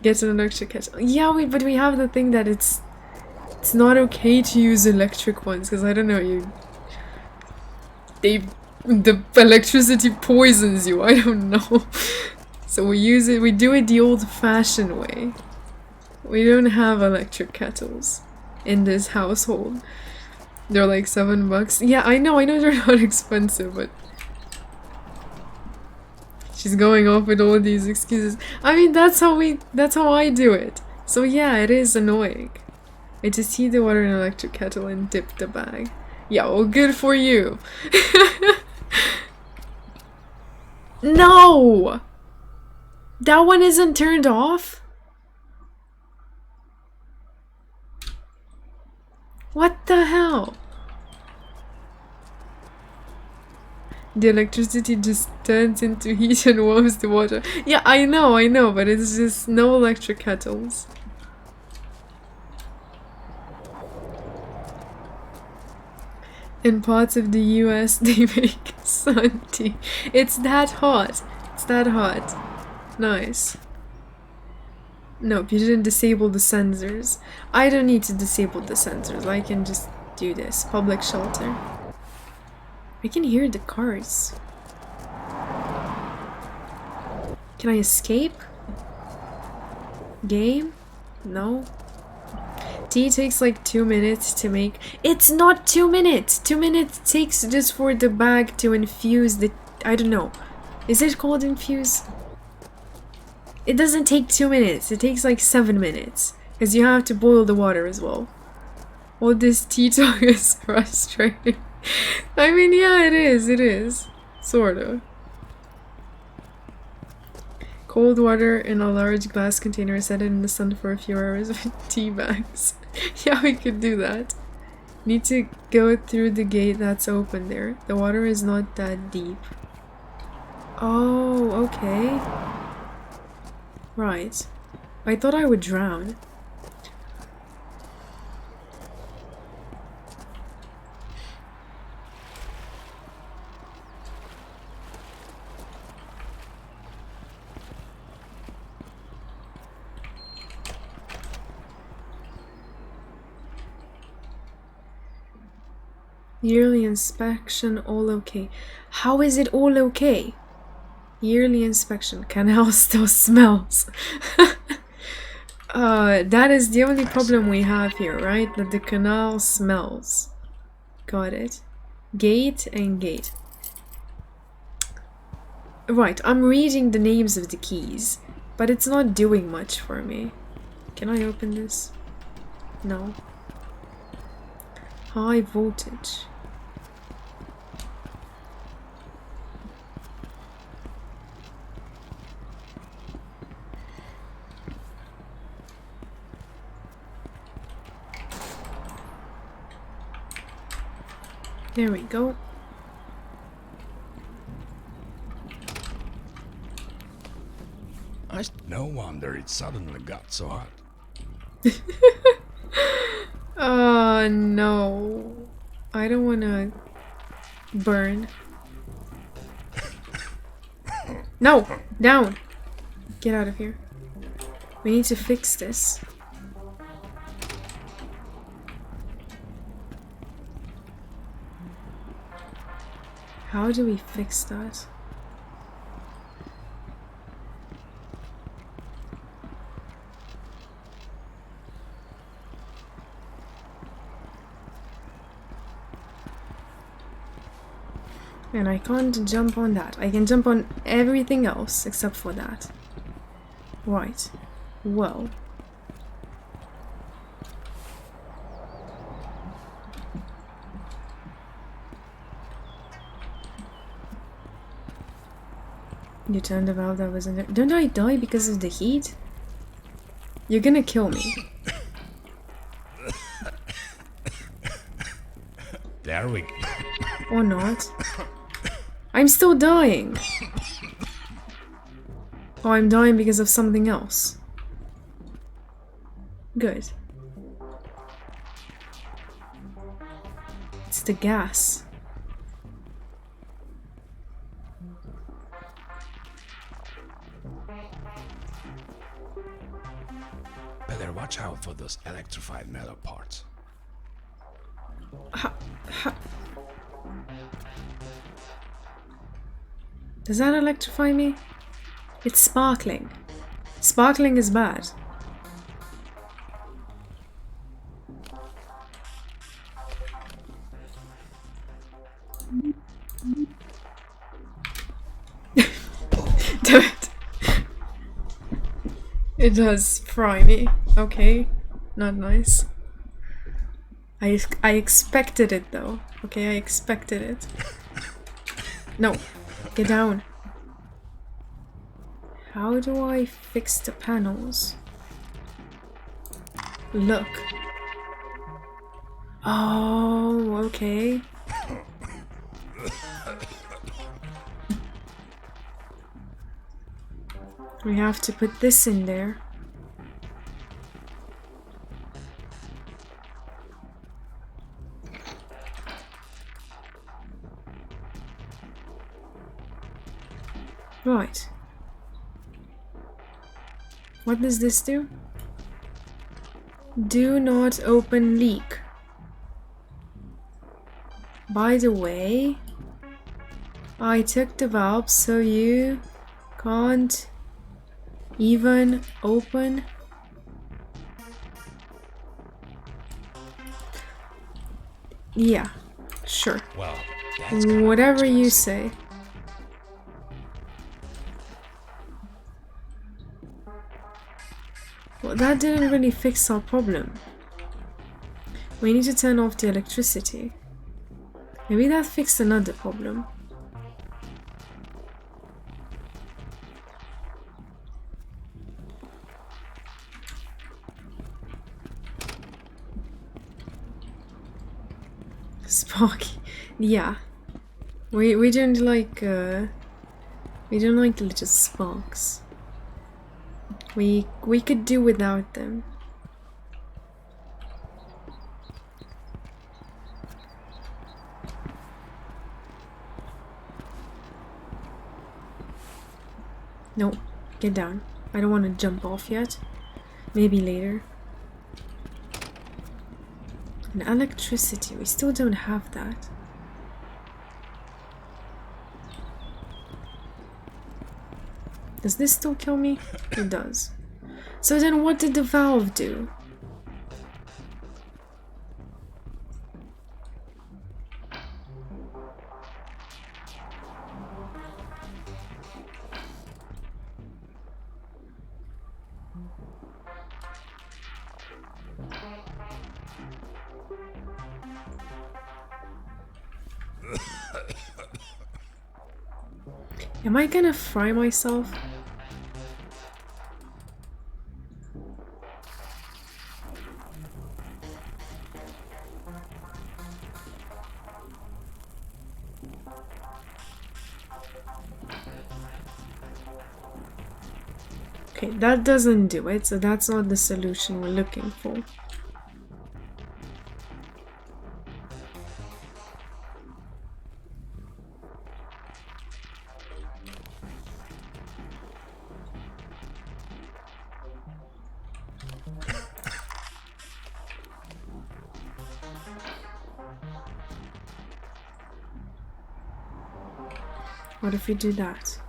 Get an electric kettle. Yeah, but we have the thing that it's not okay to use electric ones, because I don't know, the electricity poisons you, I don't know. So we do it the old-fashioned way. We don't have electric kettles in this household. They're like $7. Yeah, I know they're not expensive, but she's going off with all these excuses. I mean, that's how I do it. So yeah, it is annoying. I just heat the water in an electric kettle and dip the bag. Yeah, well, good for you. No! That one isn't turned off? What the hell? The electricity just turns into heat and warms the water. Yeah, I know, but it's just no electric kettles. In parts of the US, they make sun tea. It's that hot. It's that hot. Nice. Nope, you didn't disable the sensors. I don't need to disable the sensors. I can just do this. Public shelter. I can hear the cars. Can I escape? Game? No. Tea takes like 2 minutes to make. It's not 2 minutes! 2 minutes takes just for the bag to infuse the... I don't know. Is it called infuse? It doesn't take 2 minutes. It takes like 7 minutes. Because you have to boil the water as well. All this tea talk is frustrating. I mean, yeah, it is. Sort of. Cold water in a large glass container, set it in the sun for a few hours with tea bags. Yeah, we could do that. Need to go through the gate that's open there. The water is not that deep. Oh, okay. Right. I thought I would drown. Yearly inspection, all okay. How is it all okay? Yearly inspection. Canal still smells. That is the only problem we have here, right? That the canal smells. Got it. Gate and gate. Right, I'm reading the names of the keys, but it's not doing much for me. Can I open this? No. High voltage. There we go. No wonder it suddenly got so hot. Oh no. I don't wanna burn. No! Down! Get out of here. We need to fix this. How do we fix that? And I can't jump on that. I can jump on everything else except for that. Right. Well. You turned the valve that was in there. Don't I die because of the heat? You're gonna kill me. There we go. Or not. I'm still dying. Oh, I'm dying because of something else. Good. It's the gas. Better watch out for those electrified metal parts. Does that electrify me? It's sparkling. Sparkling is bad. Damn it. It does fry me. Okay. Not nice. I expected it though. Okay, I expected it. No. Get down. How do I fix the panels? Look. Oh, okay. We have to put this in there. Right. What does this do? Do not open leak. By the way, I took the valve so you can't even open. Yeah, sure. Well, whatever you say. Well, that didn't really fix our problem. We need to turn off the electricity. Maybe that fixed another problem. Sparky. Yeah. We don't like the little sparks. We could do without them. No, get down. I don't want to jump off yet. Maybe later. And electricity, we still don't have that. Does this still kill me? It does. So then what did the valve do? Am I gonna fry myself? Okay, that doesn't do it, so that's not the solution we're looking for. What if we do that?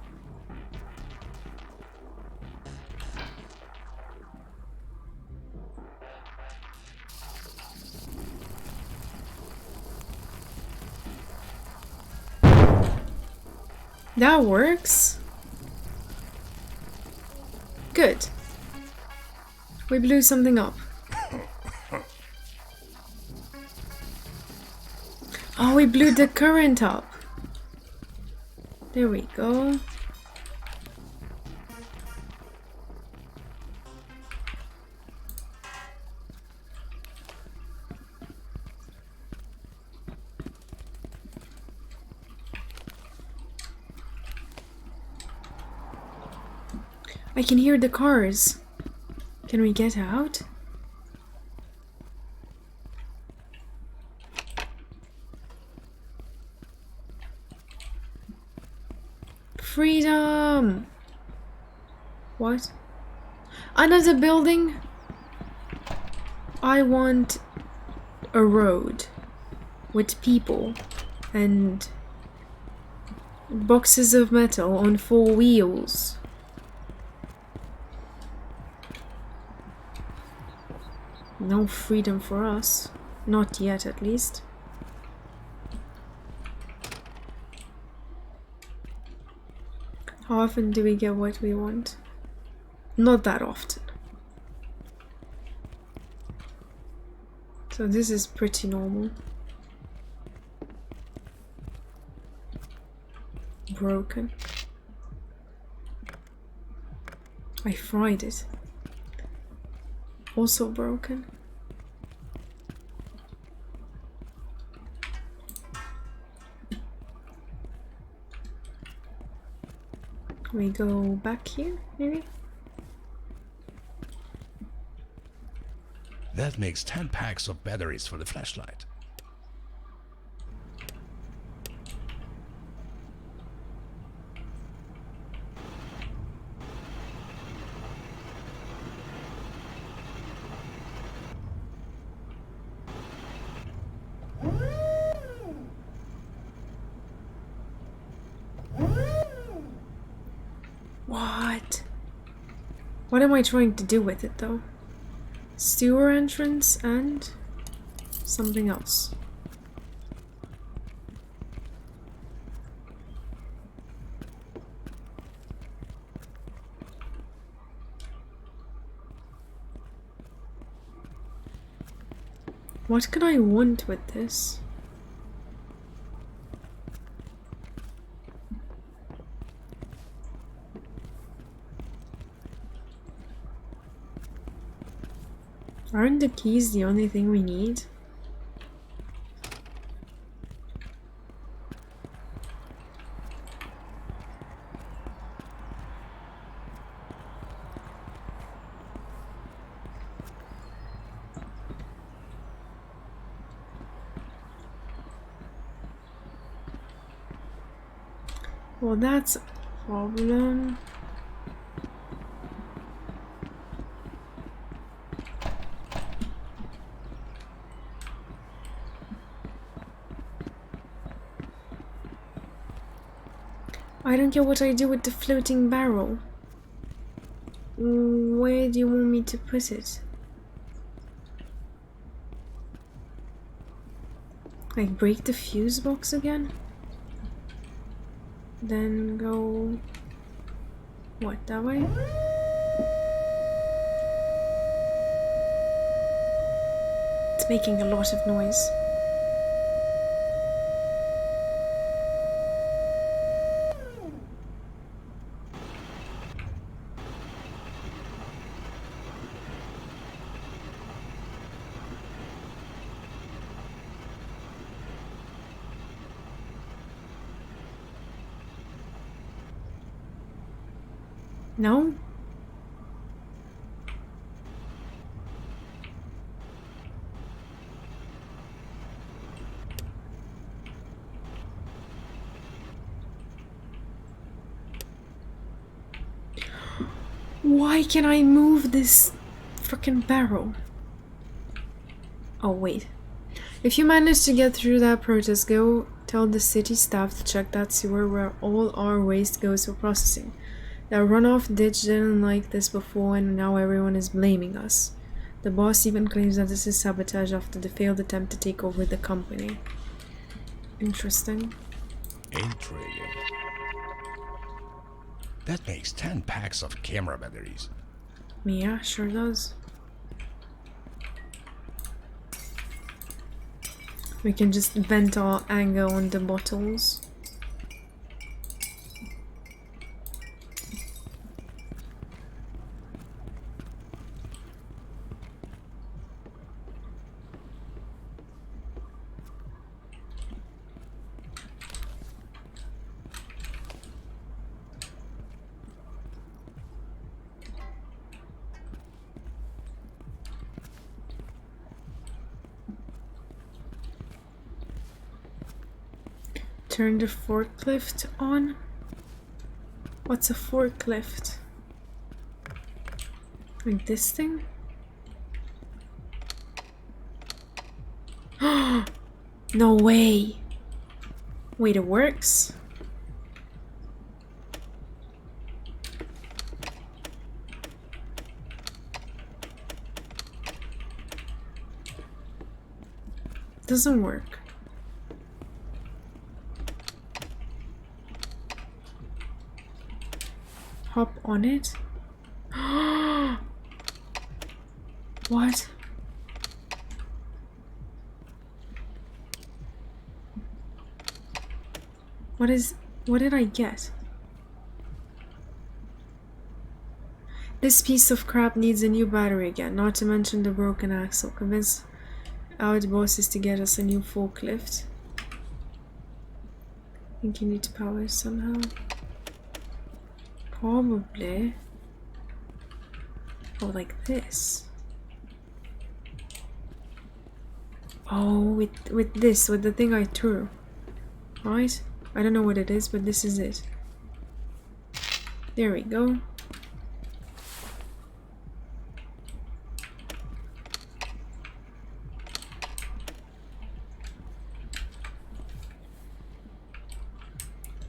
That works. Good. We blew something up. Oh, we blew the current up. There we go. I can hear the cars. Can we get out? Freedom! What? Another building? I want a road with people and boxes of metal on 4 wheels. No freedom for us. Not yet, at least. How often do we get what we want? Not that often. So this is pretty normal. Broken. I fried it. Also broken. We go back here, maybe? That makes 10 packs of batteries for the flashlight. What am I trying to do with it, though? Sewer entrance and something else. What can I want with this? Aren't the keys the only thing we need? Well, that's a problem. I don't get what I do with the floating barrel. Where do you want me to put it? Like break the fuse box again? Then go... What, that way? It's making a lot of noise. No? Why can I move this freaking barrel? Oh, wait. If you manage to get through that protest, go tell the city staff to check that sewer where all our waste goes for processing. That runoff ditch didn't like this before and now everyone is blaming us. The boss even claims that this is sabotage after the failed attempt to take over the company. Interesting. Intriguing. That makes 10 packs of camera batteries. Yeah, sure does. We can just vent our anger on the bottles. Turn the forklift on. What's a forklift? Like this thing? No way! Wait, it works? Doesn't work. Hop on it? What? What did I get? This piece of crap needs a new battery again, not to mention the broken axle. Convince our bosses to get us a new forklift. Think you need to power it somehow? Probably. Oh, like this. Oh, with this, with the thing I threw. Right? I don't know what it is, but this is it. There we go.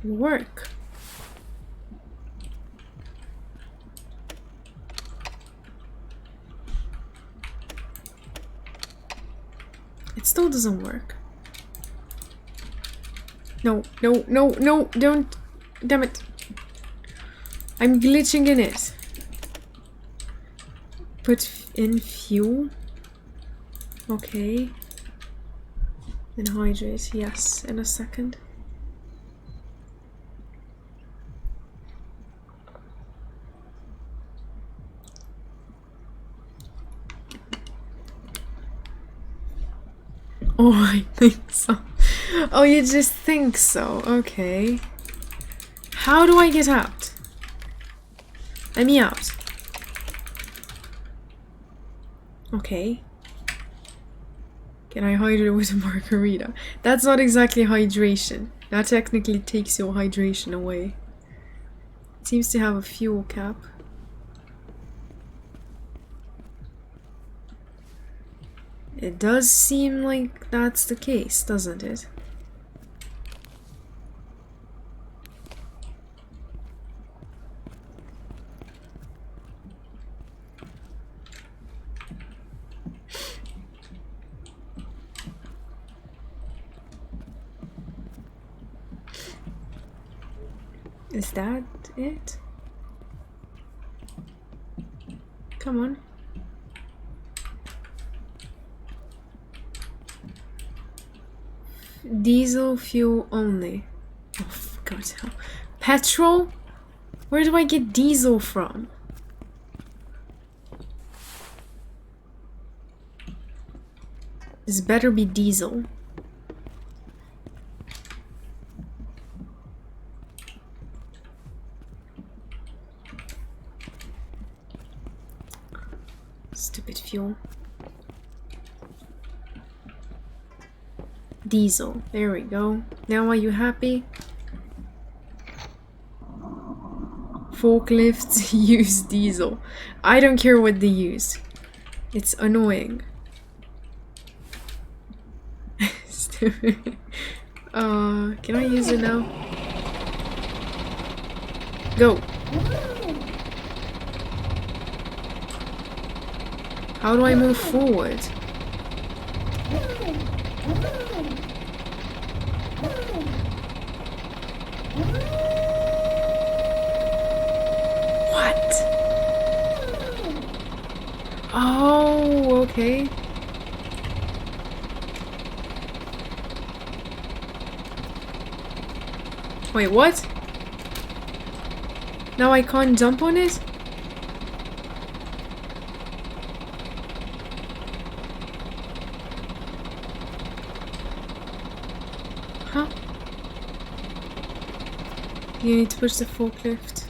Work. It still doesn't work. No, no, no, no, don't. Damn it. I'm glitching in it. Put in fuel. Okay. And hydrate. Yes, in a second. Oh, I think so. Oh, you just think so. Okay. How do I get out? Let me out. Okay. Can I hydrate with a margarita? That's not exactly hydration. That technically takes your hydration away. It seems to have a fuel cap. It does seem like that's the case, doesn't it? Is that it? Come on. Diesel fuel only. Oh, for God's hell. Petrol? Where do I get diesel from? This better be diesel. Stupid fuel. Diesel. There we go. Now are you happy? Forklifts use diesel. I don't care what they use. It's annoying. Stupid. Can I use it now? Go. How do I move forward? What? Oh, okay. Wait, what? Now I can't jump on it? Huh? You need to push the forklift.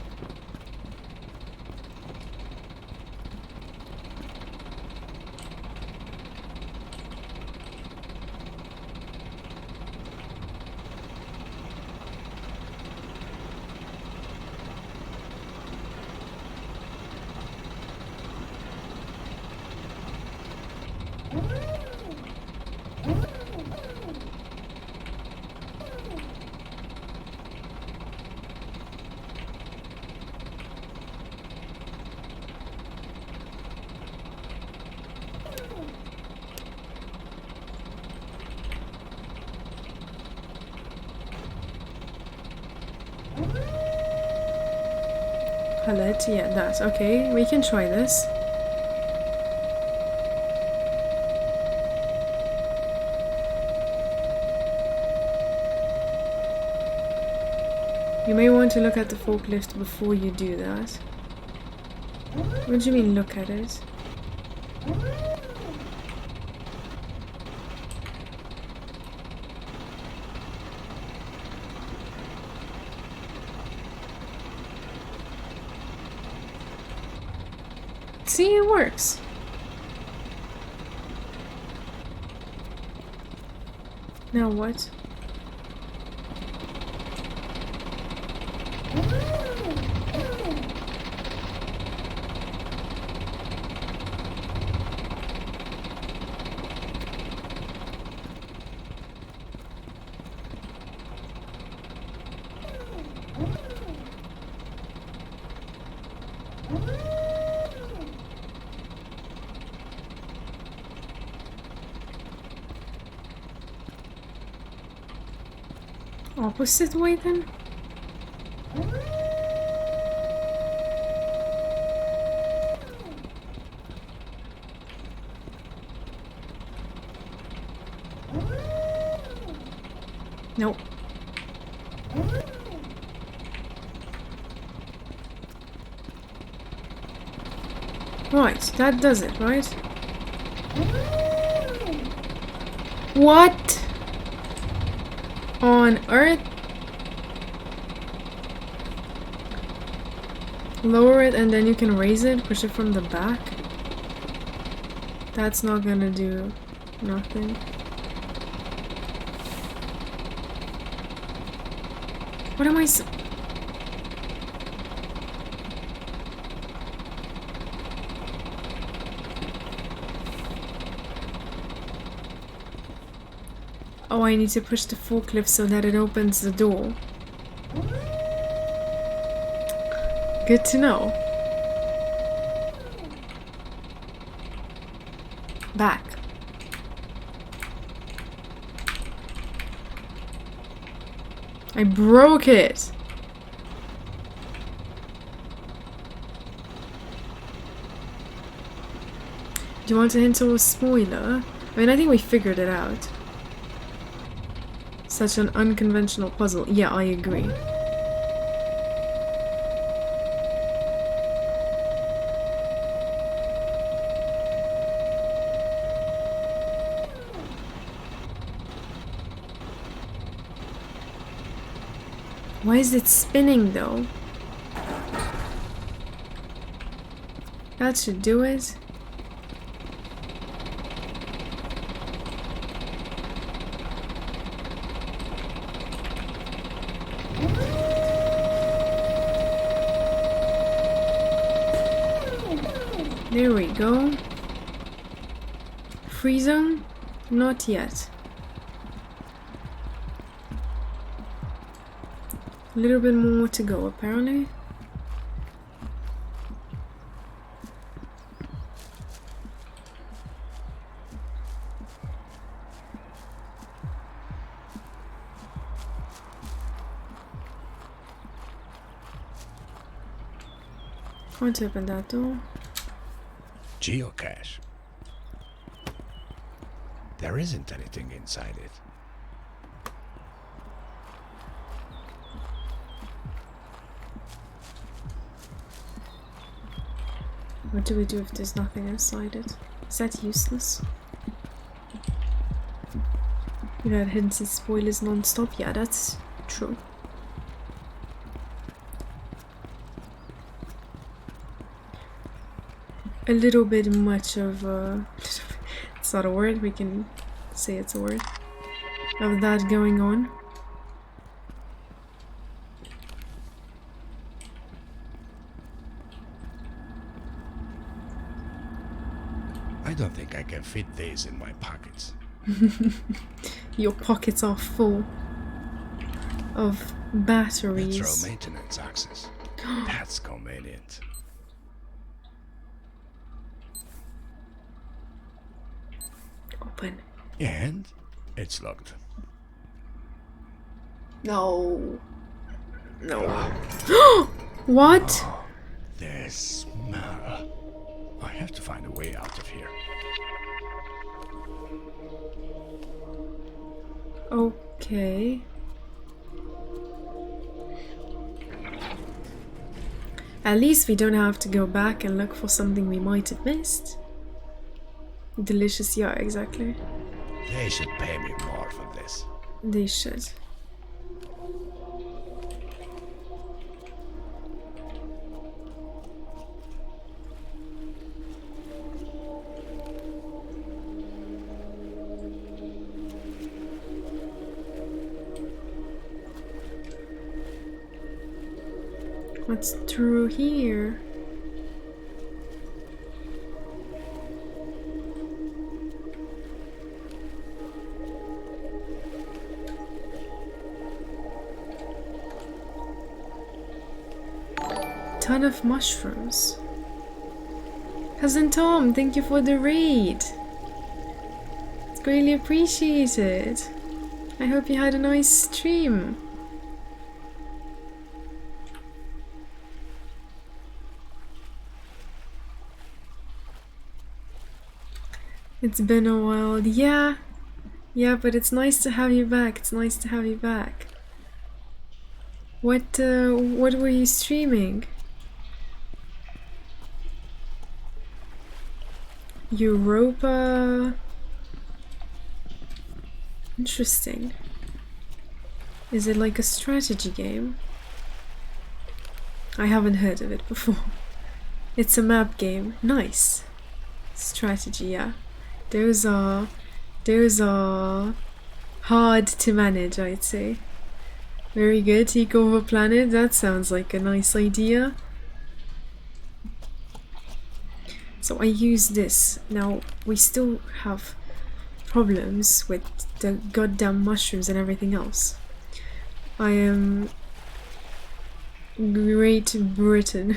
Palette, yeah, that. Okay, we can try this. You may want to look at the forklift before you do that. What do you mean, look at it? See, it works. Now what? Opposite way then? Nope. Right, that does it, right? What on earth? Lower it and then you can raise it, push it from the back. That's not gonna do nothing. What am I s- Oh, I need to push the forklift so that it opens the door. Good to know. Back. I broke it. Do you want a hint or a spoiler? I mean, I think we figured it out. Such an unconventional puzzle. Yeah, I agree. Why is it spinning though? That should do it. There we go. Free zone? Not yet. A little bit more to go, apparently. Can't open that door. Geocache. There isn't anything inside it. What do we do if there's nothing inside it? Is that useless? You had hints and spoilers non-stop? Yeah, that's true. A little bit much of it's not a word, we can say it's a word, of that going on. I don't think I can fit these in my pockets. Your pockets are full of batteries. Metro maintenance access. That's convenient. Open. And it's locked. No. No. What? Oh, the smell. I have to find a way out of here. Okay. At least we don't have to go back and look for something we might have missed. Delicious, yeah, exactly. They should pay me more for this. They should. What's through here? Ton of mushrooms. Cousin Tom, thank you for the raid. It's greatly appreciated. I hope you had a nice stream. It's been a while. Yeah, but it's nice to have you back. It's nice to have you back. What were you streaming? Europa. Interesting. Is it like a strategy game? I haven't heard of it before. It's a map game. Nice. Strategy, yeah. Those are hard to manage, I'd say. Very good. Take over planet. That sounds like a nice idea. So I use this. Now we still have problems with the goddamn mushrooms and everything else. I am Great Britain.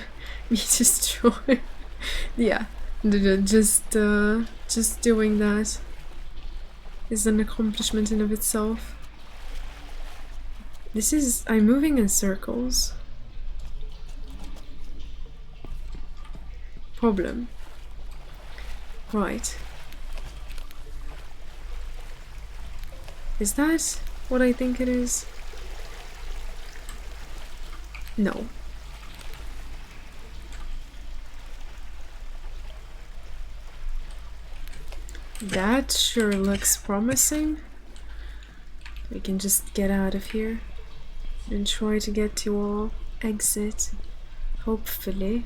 We destroy. Yeah. Just doing that is an accomplishment in of itself. This is... I'm moving in circles. Problem. Right. Is that what I think it is? No. That sure looks promising. We can just get out of here and try to get to our exit, hopefully.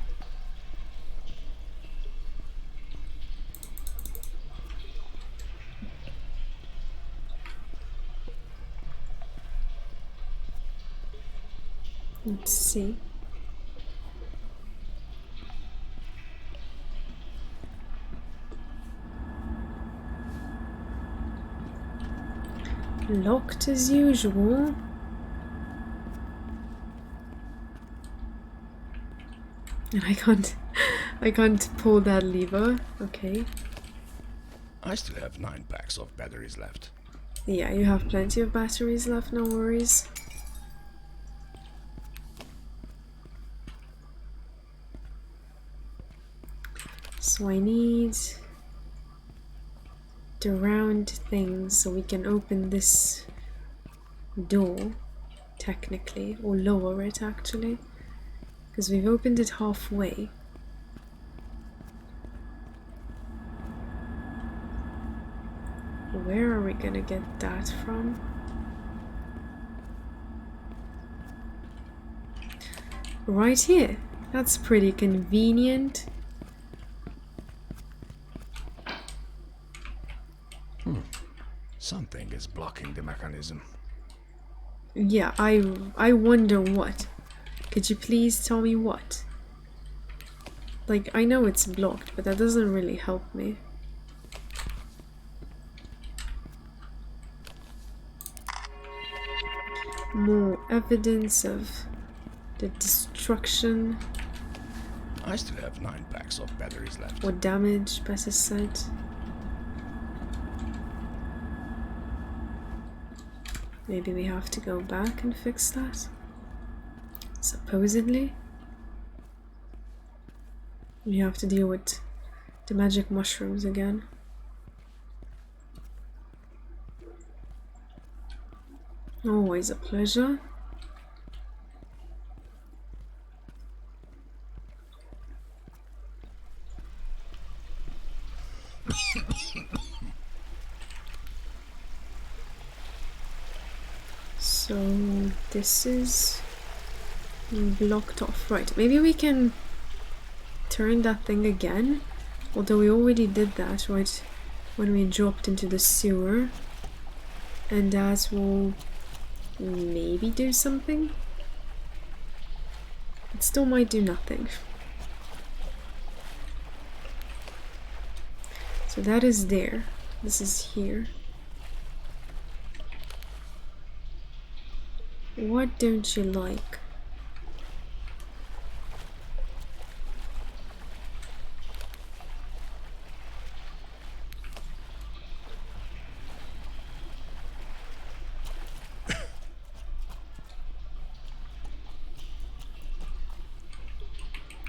Let's see. Locked as usual. And I can't pull that lever. Okay. I still have 9 packs of batteries left. Yeah, you have plenty of batteries left, no worries. So I need the round thing so we can open this door, technically, or lower it actually, because we've opened it halfway. Where are we gonna get that from? Right here. That's pretty convenient. Something is blocking the mechanism. Yeah, I wonder what. Could you please tell me what? Like, I know it's blocked, but that doesn't really help me. More evidence of the destruction. I still have 9 packs of batteries left. Or damage, better said. Maybe we have to go back and fix that. Supposedly. We have to deal with the magic mushrooms again. Always a pleasure. So this is blocked off. Right, maybe we can turn that thing again. Although we already did that, right, when we dropped into the sewer. And that will maybe do something. It still might do nothing. So that is there. This is here. What don't you like?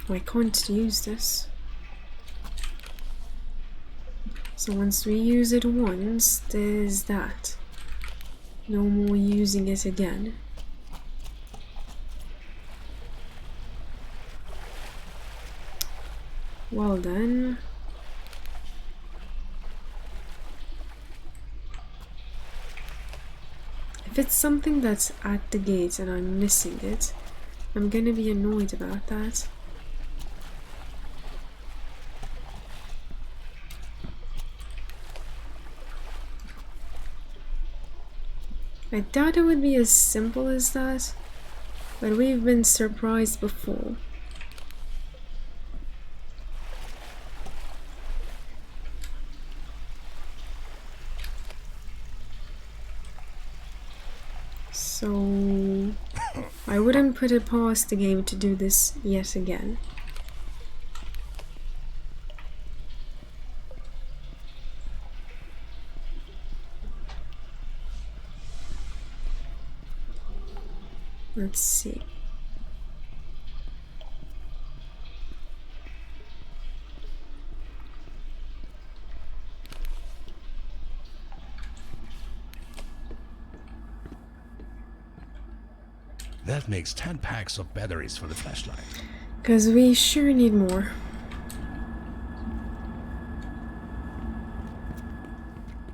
I can't use this. So once we use it once, there's that. No more using it again. Well then. If it's something that's at the gate and I'm missing it, I'm gonna be annoyed about that. I doubt it would be as simple as that, but we've been surprised before. So I wouldn't put it past the game to do this yet again. Let's see. That makes 10 packs of batteries for the flashlight. Because we sure need more.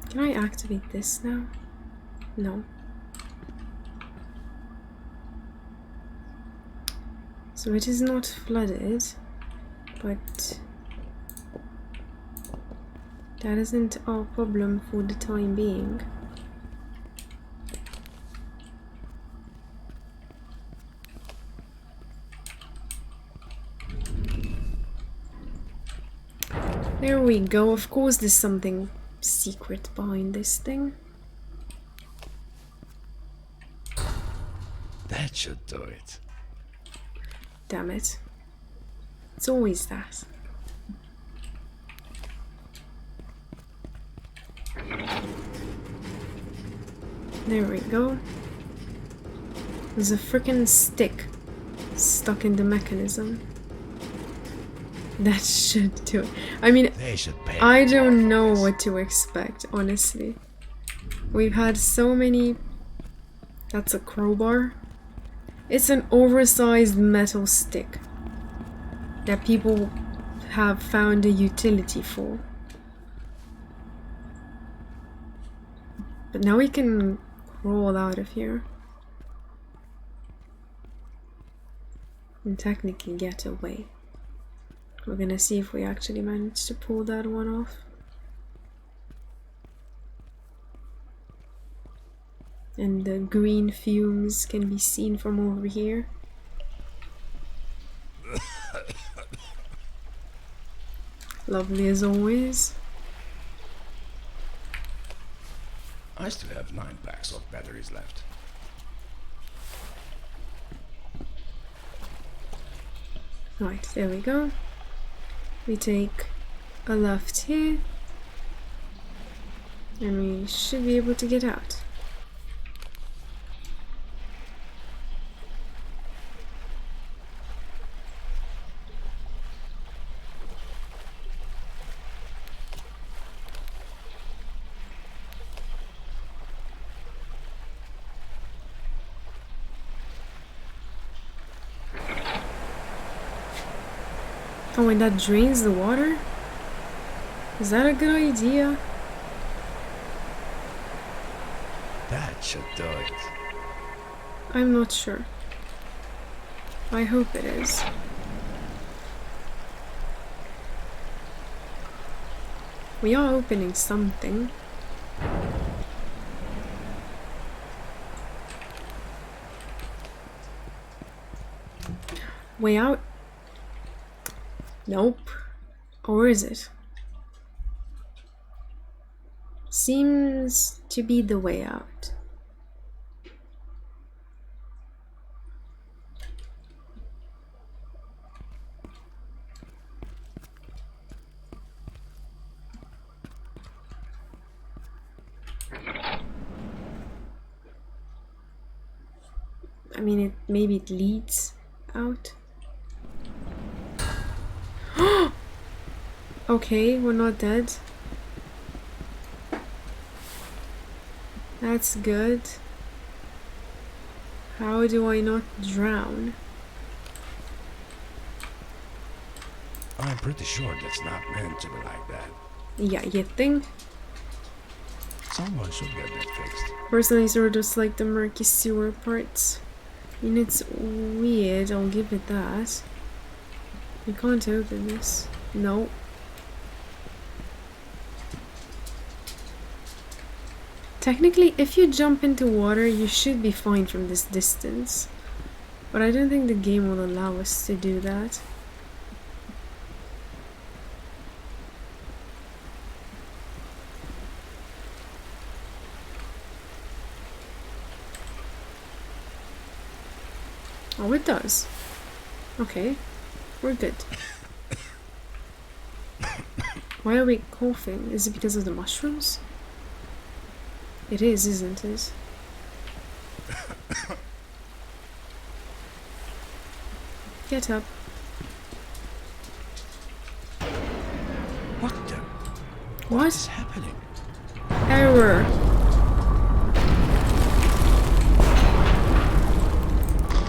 Can I activate this now? No. So it is not flooded, but that isn't our problem for the time being. There we go. Of course there's something secret behind this thing. That should do it. Damn it. It's always that. There we go. There's a freaking stick stuck in the mechanism. That should do it. I mean, They should pay I more don't for know this. what to expect, honestly. We've had so many... That's a crowbar. It's an oversized metal stick that people have found a utility for. But now we can crawl out of here. And technically get away. We're gonna see if we actually manage to pull that one off. And the green fumes can be seen from over here. Lovely as always. I still have 9 packs of batteries left. Right, there we go. We take a left here. And we should be able to get out. Oh, and that drains the water? Is that a good idea? That should do it. I'm not sure. I hope it is. We are opening something. Way out? Nope. Or is it? Seems to be the way out. I mean, maybe it leads out. Okay, we're not dead. That's good. How do I not drown? I'm pretty sure that's not meant to be like that. Yeah, you think? Someone should get that fixed. Personally, sort of like the murky sewer parts. I mean, it's weird, I'll give it that. You can't open this. No. Technically, if you jump into water, you should be fine from this distance. But I don't think the game will allow us to do that. Oh, it does. Okay, we're good. Why are we coughing? Is it because of the mushrooms? It is, isn't it? Get up. What the? What? Is happening? Error.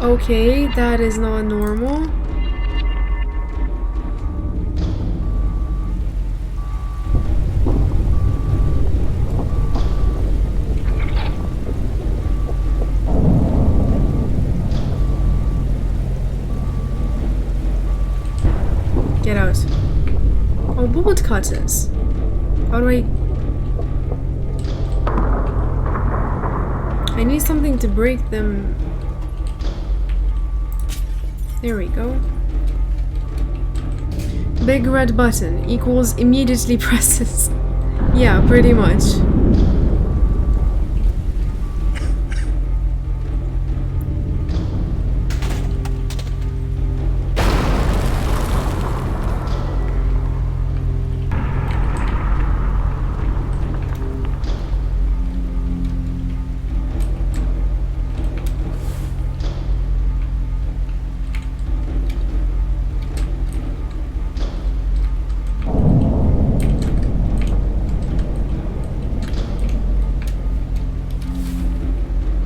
Okay, that is not normal. Get out. Oh, bolt cutters. How do I need something to break them. There we go. Big red button equals immediately presses. Yeah, pretty much.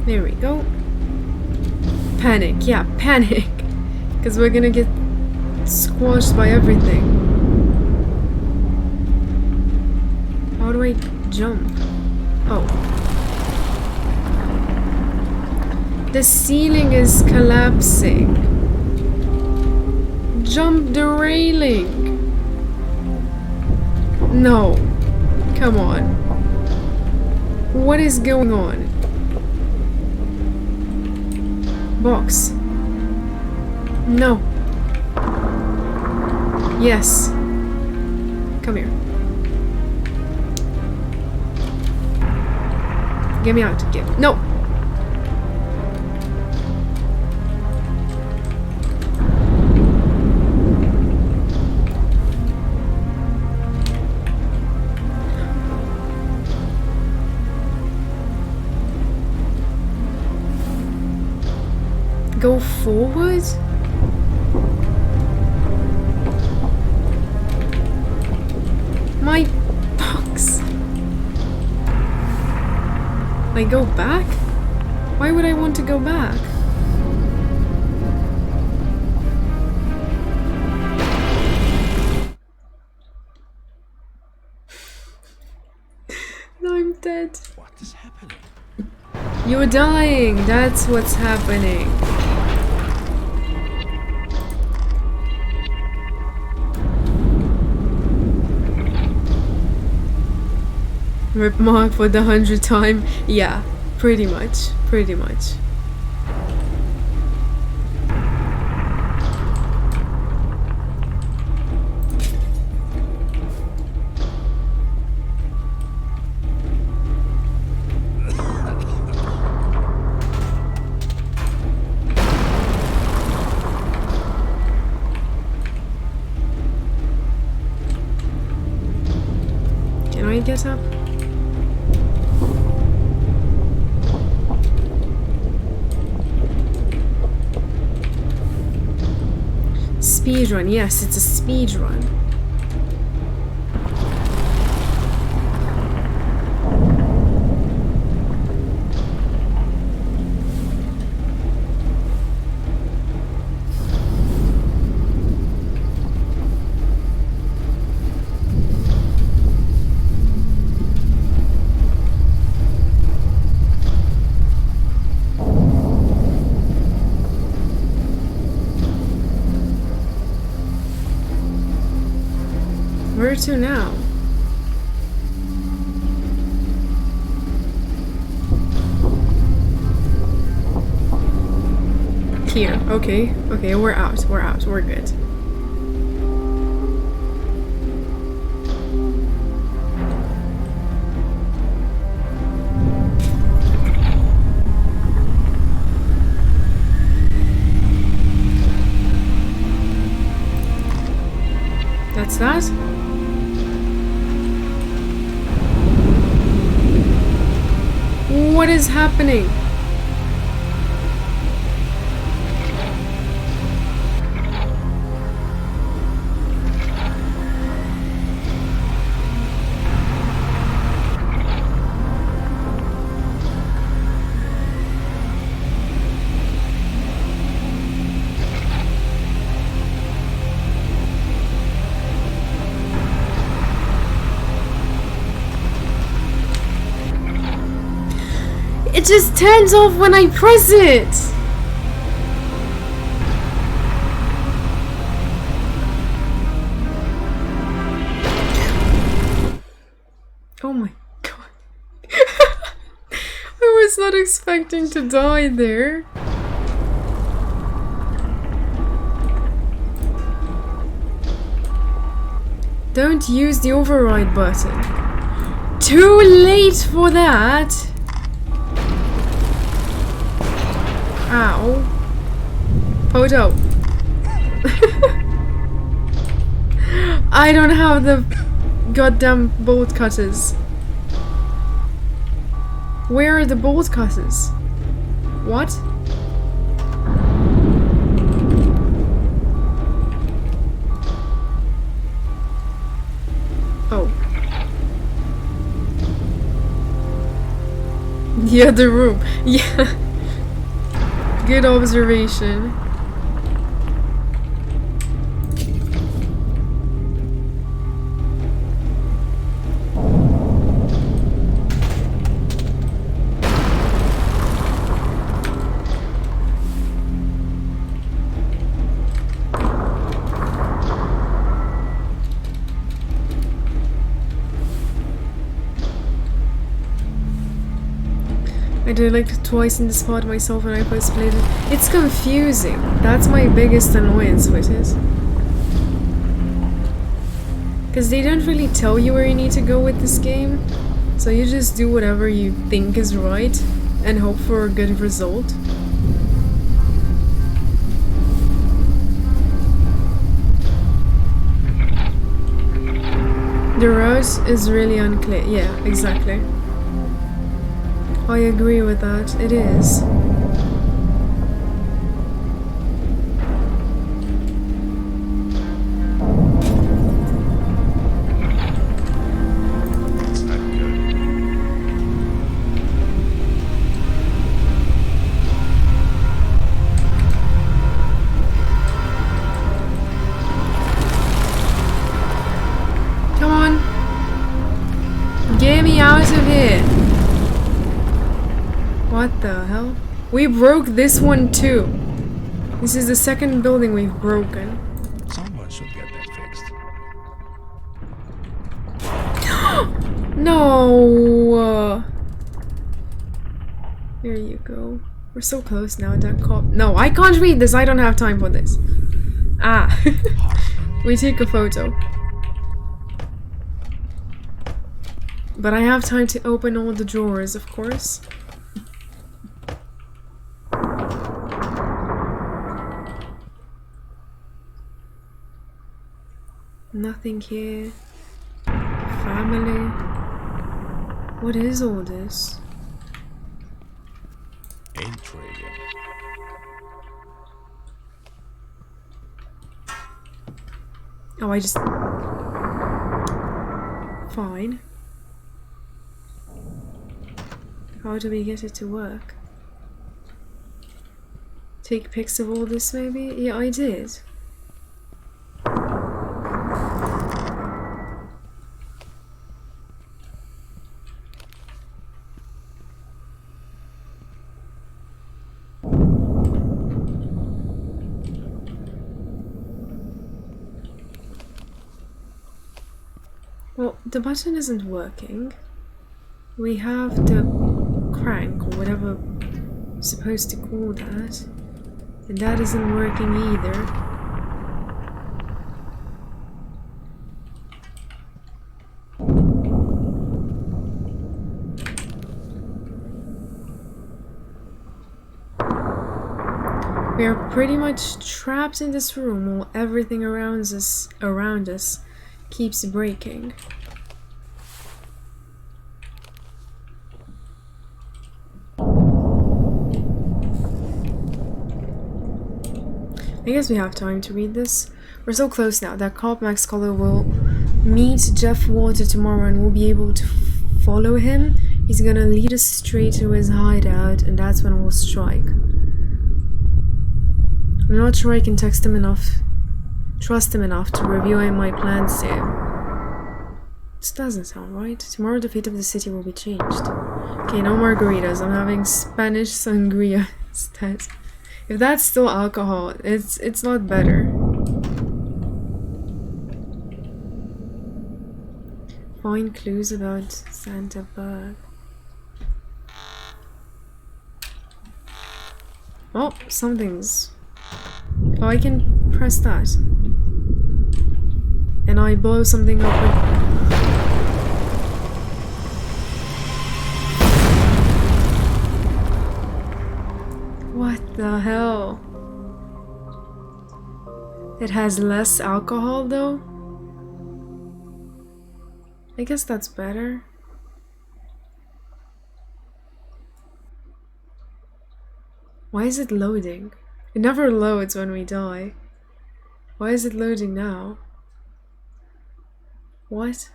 There we go. Panic, yeah, panic. Because we're gonna get squashed by everything. How do I jump? Oh. The ceiling is collapsing. Jump the railing. No. Come on. What is going on? Box. No. Yes. Come here. Get me out. Get. No. Go forward? My box. I go back? Why would I want to go back? No, I'm dead. What is happening? You're dying. That's what's happening. Rip Mark for the 100th time. Yeah, pretty much. Pretty much. Can I get up? Speedrun, yes, it's a speedrun. Where to now? Here. Okay. Okay, we're out. We're out. We're good. That's that? What is happening? It just turns off when I press it! Oh my god. I was not expecting to die there. Don't use the override button. Too late for that! Ow. Photo. I don't have the goddamn bolt cutters. Where are the bolt cutters? What? Oh. The other room. Yeah. Good observation. I did like twice in this part myself when I first played it. It's confusing. That's my biggest annoyance with it. Because they don't really tell you where you need to go with this game. So you just do whatever you think is right and hope for a good result. The route is really unclear. Yeah, exactly. I agree with that. It is. That's not good. Come on. Get me out of here. What the hell? We broke this one too. This is the second building we've broken. Someone should get that fixed. No! There you go. We're so close now, that cop. No, I can't read this. I don't have time for this. Ah. We take a photo. But I have time to open all the drawers, of course. Nothing here. Family. What is all this? Intriguing. Oh, I just... Fine. How do we get it to work? Take pics of all this, maybe? Yeah, I did. Well, the button isn't working. We have the crank, or whatever I'm supposed to call that. And that isn't working either. We are pretty much trapped in this room while everything around us keeps breaking. I guess we have time to read this. We're so close now that cop Max Collar will meet Jeff Walter tomorrow and we'll be able to follow him. He's gonna lead us straight to his hideout and that's when we'll strike. I'm not sure I can trust him enough to review my plans to him. This doesn't sound right. Tomorrow the fate of the city will be changed. Okay, no margaritas. I'm having Spanish sangria instead. If that's still alcohol, it's not better. Find clues about Santa Bug. Oh, something's... Oh, I can press that. And I blow something up with... What the hell? It has less alcohol though? I guess that's better. Why is it loading? It never loads when we die. Why is it loading now? What?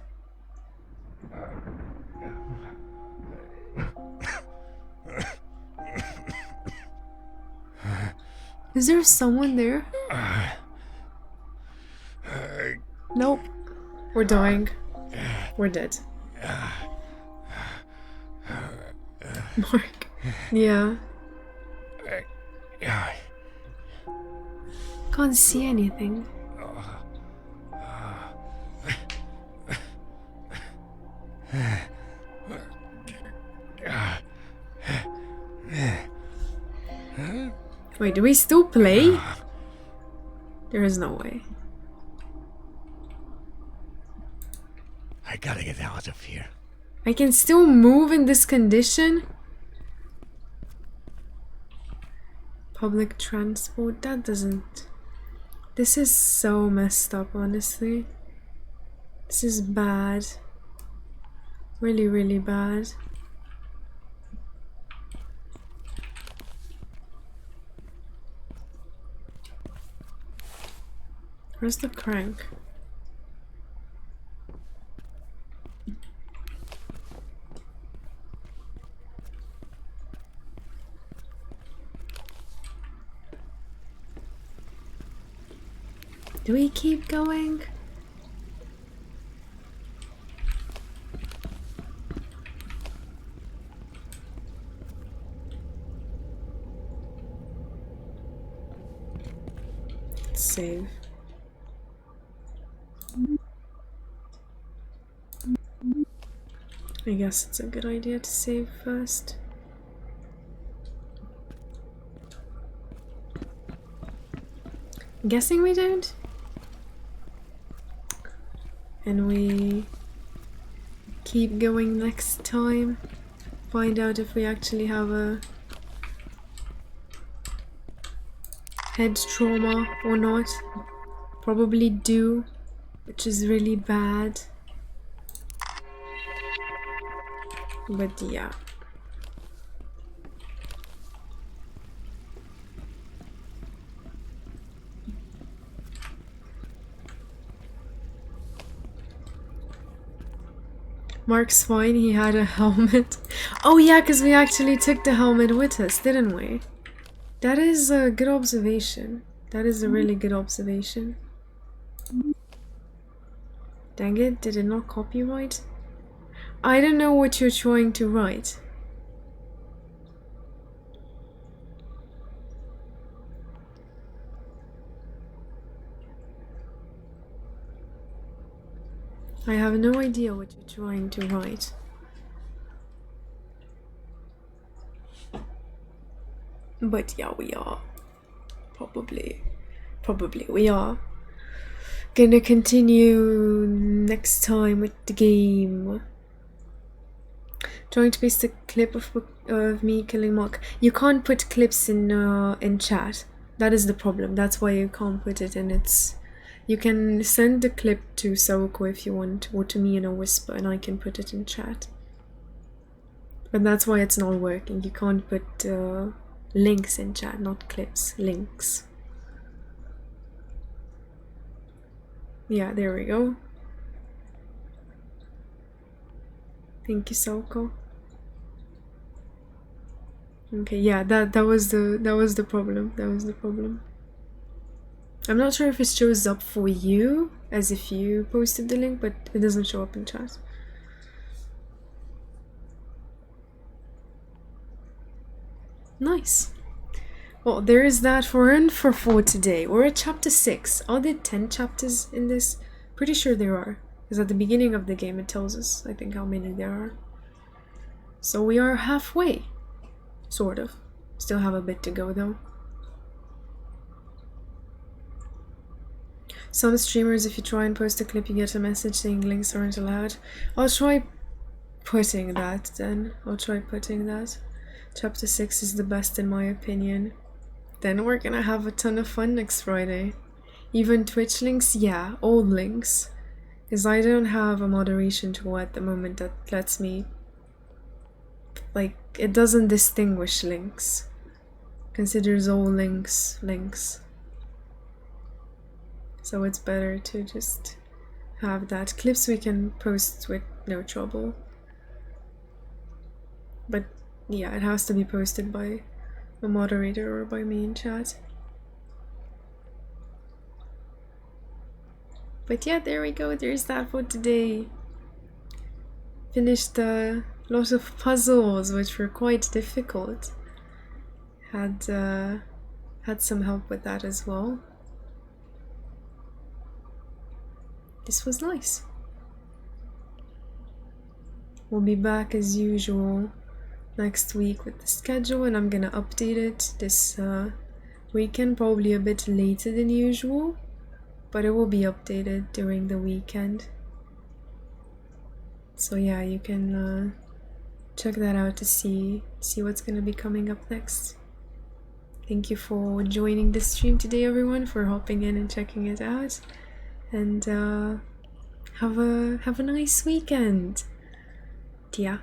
Is there someone there? Nope. We're dying. We're dead. Mark. Yeah. Can't see anything. Wait, do we still play? There is no way. I gotta get out of here. I can still move in this condition? Public transport, that doesn't... This is so messed up, honestly. This is bad. Really, really bad. Where's the crank? Do we keep going? Let's save. I guess it's a good idea to save first. I'm guessing we don't. And we keep going next time. Find out if we actually have a head trauma or not. Probably do, which is really bad. But yeah. Mark's fine, he had a helmet. Oh yeah, because we actually took the helmet with us, didn't we? That is a good observation. That is a really good observation. Dang it, did it not copyright? I don't know what you're trying to write. I have no idea what you're trying to write. But yeah, we are. Probably we are gonna continue next time with the game. Trying to paste a clip of me killing Mark. You can't put clips in chat. That is the problem. That's why you can't put it in its... You can send the clip to Sawako if you want, or to me in a whisper, and I can put it in chat. But that's why it's not working. You can't put links in chat, not clips. Links. Yeah, there we go. Thank you, Sawako. Okay, yeah, that was the problem. That was the problem. I'm not sure if it shows up for you as if you posted the link, but it doesn't show up in chat. Nice. Well, there is that for Infra for today. We're at chapter 6. Are there 10 chapters in this? Pretty sure there are. Because at the beginning of the game it tells us, I think, how many there are. So we are halfway. Sort of. Still have a bit to go though. Some streamers, if you try and post a clip, you get a message saying links aren't allowed. I'll try putting that then. I'll try putting that. Chapter 6 is the best in my opinion. Then we're gonna have a ton of fun next Friday. Even Twitch links, yeah, all links. Because I don't have a moderation tool at the moment that lets me... Like, it doesn't distinguish links. Considers all links links. So it's better to just have that. Clips we can post with no trouble. But yeah, it has to be posted by a moderator or by me in chat. But yeah, there we go. There's that for today. Finished a lot of puzzles, which were quite difficult. Had some help with that as well. This was nice. We'll be back as usual next week with the schedule, and I'm gonna update it this weekend, probably a bit later than usual, but it will be updated during the weekend. So yeah, you can check that out to see what's gonna be coming up next. Thank you for joining this stream today, everyone, for hopping in and checking it out. And have a nice weekend. Yeah.